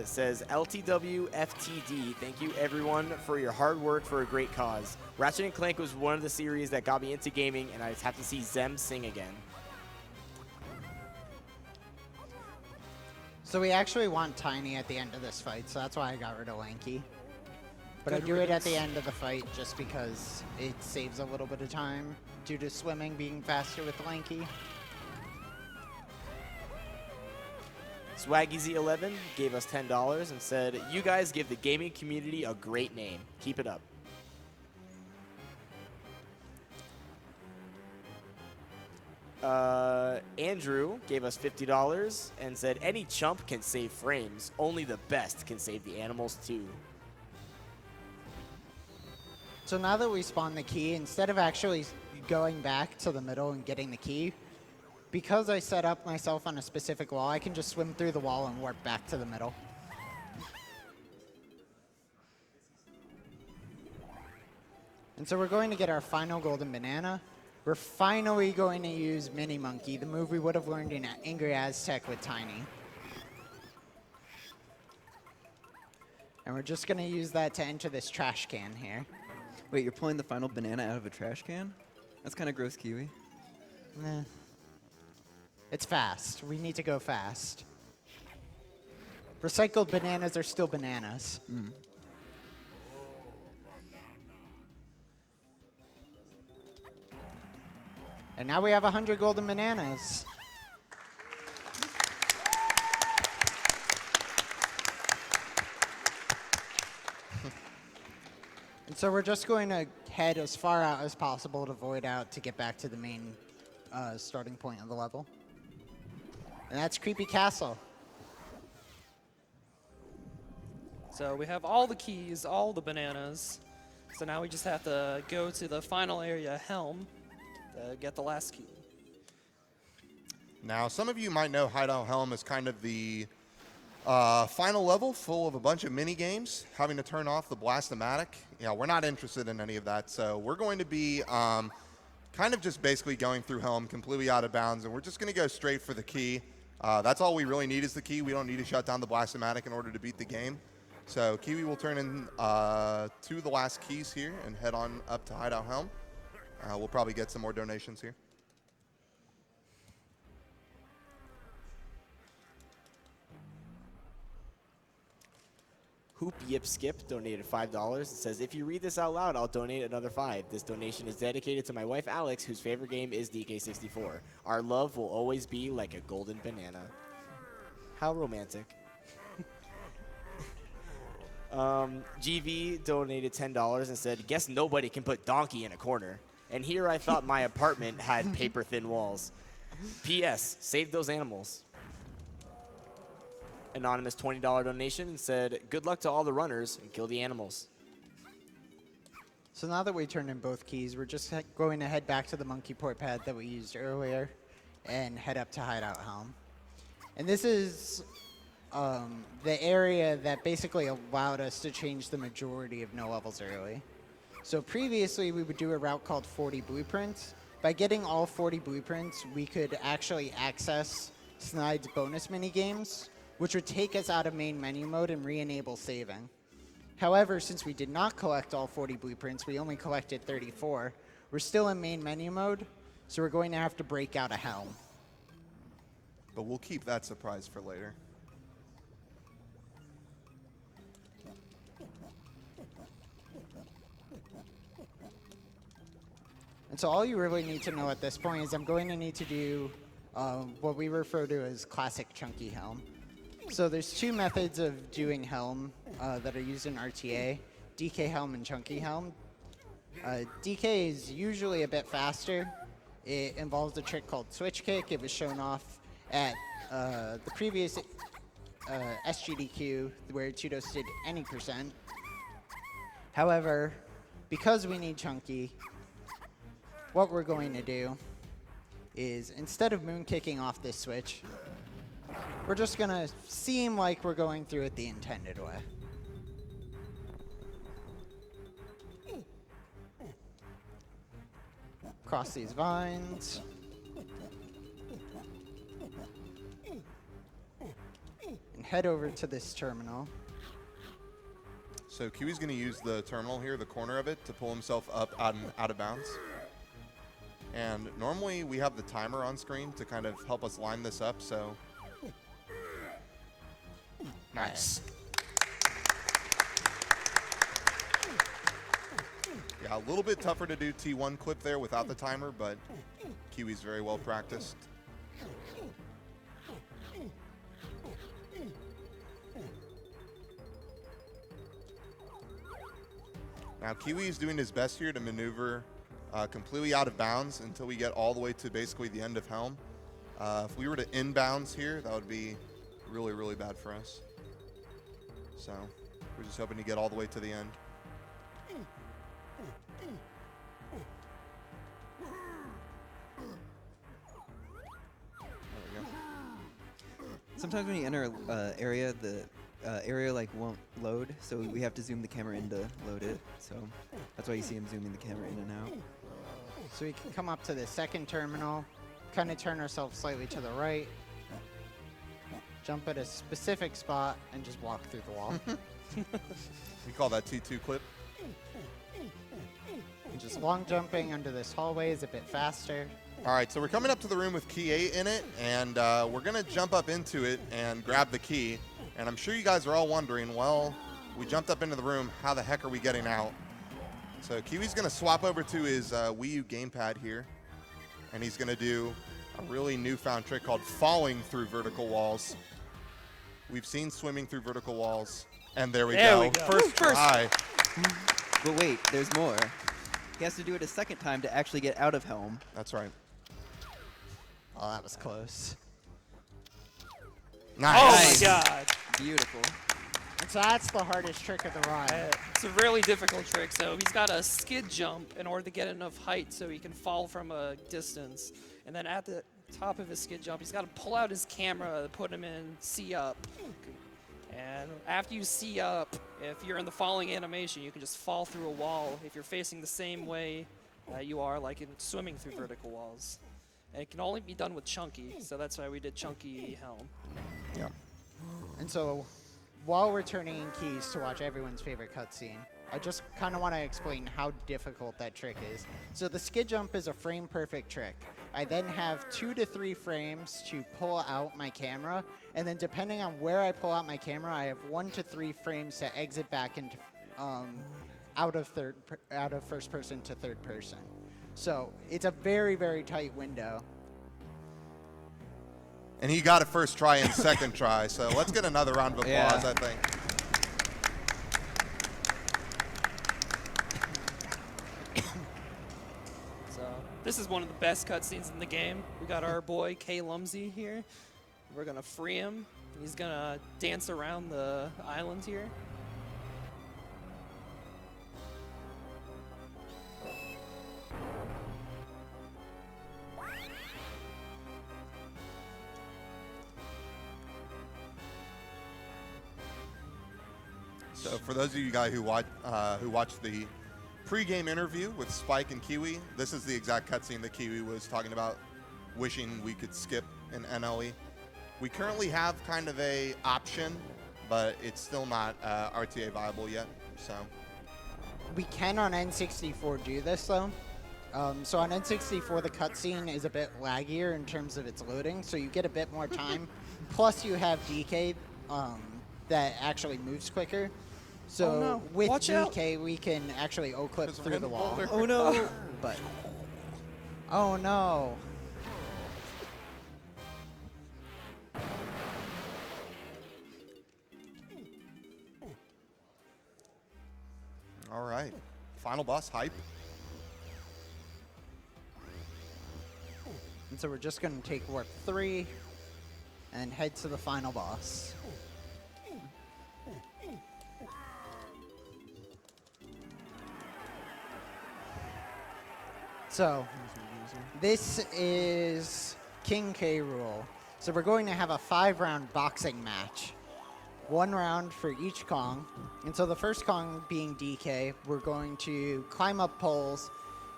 [SPEAKER 2] Says LTWFTD, thank you everyone for your hard work for a great cause. Ratchet & Clank was one of the series that got me into gaming, and I just have to see Zem sing again.
[SPEAKER 5] So we actually want Tiny at the end of this fight, so that's why I got rid of Lanky. But I do it at the end of the fight just because it saves a little bit of time due to swimming being faster with Lanky.
[SPEAKER 2] SwaggyZ11 gave us $10 and said, you guys give the gaming community a great name. Keep it up. Andrew gave us $50 and said, any chump can save frames. Only the best can save the animals too.
[SPEAKER 5] So now that we spawned the key, instead of actually going back to the middle and getting the key, because I set up myself on a specific wall, I can just swim through the wall and warp back to the middle. And so we're going to get our final golden banana. We're finally going to use Mini Monkey, the move we would have learned in Angry Aztec with Tiny. And we're just going to use that to enter this trash can here.
[SPEAKER 7] Wait, you're pulling the final banana out of a trash can? That's kind of gross, Kiwi.
[SPEAKER 5] Nah. It's fast. We need to go fast. Recycled bananas are still bananas. And now we have 100 golden bananas. And so we're just going to head as far out as possible to void out to get back to the main starting point of the level. And that's Creepy Castle.
[SPEAKER 6] So we have all the keys, all the bananas. So now we just have to go to the final area, Helm, to get the last key.
[SPEAKER 4] Now, some of you might know Hideout Helm is kind of the final level full of a bunch of mini games, having to turn off the Blast-O-Matic. Yeah, we're not interested in any of that, so we're going to be kind of just basically going through Helm completely out of bounds, and we're just going to go straight for the key. That's all we really need is the key. We don't need to shut down the Blast-O-Matic in order to beat the game. So Kiwi will turn in to the last keys here and head on up to Hideout Helm. We'll probably get some more donations here.
[SPEAKER 2] Hoop Yip Skip donated $5 and says, if you read this out loud, I'll donate another $5. This donation is dedicated to my wife, Alex, whose favorite game is DK64. Our love will always be like a golden banana. How romantic. GV donated $10 and said, guess nobody can put donkey in a corner. And here I thought my apartment had paper-thin walls. P.S. Save those animals. Anonymous $20 donation and said, good luck to all the runners and kill the animals.
[SPEAKER 5] So now that we turned in both keys, we're just going to head back to the monkey port pad that we used earlier and head up to Hideout Helm. And this is the area that basically allowed us to change the majority of no levels early. So previously we would do a route called 40 blueprints. By getting all 40 blueprints, we could actually access Snide's bonus minigames, which would take us out of main menu mode and re-enable saving. However, since we did not collect all 40 blueprints, we only collected 34, we're still in main menu mode, so we're going to have to break out a Helm.
[SPEAKER 4] But we'll keep that surprise for later.
[SPEAKER 5] And so all you really need to know at this point is I'm going to need to do what we refer to as classic chunky Helm. So there's two methods of doing Helm that are used in RTA, DK Helm and Chunky Helm. DK is usually a bit faster. It involves a trick called switch kick. It was shown off at the previous SGDQ where Tudos did any percent. However, because we need Chunky, what we're going to do is instead of moon kicking off this switch, we're just going to seem like we're going through it the intended way. across these vines. And head over to this terminal.
[SPEAKER 4] So Kiwi's going to use the terminal here, the corner of it, to pull himself up out of bounds. And normally we have the timer on screen to kind of help us line this up, so. Nice. Yeah, a little bit tougher to do T1 clip there without the timer, but Kiwi's very well practiced. Now Kiwi is doing his best here to maneuver completely out of bounds until we get all the way to basically the end of Helm. If we were to inbounds here, that would be really, really bad for us. So we're just hoping to get all the way to the end. There we go.
[SPEAKER 7] Sometimes when you enter an area, the area like won't load, so we have to zoom the camera in to load it. So that's why you see him zooming the camera in and out.
[SPEAKER 5] So we can come up to the second terminal, kind of turn ourselves slightly to the right, jump at a specific spot, and just walk through the wall.
[SPEAKER 4] We call that T2 clip.
[SPEAKER 5] And just long jumping under this hallway is a bit faster.
[SPEAKER 4] All right, so we're coming up to the room with key 8 in it, and we're going to jump up into it and grab the key. And I'm sure you guys are all wondering, well, we jumped up into the room, how the heck are we getting out? So Kiwi's going to swap over to his Wii U gamepad here, and he's going to do a really newfound trick called falling through vertical walls. We've seen swimming through vertical walls, and there we go. First try.
[SPEAKER 7] But wait, there's more. He has to do it a second time to actually get out of Helm.
[SPEAKER 4] That's right.
[SPEAKER 5] Oh, that was close.
[SPEAKER 4] Nice.
[SPEAKER 6] Oh my god.
[SPEAKER 7] Beautiful.
[SPEAKER 5] And so that's the hardest trick of the ride.
[SPEAKER 6] It's a really difficult trick. So he's got a skid jump in order to get enough height so he can fall from a distance. And then at the top of his skid jump, he's got to pull out his camera, put him in C up. And after you C up, if you're in the falling animation, you can just fall through a wall if you're facing the same way you are, like in swimming through vertical walls. And it can only be done with Chunky, so that's why we did Chunky Helm.
[SPEAKER 4] Yeah.
[SPEAKER 5] And so while we're turning in keys to watch everyone's favorite cutscene, I just kind of want to explain how difficult that trick is. So the skid jump is a frame perfect trick. I then have 2 to 3 frames to pull out my camera, and then depending on where I pull out my camera, I have 1 to 3 frames to exit back into out of first person to third person. So it's a very, very tight window.
[SPEAKER 4] And he got it first try and second try, so let's get another round of applause,
[SPEAKER 7] Yeah.
[SPEAKER 4] I think.
[SPEAKER 6] So this is one of the best cutscenes in the game. We got our boy K Lumsey here. We're gonna free him. He's gonna dance around the island here.
[SPEAKER 4] So for those of you guys who watched the pre-game interview with Spike and Kiwi, this is the exact cutscene that Kiwi was talking about, wishing we could skip in NLE. We currently have kind of a option, but it's still not RTA viable yet. So
[SPEAKER 5] We can on N64 do this though. So on N64 the cutscene is a bit laggier in terms of its loading, so you get a bit more time. Plus you have DK that actually moves quicker. So
[SPEAKER 6] Oh, no.
[SPEAKER 5] with
[SPEAKER 6] Watch out.
[SPEAKER 5] DK we can actually O-clip
[SPEAKER 4] There's a
[SPEAKER 5] through the
[SPEAKER 4] random
[SPEAKER 5] wall.
[SPEAKER 4] boulder.
[SPEAKER 7] Oh no!
[SPEAKER 5] But oh no.
[SPEAKER 4] all right, final boss hype.
[SPEAKER 5] And so we're just going to take warp 3 and head to the final boss. So this is King K rule. So we're going to have a 5-round boxing match. 1 round for each Kong. And so the first Kong being DK, we're going to climb up poles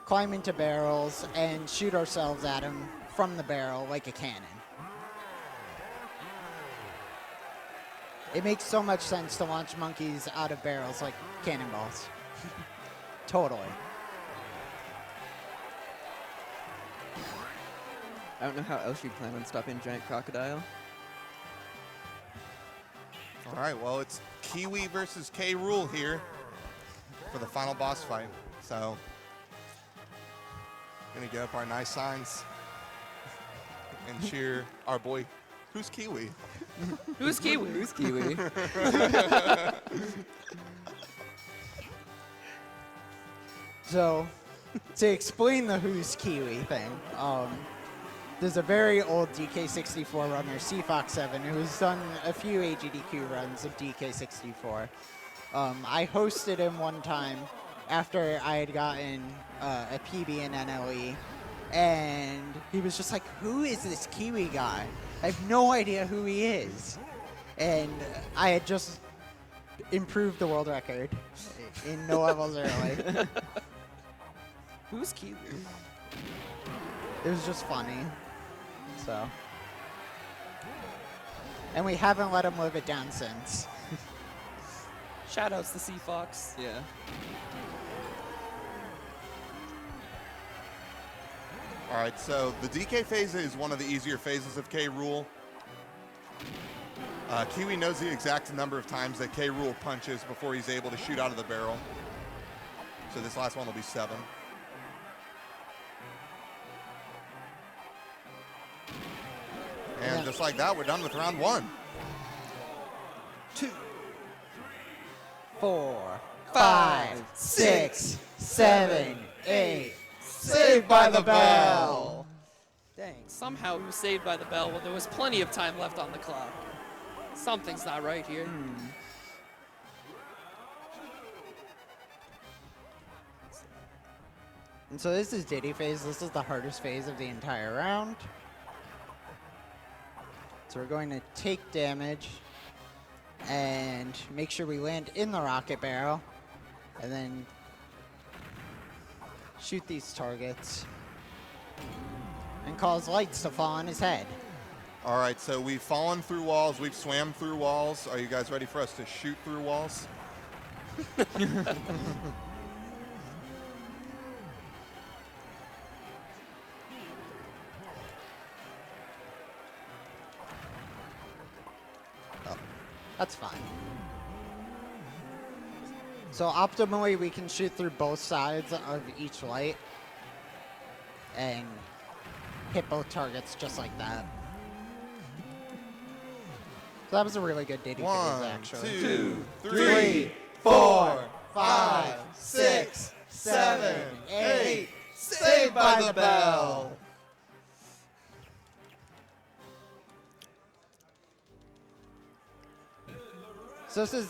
[SPEAKER 5] climb into barrels, and shoot ourselves at them from the barrel like a cannon. It makes so much sense to launch monkeys out of barrels like cannonballs. Totally.
[SPEAKER 7] I don't know how else you'd plan on stopping Giant Crocodile.
[SPEAKER 4] All right, well, it's Kiwi versus K. Rool here for the final boss fight. So, gonna get up our nice signs and cheer our boy. Who's Kiwi?
[SPEAKER 6] Who's Kiwi?
[SPEAKER 7] Who's Kiwi?
[SPEAKER 5] So, to explain the Who's Kiwi thing, there's a very old DK64 runner, CFox7, who's done a few AGDQ runs of DK64. I hosted him one time after I had gotten a PB in NLE, and he was just like, who is this Kiwi guy? I have no idea who he is. And I had just improved the world record in no levels early.
[SPEAKER 6] Who's Kiwi?
[SPEAKER 5] It was just funny. So. And we haven't let him live it down since.
[SPEAKER 6] Shoutouts to Sea Fox.
[SPEAKER 7] Yeah.
[SPEAKER 4] All right, so the DK phase is one of the easier phases of K. Rool. Kiwi knows the exact number of times that K. Rool punches before he's able to shoot out of the barrel. So this last one will be 7. And just like that, we're done with round 1.
[SPEAKER 5] 2, 4, 5, 6, 7, 8. Saved by the bell.
[SPEAKER 6] Dang, somehow he was saved by the bell when there was plenty of time left on the clock. Something's not right here.
[SPEAKER 5] And so this is Diddy phase. This is the hardest phase of the entire round. So we're going to take damage and make sure we land in the rocket barrel and then shoot these targets and cause lights to fall on his head.
[SPEAKER 4] All right, so we've fallen through walls, we've swam through walls. Are you guys ready for us to shoot through walls?
[SPEAKER 5] That's fine. So optimally, we can shoot through both sides of each light and hit both targets just like that. So that was a really good Diddy phase,
[SPEAKER 4] 1,
[SPEAKER 5] actually.
[SPEAKER 4] 2,
[SPEAKER 5] 3, 4, 5, 6, 7, 8. Saved by the bell. So this is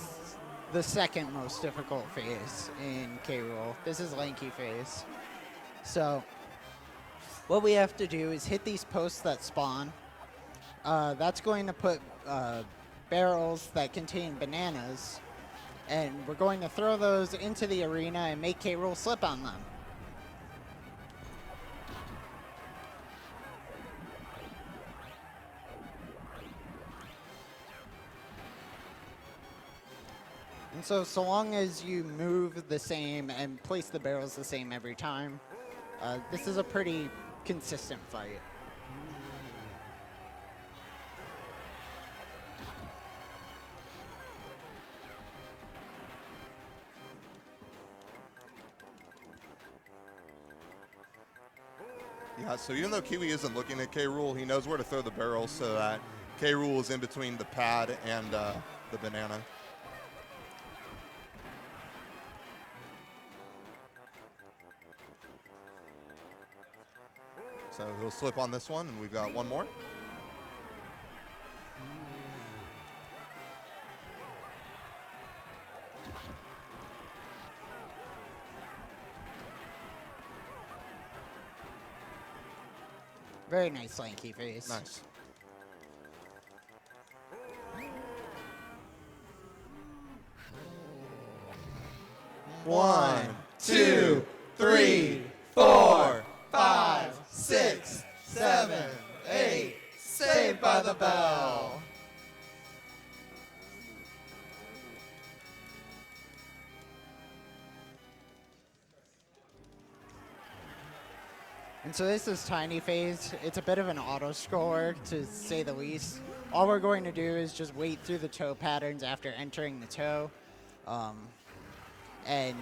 [SPEAKER 5] the second most difficult phase in K. Rool. This is lanky phase. So what we have to do is hit these posts that spawn. That's going to put barrels that contain bananas, and we're going to throw those into the arena and make K. Rool slip on them. And so long as you move the same and place the barrels the same every time, this is a pretty consistent fight.
[SPEAKER 4] Yeah, so even though Kiwi isn't looking at K. Rool, he knows where to throw the barrels so that K. Rool is in between the pad and the banana. So he'll slip on this one, and we've got one more.
[SPEAKER 5] Very nice lanky face.
[SPEAKER 4] Nice.
[SPEAKER 5] One, two, three, 4, 5, 6, 7, 8. Saved by the bell. And so this is Tiny Phase. It's a bit of an auto-scroller, to say the least. All we're going to do is just wait through the toe patterns after entering the toe. And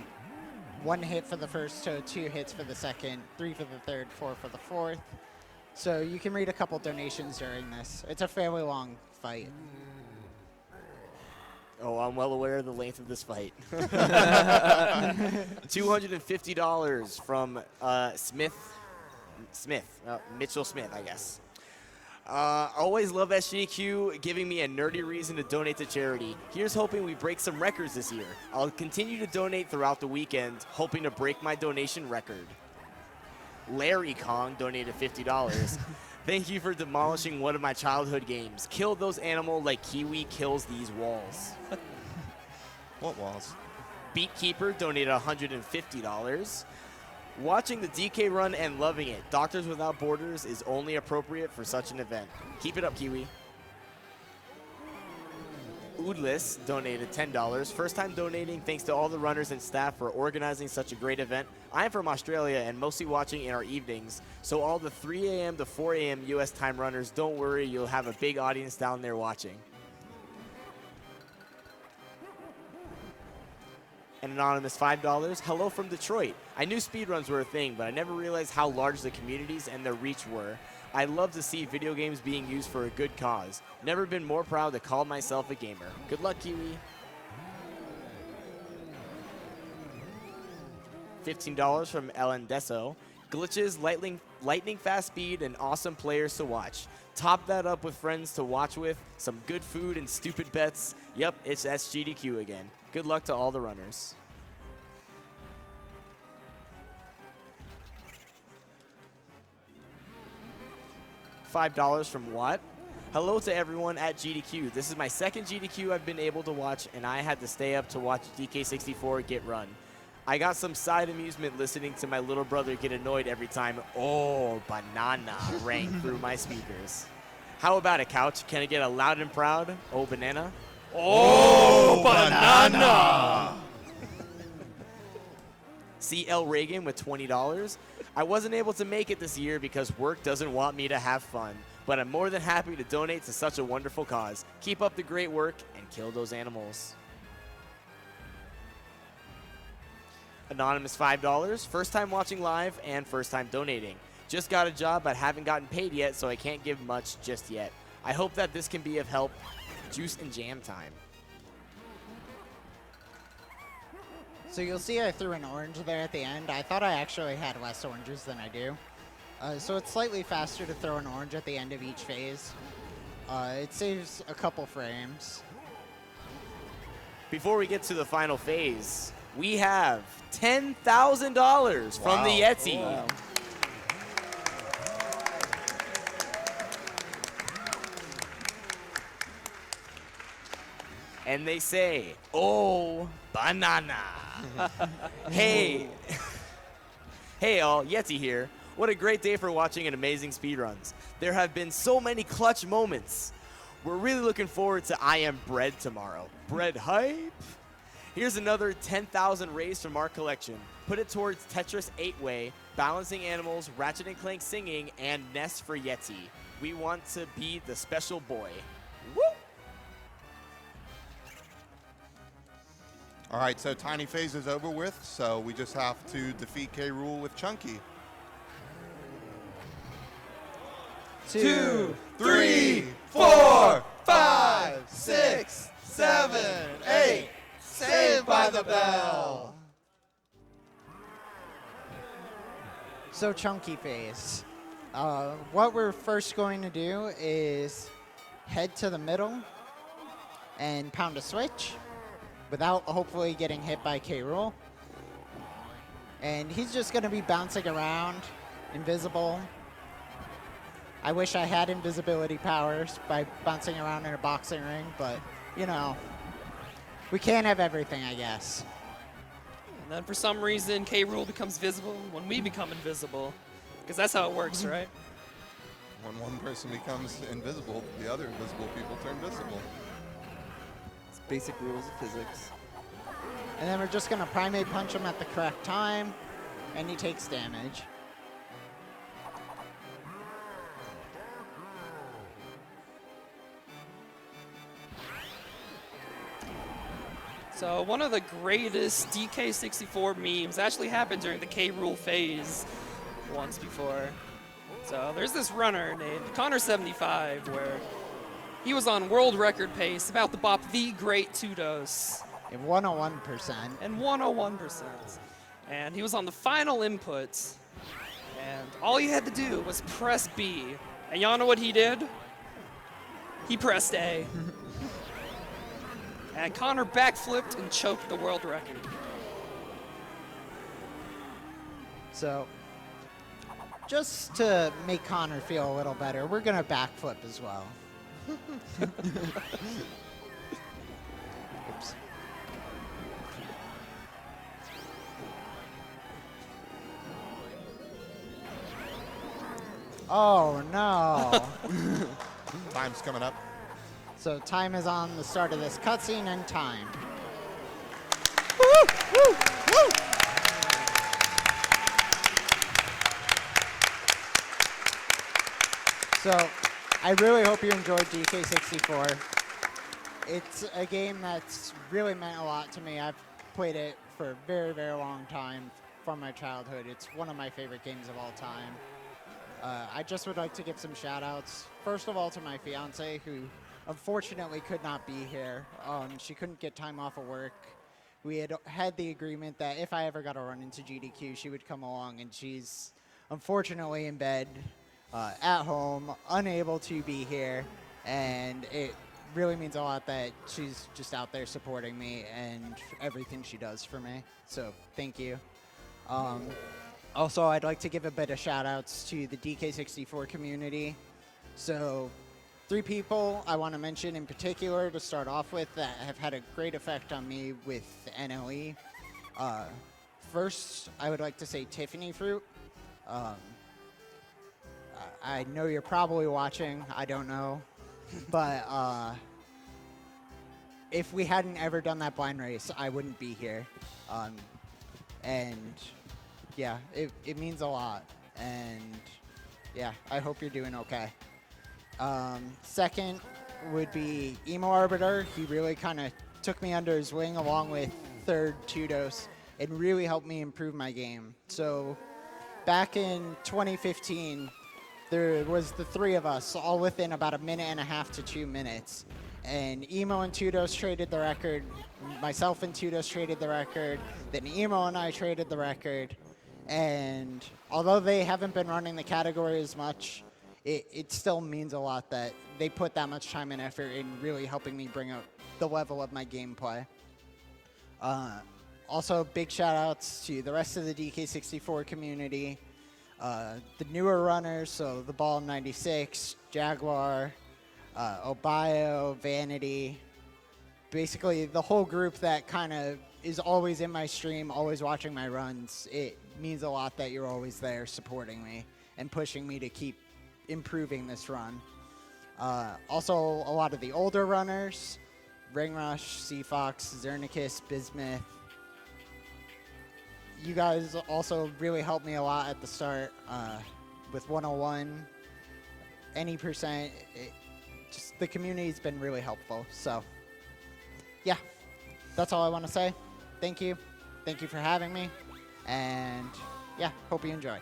[SPEAKER 5] 1 hit for the first toe, 2 hits for the second, 3 for the third, 4 for the fourth. So you can read a couple donations during this. It's a fairly long fight.
[SPEAKER 2] Oh, I'm well aware of the length of this fight. $250 from Mitchell Smith, I guess. Always love SGDQ giving me a nerdy reason to donate to charity. Here's hoping we break some records this year. I'll continue to donate throughout the weekend, hoping to break my donation record. Larry Kong donated $50. Thank you for demolishing one of my childhood games. Kill those animals like Kiwi kills these walls.
[SPEAKER 4] What walls?
[SPEAKER 2] Beatkeeper donated $150. Watching the DK run and loving it. Doctors Without Borders is only appropriate for such an event. Keep it up, Kiwi. Oodless donated $10. First time donating, thanks to all the runners and staff for organizing such a great event. I am from Australia and mostly watching in our evenings, so all the 3 a.m. to 4 a.m. U.S. time runners, don't worry, you'll have a big audience down there watching. An anonymous $5. Hello from Detroit. I knew speedruns were a thing, but I never realized how large the communities and their reach were. I love to see video games being used for a good cause. Never been more proud to call myself a gamer. Good luck, Kiwi. $15 from Ellen Deso. Glitches, lightning fast speed, and awesome players to watch. Top that up with friends to watch with, some good food and stupid bets. Yep, it's SGDQ again. Good luck to all the runners. $5 from Watt. Hello to everyone at GDQ. This is my second GDQ I've been able to watch, and I had to stay up to watch DK64 get run. I got some side amusement listening to my little brother get annoyed every time "Oh, banana" rang through my speakers. How about it, Couch? Can I get a loud and proud "Oh, banana"?
[SPEAKER 4] Oh, banana!
[SPEAKER 2] CL Reagan with $20. I wasn't able to make it this year because work doesn't want me to have fun, but I'm more than happy to donate to such a wonderful cause. Keep up the great work and kill those animals. Anonymous $5. First time watching live and first time donating. Just got a job but haven't gotten paid yet, so I can't give much just yet. I hope that this can be of help. Juice and jam time.
[SPEAKER 5] So you'll see I threw an orange there at the end. I thought I actually had less oranges than I do. So it's slightly faster to throw an orange at the end of each phase. It saves a couple frames.
[SPEAKER 2] Before we get to the final phase, we have $10,000 from the Yeti.
[SPEAKER 7] Wow.
[SPEAKER 2] And they say, "Oh, banana." Hey. Hey all, Yeti here. What a great day for watching an amazing speedruns. There have been so many clutch moments. We're really looking forward to I Am Bread tomorrow. Bread hype. Here's another 10,000 raised from our collection. Put it towards Tetris 8-Way, Balancing Animals, Ratchet and Clank Singing, and Nest for Yeti. We want to be the special boy. Woo!
[SPEAKER 4] All right, so Tiny Phase is over with, so we just have to defeat K. Rool with Chunky.
[SPEAKER 5] 2,
[SPEAKER 4] 3,
[SPEAKER 5] 4, 5, 6, 7, 8. Saved by the bell. So Chunky Phase. What we're first going to do is head to the middle and pound a switch without hopefully getting hit by K. Rool. And he's just going to be bouncing around, invisible. I wish I had invisibility powers by bouncing around in a boxing ring, but, you know, we can't have everything, I guess.
[SPEAKER 6] And then for some reason, K. Rool becomes visible when we become invisible. Because that's how it works, right?
[SPEAKER 4] When one person becomes invisible, the other invisible people turn visible.
[SPEAKER 7] It's basic rules of physics.
[SPEAKER 5] And then we're just going to primate punch him at the correct time, and he takes damage.
[SPEAKER 6] So one of the greatest DK64 memes actually happened during the K. Rool phase once before. So there's this runner named Connor75 where he was on world record pace, about to bop the great 2-dose.
[SPEAKER 5] At 101%.
[SPEAKER 6] And 101%. And he was on the final inputs, and all he had to do was press B. And y'all know what he did? He pressed A. And Connor backflipped and choked the world record.
[SPEAKER 5] So, just to make Connor feel a little better, we're going to backflip as well. Oops. Oh, no.
[SPEAKER 4] Time's coming up.
[SPEAKER 5] So time is on the start of this cutscene and time. So I really hope you enjoyed DK64. It's a game that's really meant a lot to me. I've played it for a very, very long time from my childhood. It's one of my favorite games of all time. I just would like to give some shout outs. First of all to my fiance, who unfortunately could not be here. She couldn't get time off of work. We had the agreement that if I ever got to run into GDQ, she would come along, and she's unfortunately in bed at home, unable to be here, and it really means a lot that she's just out there supporting me and everything she does for me. So thank you. Also, I'd like to give a bit of shout outs to the DK64 community. So 3 people I want to mention in particular to start off with that have had a great effect on me with NLE. First, I would like to say Tiffany Fruit. I know you're probably watching, I don't know. But if we hadn't ever done that blind race, I wouldn't be here. And yeah, it means a lot. And yeah, I hope you're doing okay. Second would be Emo Arbiter. He really kind of took me under his wing along with third 2-dose and really helped me improve my game. So back in 2015, there was the 3 of us all within about 1.5 minutes to 2 minutes. And Emo and 2-dose traded the record. Myself and 2-dose traded the record. Then Emo and I traded the record. And although they haven't been running the category as much, it still means a lot that they put that much time and effort in really helping me bring up the level of my gameplay. Also, big shout outs to the rest of the DK64 community, the newer runners, so the Ball 96, Jaguar, Obayo, Vanity, basically the whole group that kind of is always in my stream, always watching my runs. It means a lot that you're always there supporting me and pushing me to keep improving this run. Also, a lot of the older runners, Ringrush, Seafox, Zernicus, Bismuth. You guys also really helped me a lot at the start with 101. Any percent, just the community's been really helpful. So, yeah, that's all I want to say. Thank you. Thank you for having me. And, yeah, hope you enjoyed.